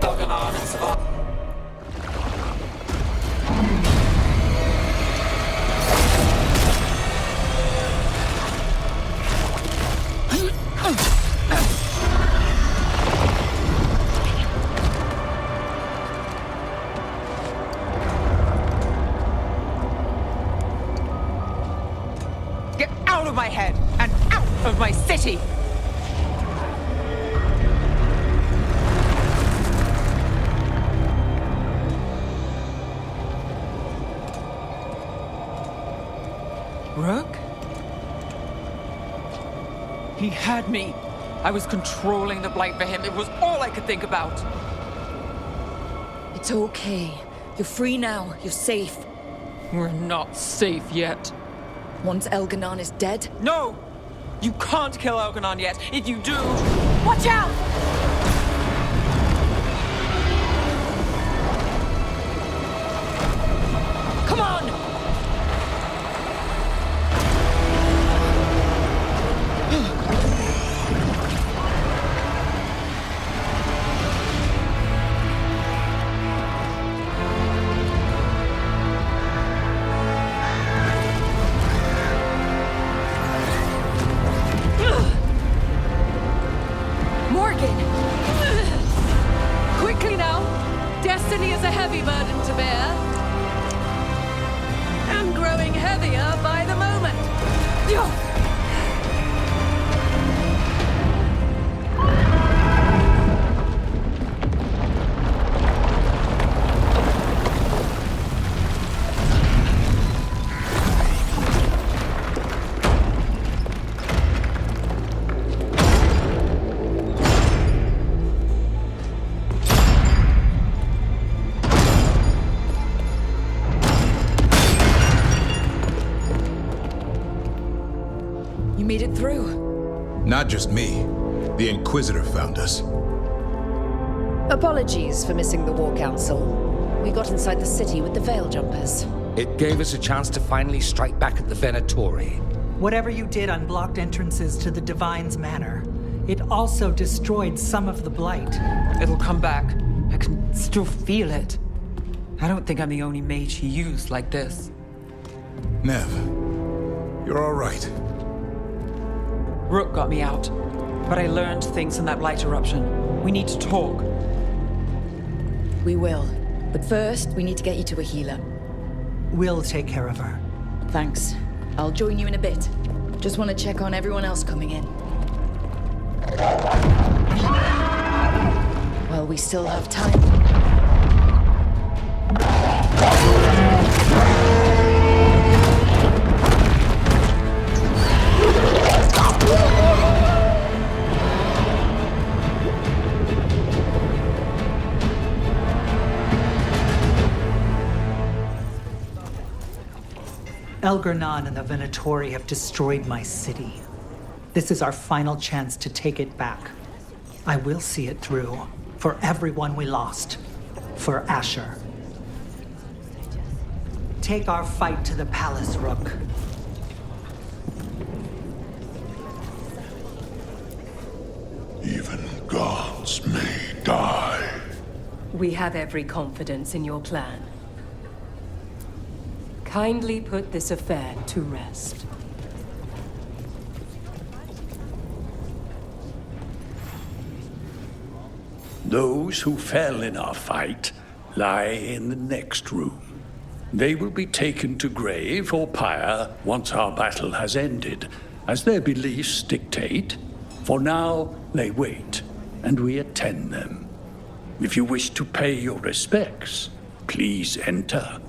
Elganon is up. Get out of my head and out of my city! Rook? He had me. I was controlling the Blight for him. It was all I could think about. It's okay. You're free now. You're safe. We're not safe yet. Once Elganon is dead? No! You can't kill Elganon yet. If you do... Watch out! Come on! Quickly now! Destiny is a heavy burden to bear. And growing heavier by the moment. You made it through. Not just me. The Inquisitor found us. Apologies for missing the War Council. We got inside the city with the Veil Jumpers. It gave us a chance to finally strike back at the Venatori. Whatever you did unblocked entrances to the Divine's Manor. It also destroyed some of the Blight. It'll come back. I can still feel it. I don't think I'm the only mage he used like this. Nev, you're all right. Rook got me out, but I learned things in that Blight eruption. We need to talk. We will. But first, we need to get you to a healer. We'll take care of her. Thanks. I'll join you in a bit. Just want to check on everyone else coming in. Well, we still have time. Elganon and the Venatori have destroyed my city. This is our final chance to take it back. I will see it through. For everyone we lost. For Asher. Take our fight to the palace, Rook. Even gods may die. We have every confidence in your plan. Kindly put this affair to rest. Those who fell in our fight lie in the next room. They will be taken to grave or pyre once our battle has ended, as their beliefs dictate. For now, they wait, and we attend them. If you wish to pay your respects, please enter.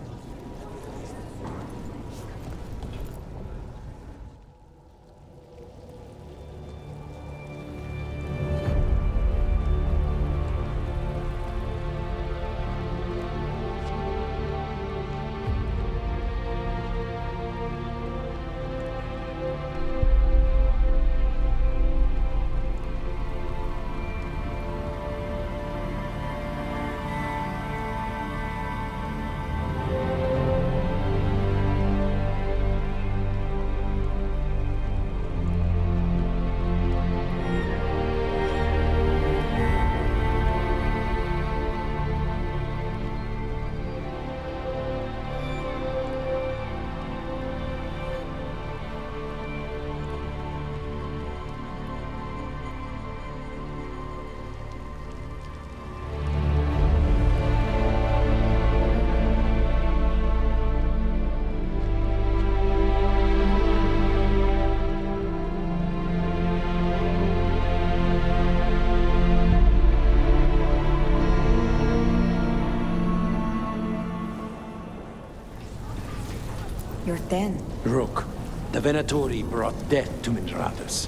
You're dead. Rook, the Venatori brought death to Minrathous.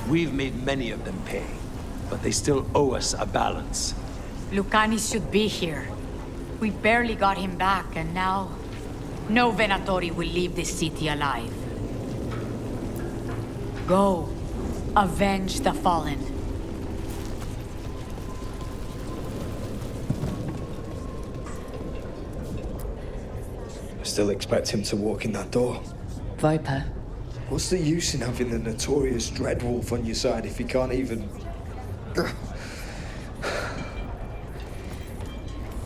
We've made many of them pay, but they still owe us a balance. Lucanis should be here. We barely got him back, and now... no Venatori will leave this city alive. Go. Avenge the fallen. I still expect him to walk in that door. Viper. What's the use in having the notorious Dreadwolf on your side if he can't even...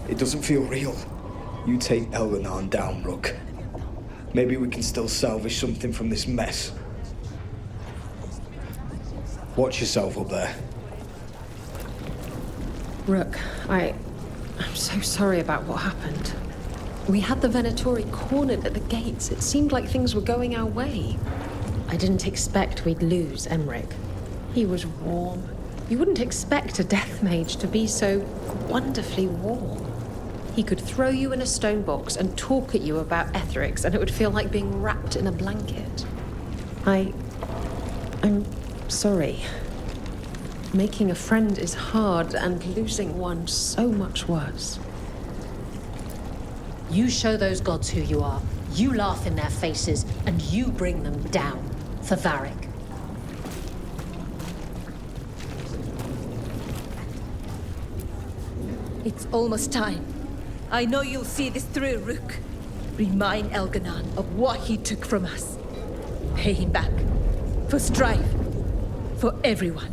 It doesn't feel real. You take Elganon down, Rook. Maybe we can still salvage something from this mess. Watch yourself up there. Rook, I'm so sorry about what happened. We had the Venatori cornered at the gates. It seemed like things were going our way. I didn't expect we'd lose Emmerich. He was warm. You wouldn't expect a death mage to be so wonderfully warm. He could throw you in a stone box and talk at you about Etherics, and it would feel like being wrapped in a blanket. I'm sorry. Making a friend is hard, and losing one so much worse. You show those gods who you are, you laugh in their faces, and you bring them down for Varric. It's almost time. I know you'll see this through, Rook. Remind Elganon of what he took from us. Pay him back. For strife. For everyone.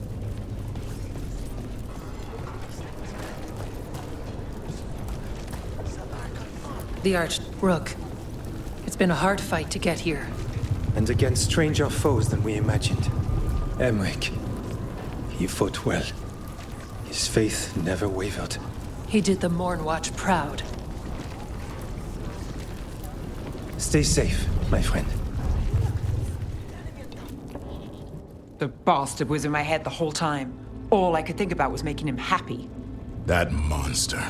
The Rook. It's been a hard fight to get here. And against stranger foes than we imagined. Emmerich. He fought well. His faith never wavered. He did the Mornwatch proud. Stay safe, my friend. The bastard was in my head the whole time. All I could think about was making him happy. That monster.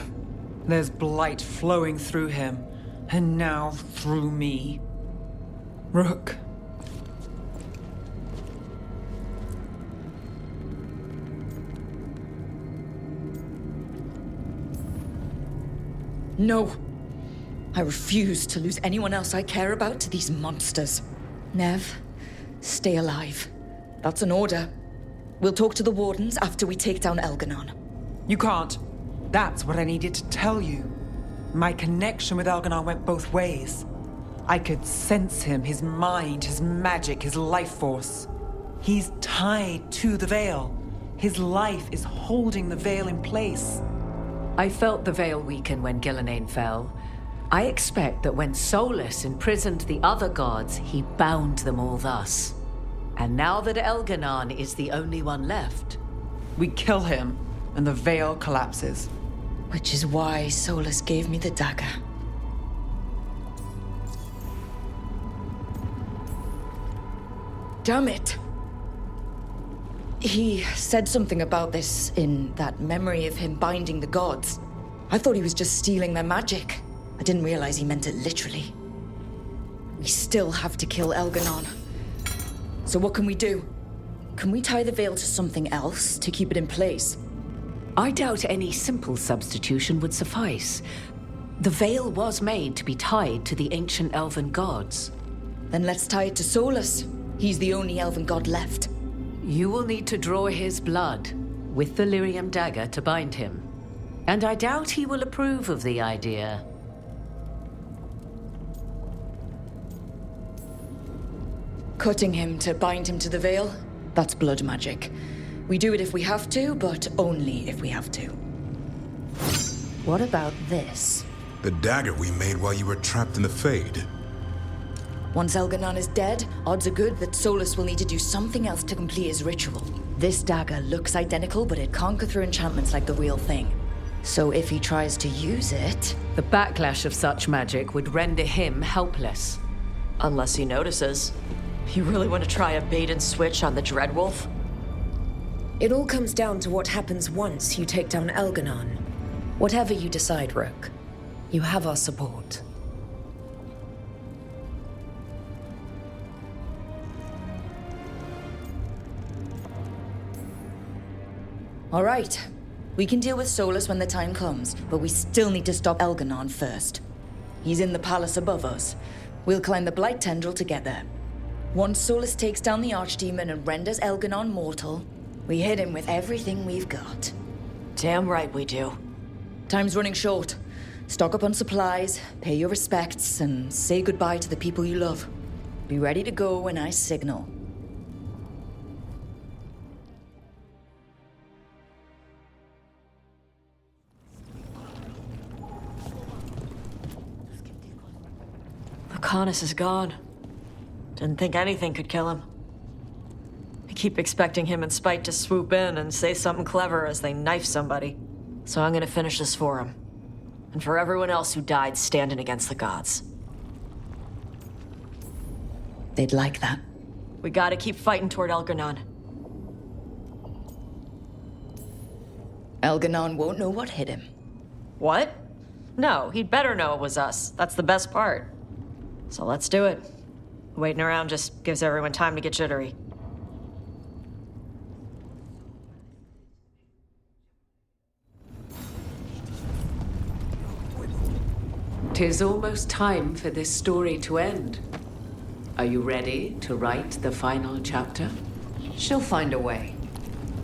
There's blight flowing through him, and now through me. Rook. No. I refuse to lose anyone else I care about to these monsters. Nev, stay alive. That's an order. We'll talk to the Wardens after we take down Elganon. You can't. That's what I needed to tell you. My connection with Elganon went both ways. I could sense him, his mind, his magic, his life force. He's tied to the Veil. His life is holding the Veil in place. I felt the Veil weaken when Gillenane fell. I expect that when Solus imprisoned the other gods, he bound them all thus. And now that Elganon is the only one left, we kill him, and the Veil collapses. Which is why Solus gave me the dagger. Damn it! He said something about this in that memory of him binding the gods. I thought he was just stealing their magic. I didn't realize he meant it literally. We still have to kill Elganon. So what can we do? Can we tie the Veil to something else to keep it in place? I doubt any simple substitution would suffice. The Veil was made to be tied to the ancient elven gods. Then let's tie it to Solus. He's the only elven god left. You will need to draw his blood with the lyrium dagger to bind him. And I doubt he will approve of the idea. Cutting him to bind him to the Veil? That's blood magic. We do it if we have to, but only if we have to. What about this? The dagger we made while you were trapped in the Fade. Once Elganon is dead, odds are good that Solus will need to do something else to complete his ritual. This dagger looks identical, but it can't go through enchantments like the real thing. So if he tries to use it... The backlash of such magic would render him helpless. Unless he notices. You really want to try a bait and switch on the Dreadwolf? It all comes down to what happens once you take down Elganon. Whatever you decide, Rook, you have our support. All right. We can deal with Solus when the time comes, but we still need to stop Elganon first. He's in the palace above us. We'll climb the Blight Tendril together. Once Solus takes down the Archdemon and renders Elganon mortal, we hit him with everything we've got. Damn right we do. Time's running short. Stock up on supplies, pay your respects, and say goodbye to the people you love. Be ready to go when I signal. Lucanus is gone. Didn't think anything could kill him. I keep expecting him and Spite to swoop in and say something clever as they knife somebody. So I'm gonna finish this for him. And for everyone else who died standing against the gods. They'd like that. We gotta keep fighting toward Elganon. Elganon won't know what hit him. What? No, he'd better know it was us. That's the best part. So let's do it. Waiting around just gives everyone time to get jittery. "'Tis almost time for this story to end. Are you ready to write the final chapter? She'll find a way.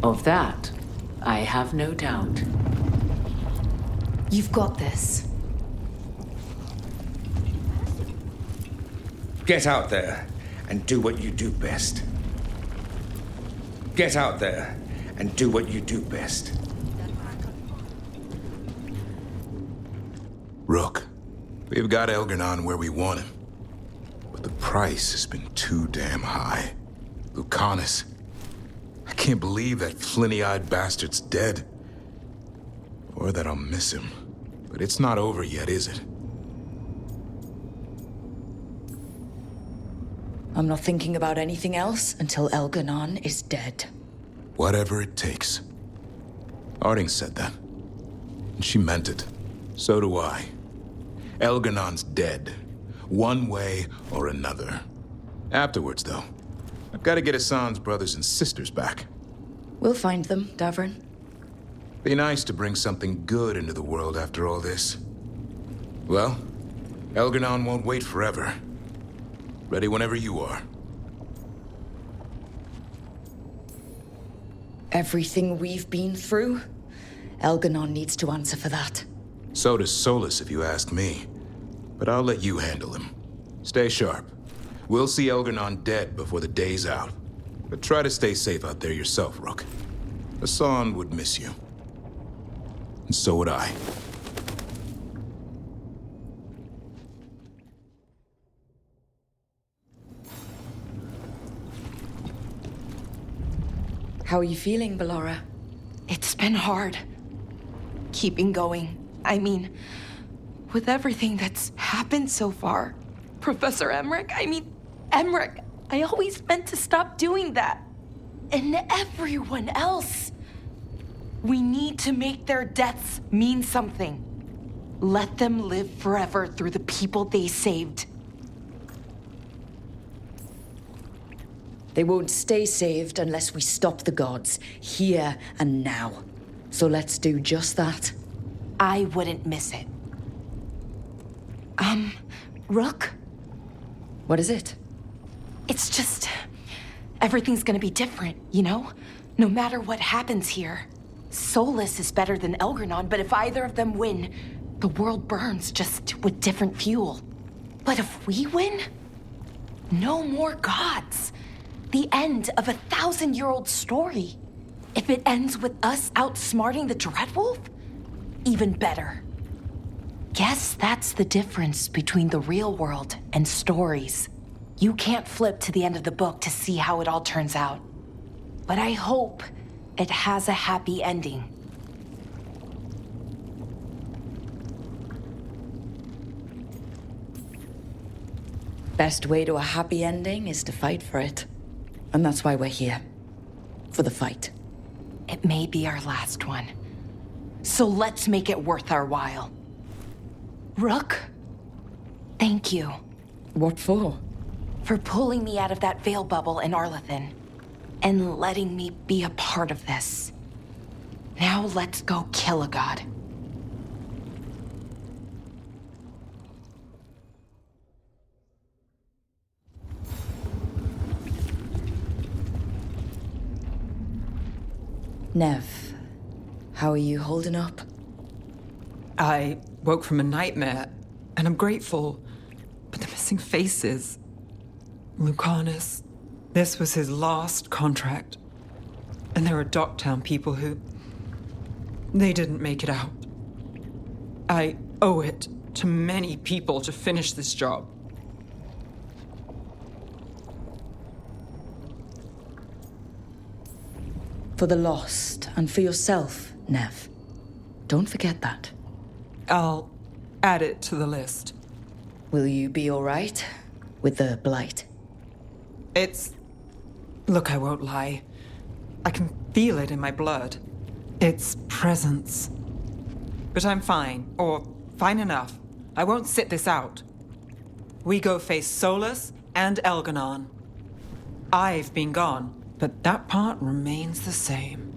Of that, I have no doubt." You've got this. Get out there and do what you do best. Get out there and do what you do best. Rook, we've got Elganon where we want him. But the price has been too damn high. Lucanus, I can't believe that flinty-eyed bastard's dead. Or that I'll miss him. But it's not over yet, is it? I'm not thinking about anything else until Elganon is dead. Whatever it takes. Arding said that. And she meant it. So do I. Elganon's dead. One way or another. Afterwards, though, I've got to get Hassan's brothers and sisters back. We'll find them, Davrin. Be nice to bring something good into the world after all this. Well, Elganon won't wait forever. Ready whenever you are. Everything we've been through, Elganon needs to answer for that. So does Solus, if you ask me. But I'll let you handle him. Stay sharp. We'll see Elganon dead before the day's out. But try to stay safe out there yourself, Rook. Hassan would miss you. And so would I. How are you feeling, Ballora? It's been hard. Keeping going. I mean, with everything that's happened so far. Professor Emmerich, Emmerich, I always meant to stop doing that. And everyone else. We need to make their deaths mean something. Let them live forever through the people they saved. They won't stay saved unless we stop the gods, here and now. So let's do just that. I wouldn't miss it. Rook? What is it? It's just... everything's gonna be different, you know? No matter what happens here. Solus is better than Elganon, but if either of them win, the world burns, just with different fuel. But if we win, no more gods. The end of a 1,000-year-old story. If it ends with us outsmarting the Dreadwolf, even better. Guess that's the difference between the real world and stories. You can't flip to the end of the book to see how it all turns out. But I hope it has a happy ending. Best way to a happy ending is to fight for it. And that's why we're here. For the fight. It may be our last one. So let's make it worth our while. Rook, thank you. What for? For pulling me out of that veil bubble in Arlathan. And letting me be a part of this. Now let's go kill a god. Nev, how are you holding up? I woke from a nightmare, and I'm grateful. But the missing faces... Lucanus, this was his last contract. And there are Docktown people who... they didn't make it out. I owe it to many people to finish this job. For the lost, and for yourself, Nev. Don't forget that. I'll add it to the list. Will you be all right with the Blight? It's... Look, I won't lie. I can feel it in my blood. Its presence. But I'm fine, or fine enough. I won't sit this out. We go face Solus and Elganon. I've been gone, but that part remains the same.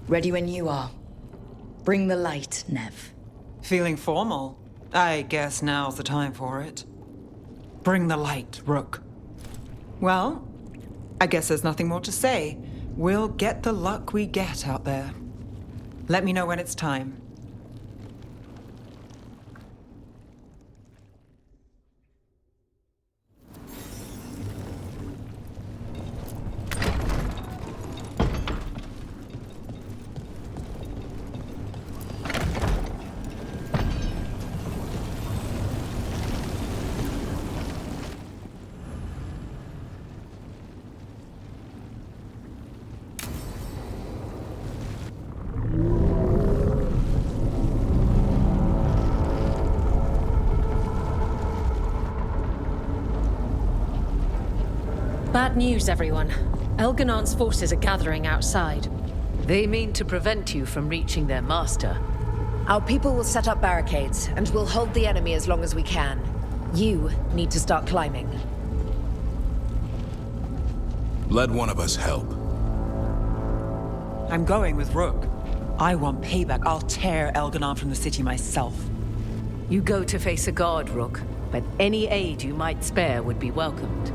Ready when you are. Bring the light, Nev. Feeling formal? I guess now's the time for it. Bring the light, Rook. Well, I guess there's nothing more to say. We'll get the luck we get out there. Let me know when it's time. Bad news, everyone. Elganon's forces are gathering outside. They mean to prevent you from reaching their master. Our people will set up barricades, and we'll hold the enemy as long as we can. You need to start climbing. Let one of us help. I'm going with Rook. I want payback. I'll tear Elganon from the city myself. You go to face a guard, Rook, but any aid you might spare would be welcomed.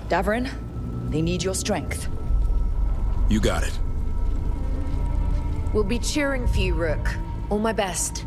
Davarin, they need your strength. You got it. We'll be cheering for you, Rook. All my best.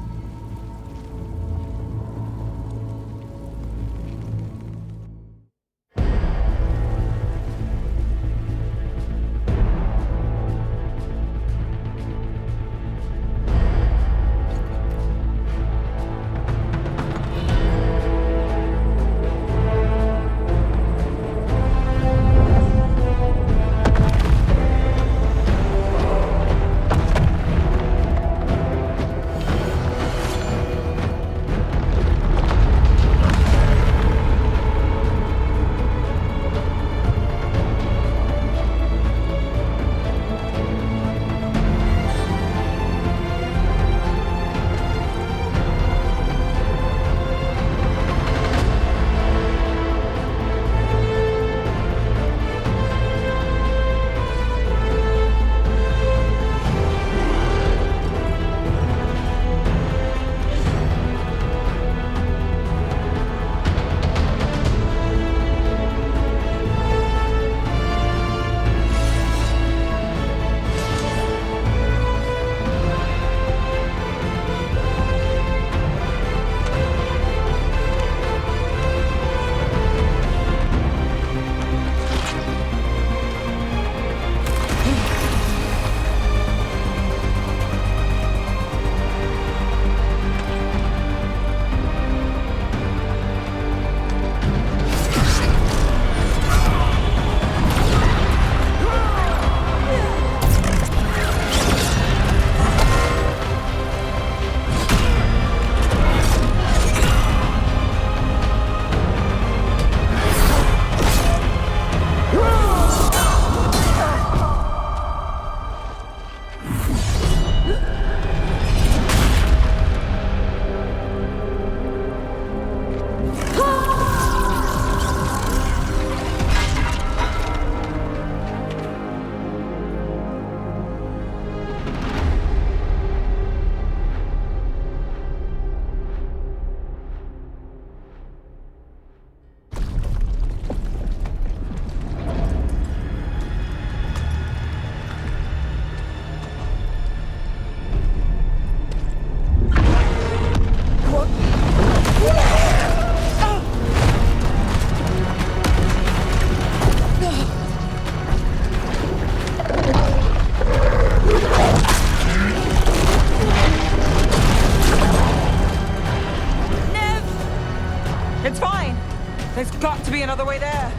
There's got to be another way there.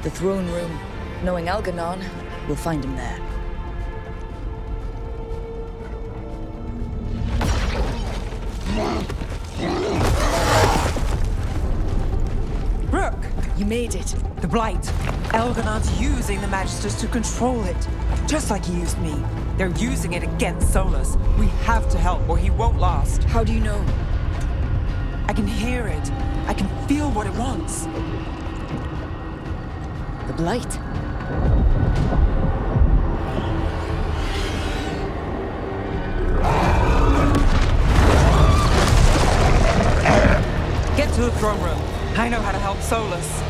The throne room. Knowing Algernon, we'll find him there. Rook! You made it. The Blight. Elgonon's using the Magisters to control it. Just like he used me. They're using it against Solus. We have to help or he won't last. How do you know? I can hear it. I can feel what it wants. The Blight. To the throne room. I know how to help Solus.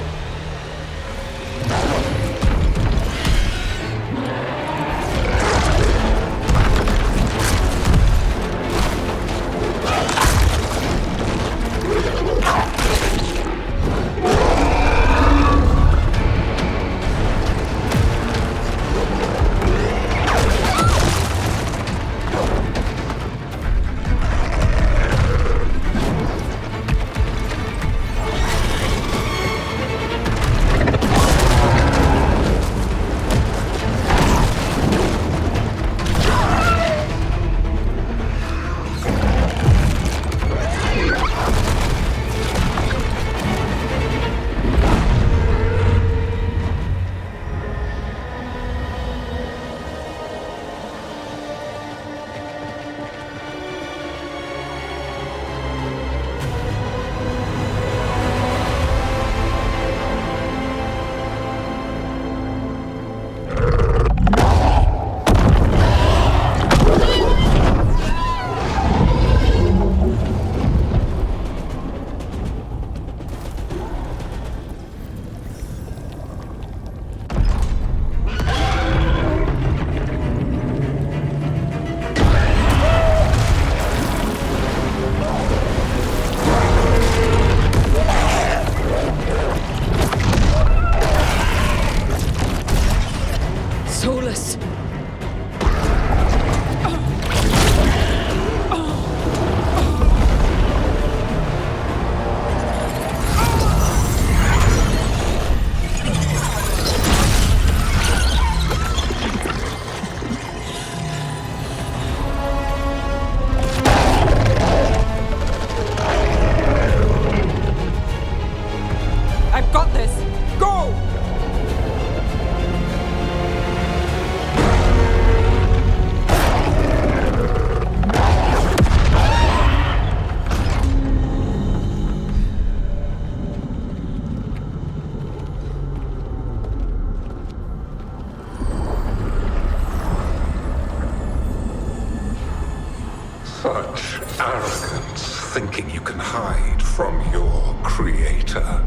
Such arrogance, thinking you can hide from your creator.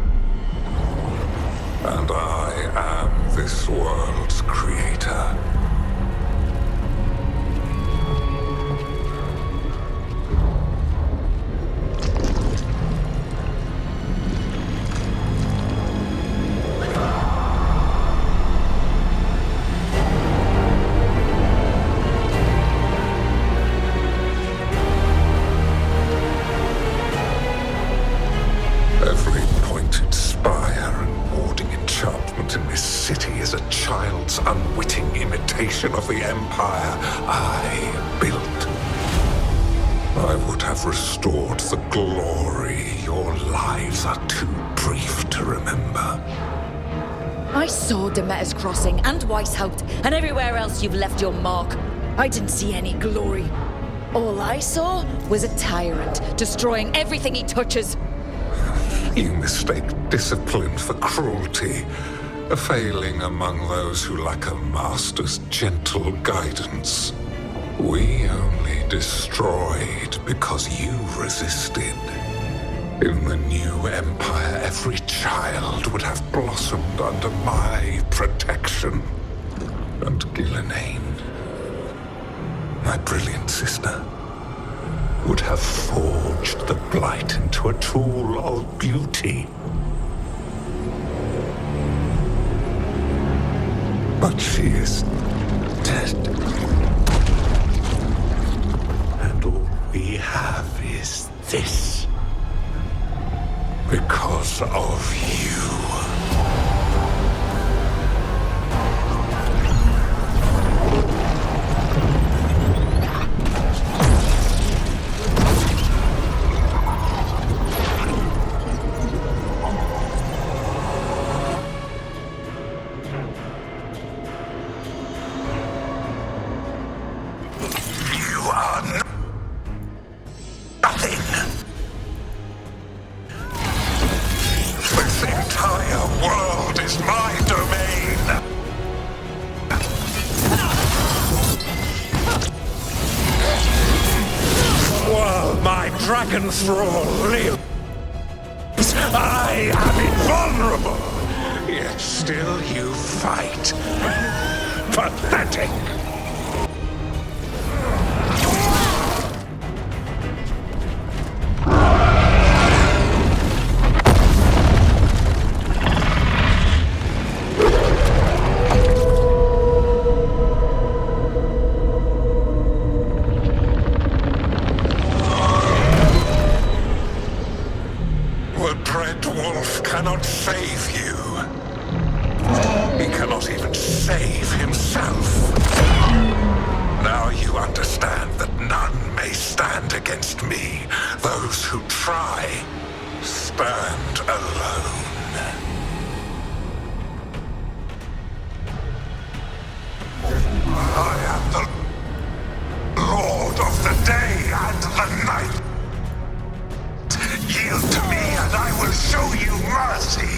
And I am this world's creator. Unwitting imitation of the empire I built. I would have restored the glory. Your lives are too brief to remember. I saw Demeter's Crossing and Weishaupt and everywhere else you've left your mark. I didn't see any glory. All I saw was a tyrant destroying everything he touches. You mistake discipline for cruelty. A failing among those who lack a master's gentle guidance. We only destroyed because you resisted. In the new empire, every child would have blossomed under my protection. And Gillenane, my brilliant sister, would have forged the Blight into a tool of beauty. But she is dead. And all we have is this. Because of you. Dragon thrall live. I am invulnerable, yet still you fight. Pathetic! The Dread Wolf cannot save you. He cannot even save himself. Now you understand that none may stand against me. Those who try stand alone. I am the Lord of the Day and the Night. Yield to me and I will show you mercy.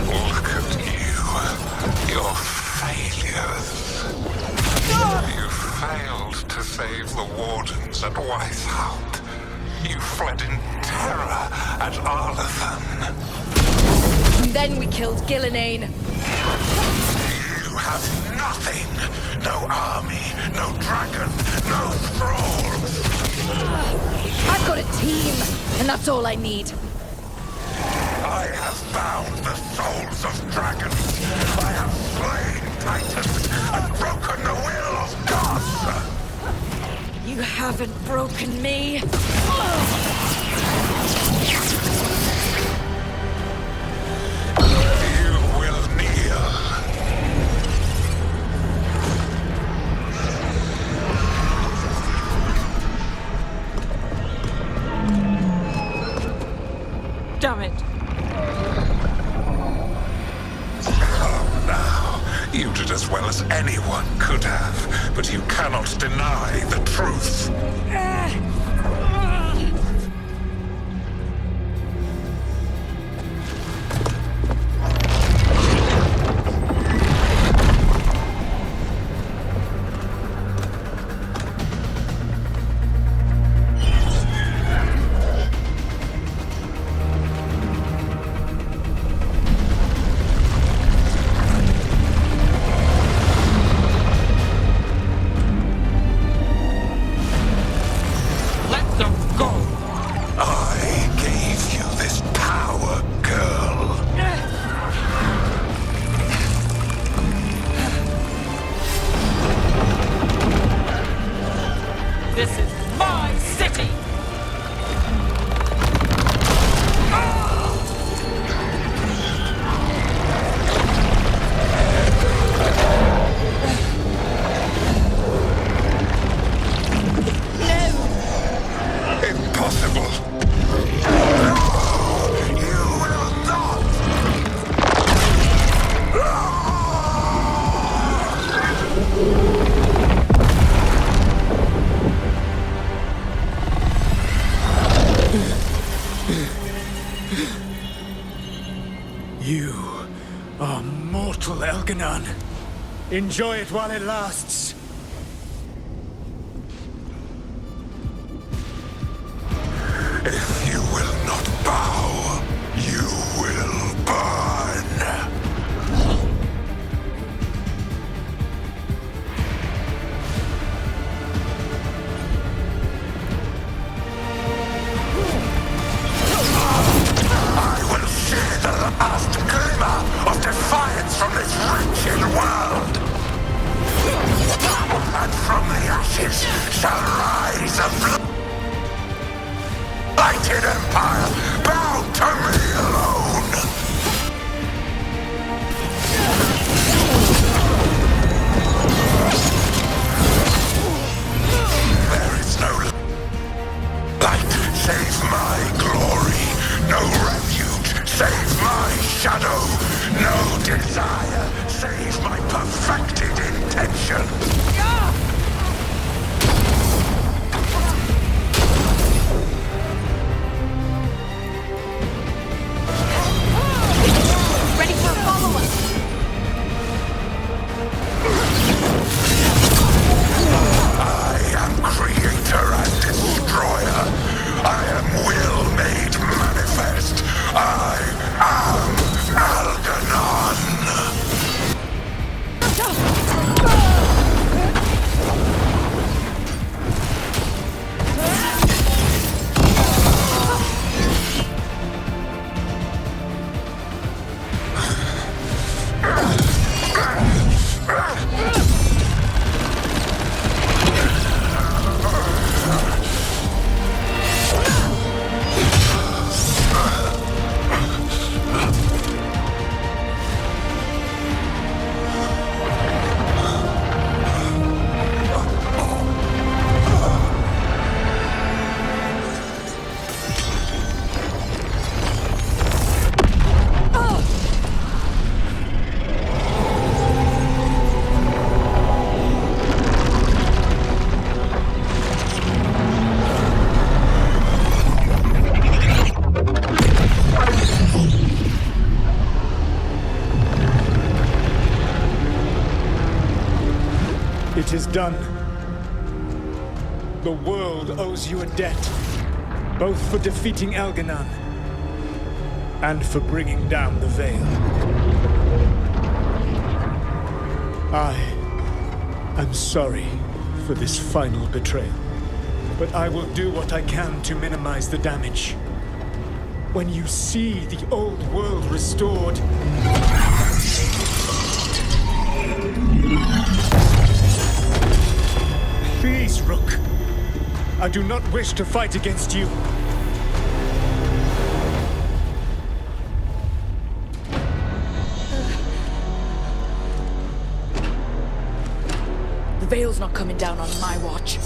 Look at you. Your failures. You failed to save the wardens at Weishaupt. You fled in terror at Arlathan. And then we killed Gillenane. You have nothing. No army, no dragon, no thralls. I've got a team, and that's all I need. I have bound the souls of dragons. I have slain titans and broken the will of gods. You haven't broken me. You will kneel. Damn it. Oh, now. You did as well as anyone could have, but you cannot deny the truth. This is my city! Impossible! You will not! You are mortal, Elganon. Enjoy it while it lasts. If you will not bow, you will burn. I will share the last glimmer of defiance from this wretched world. done. The world owes you a debt, both for defeating Elganon and for bringing down the Veil. I am sorry for this final betrayal, but I will do what I can to minimize the damage. When you see the old world restored, please, Rook. I do not wish to fight against you. The Veil's not coming down on my watch.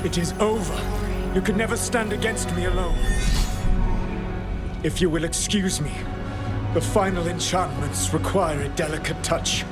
It is over. You can never stand against me alone. If you will excuse me, the final enchantments require a delicate touch.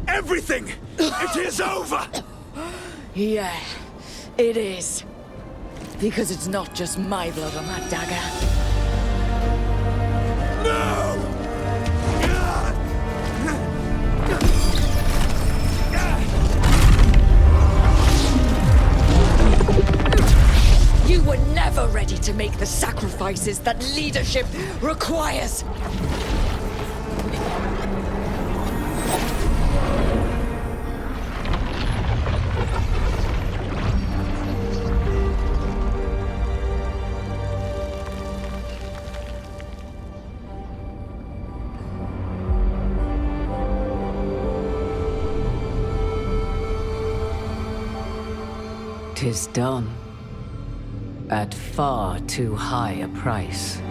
Everything! It is over! Yeah, it is. Because it's not just my blood on that dagger. No! You were never ready to make the sacrifices that leadership requires. Tis done. At far too high a price.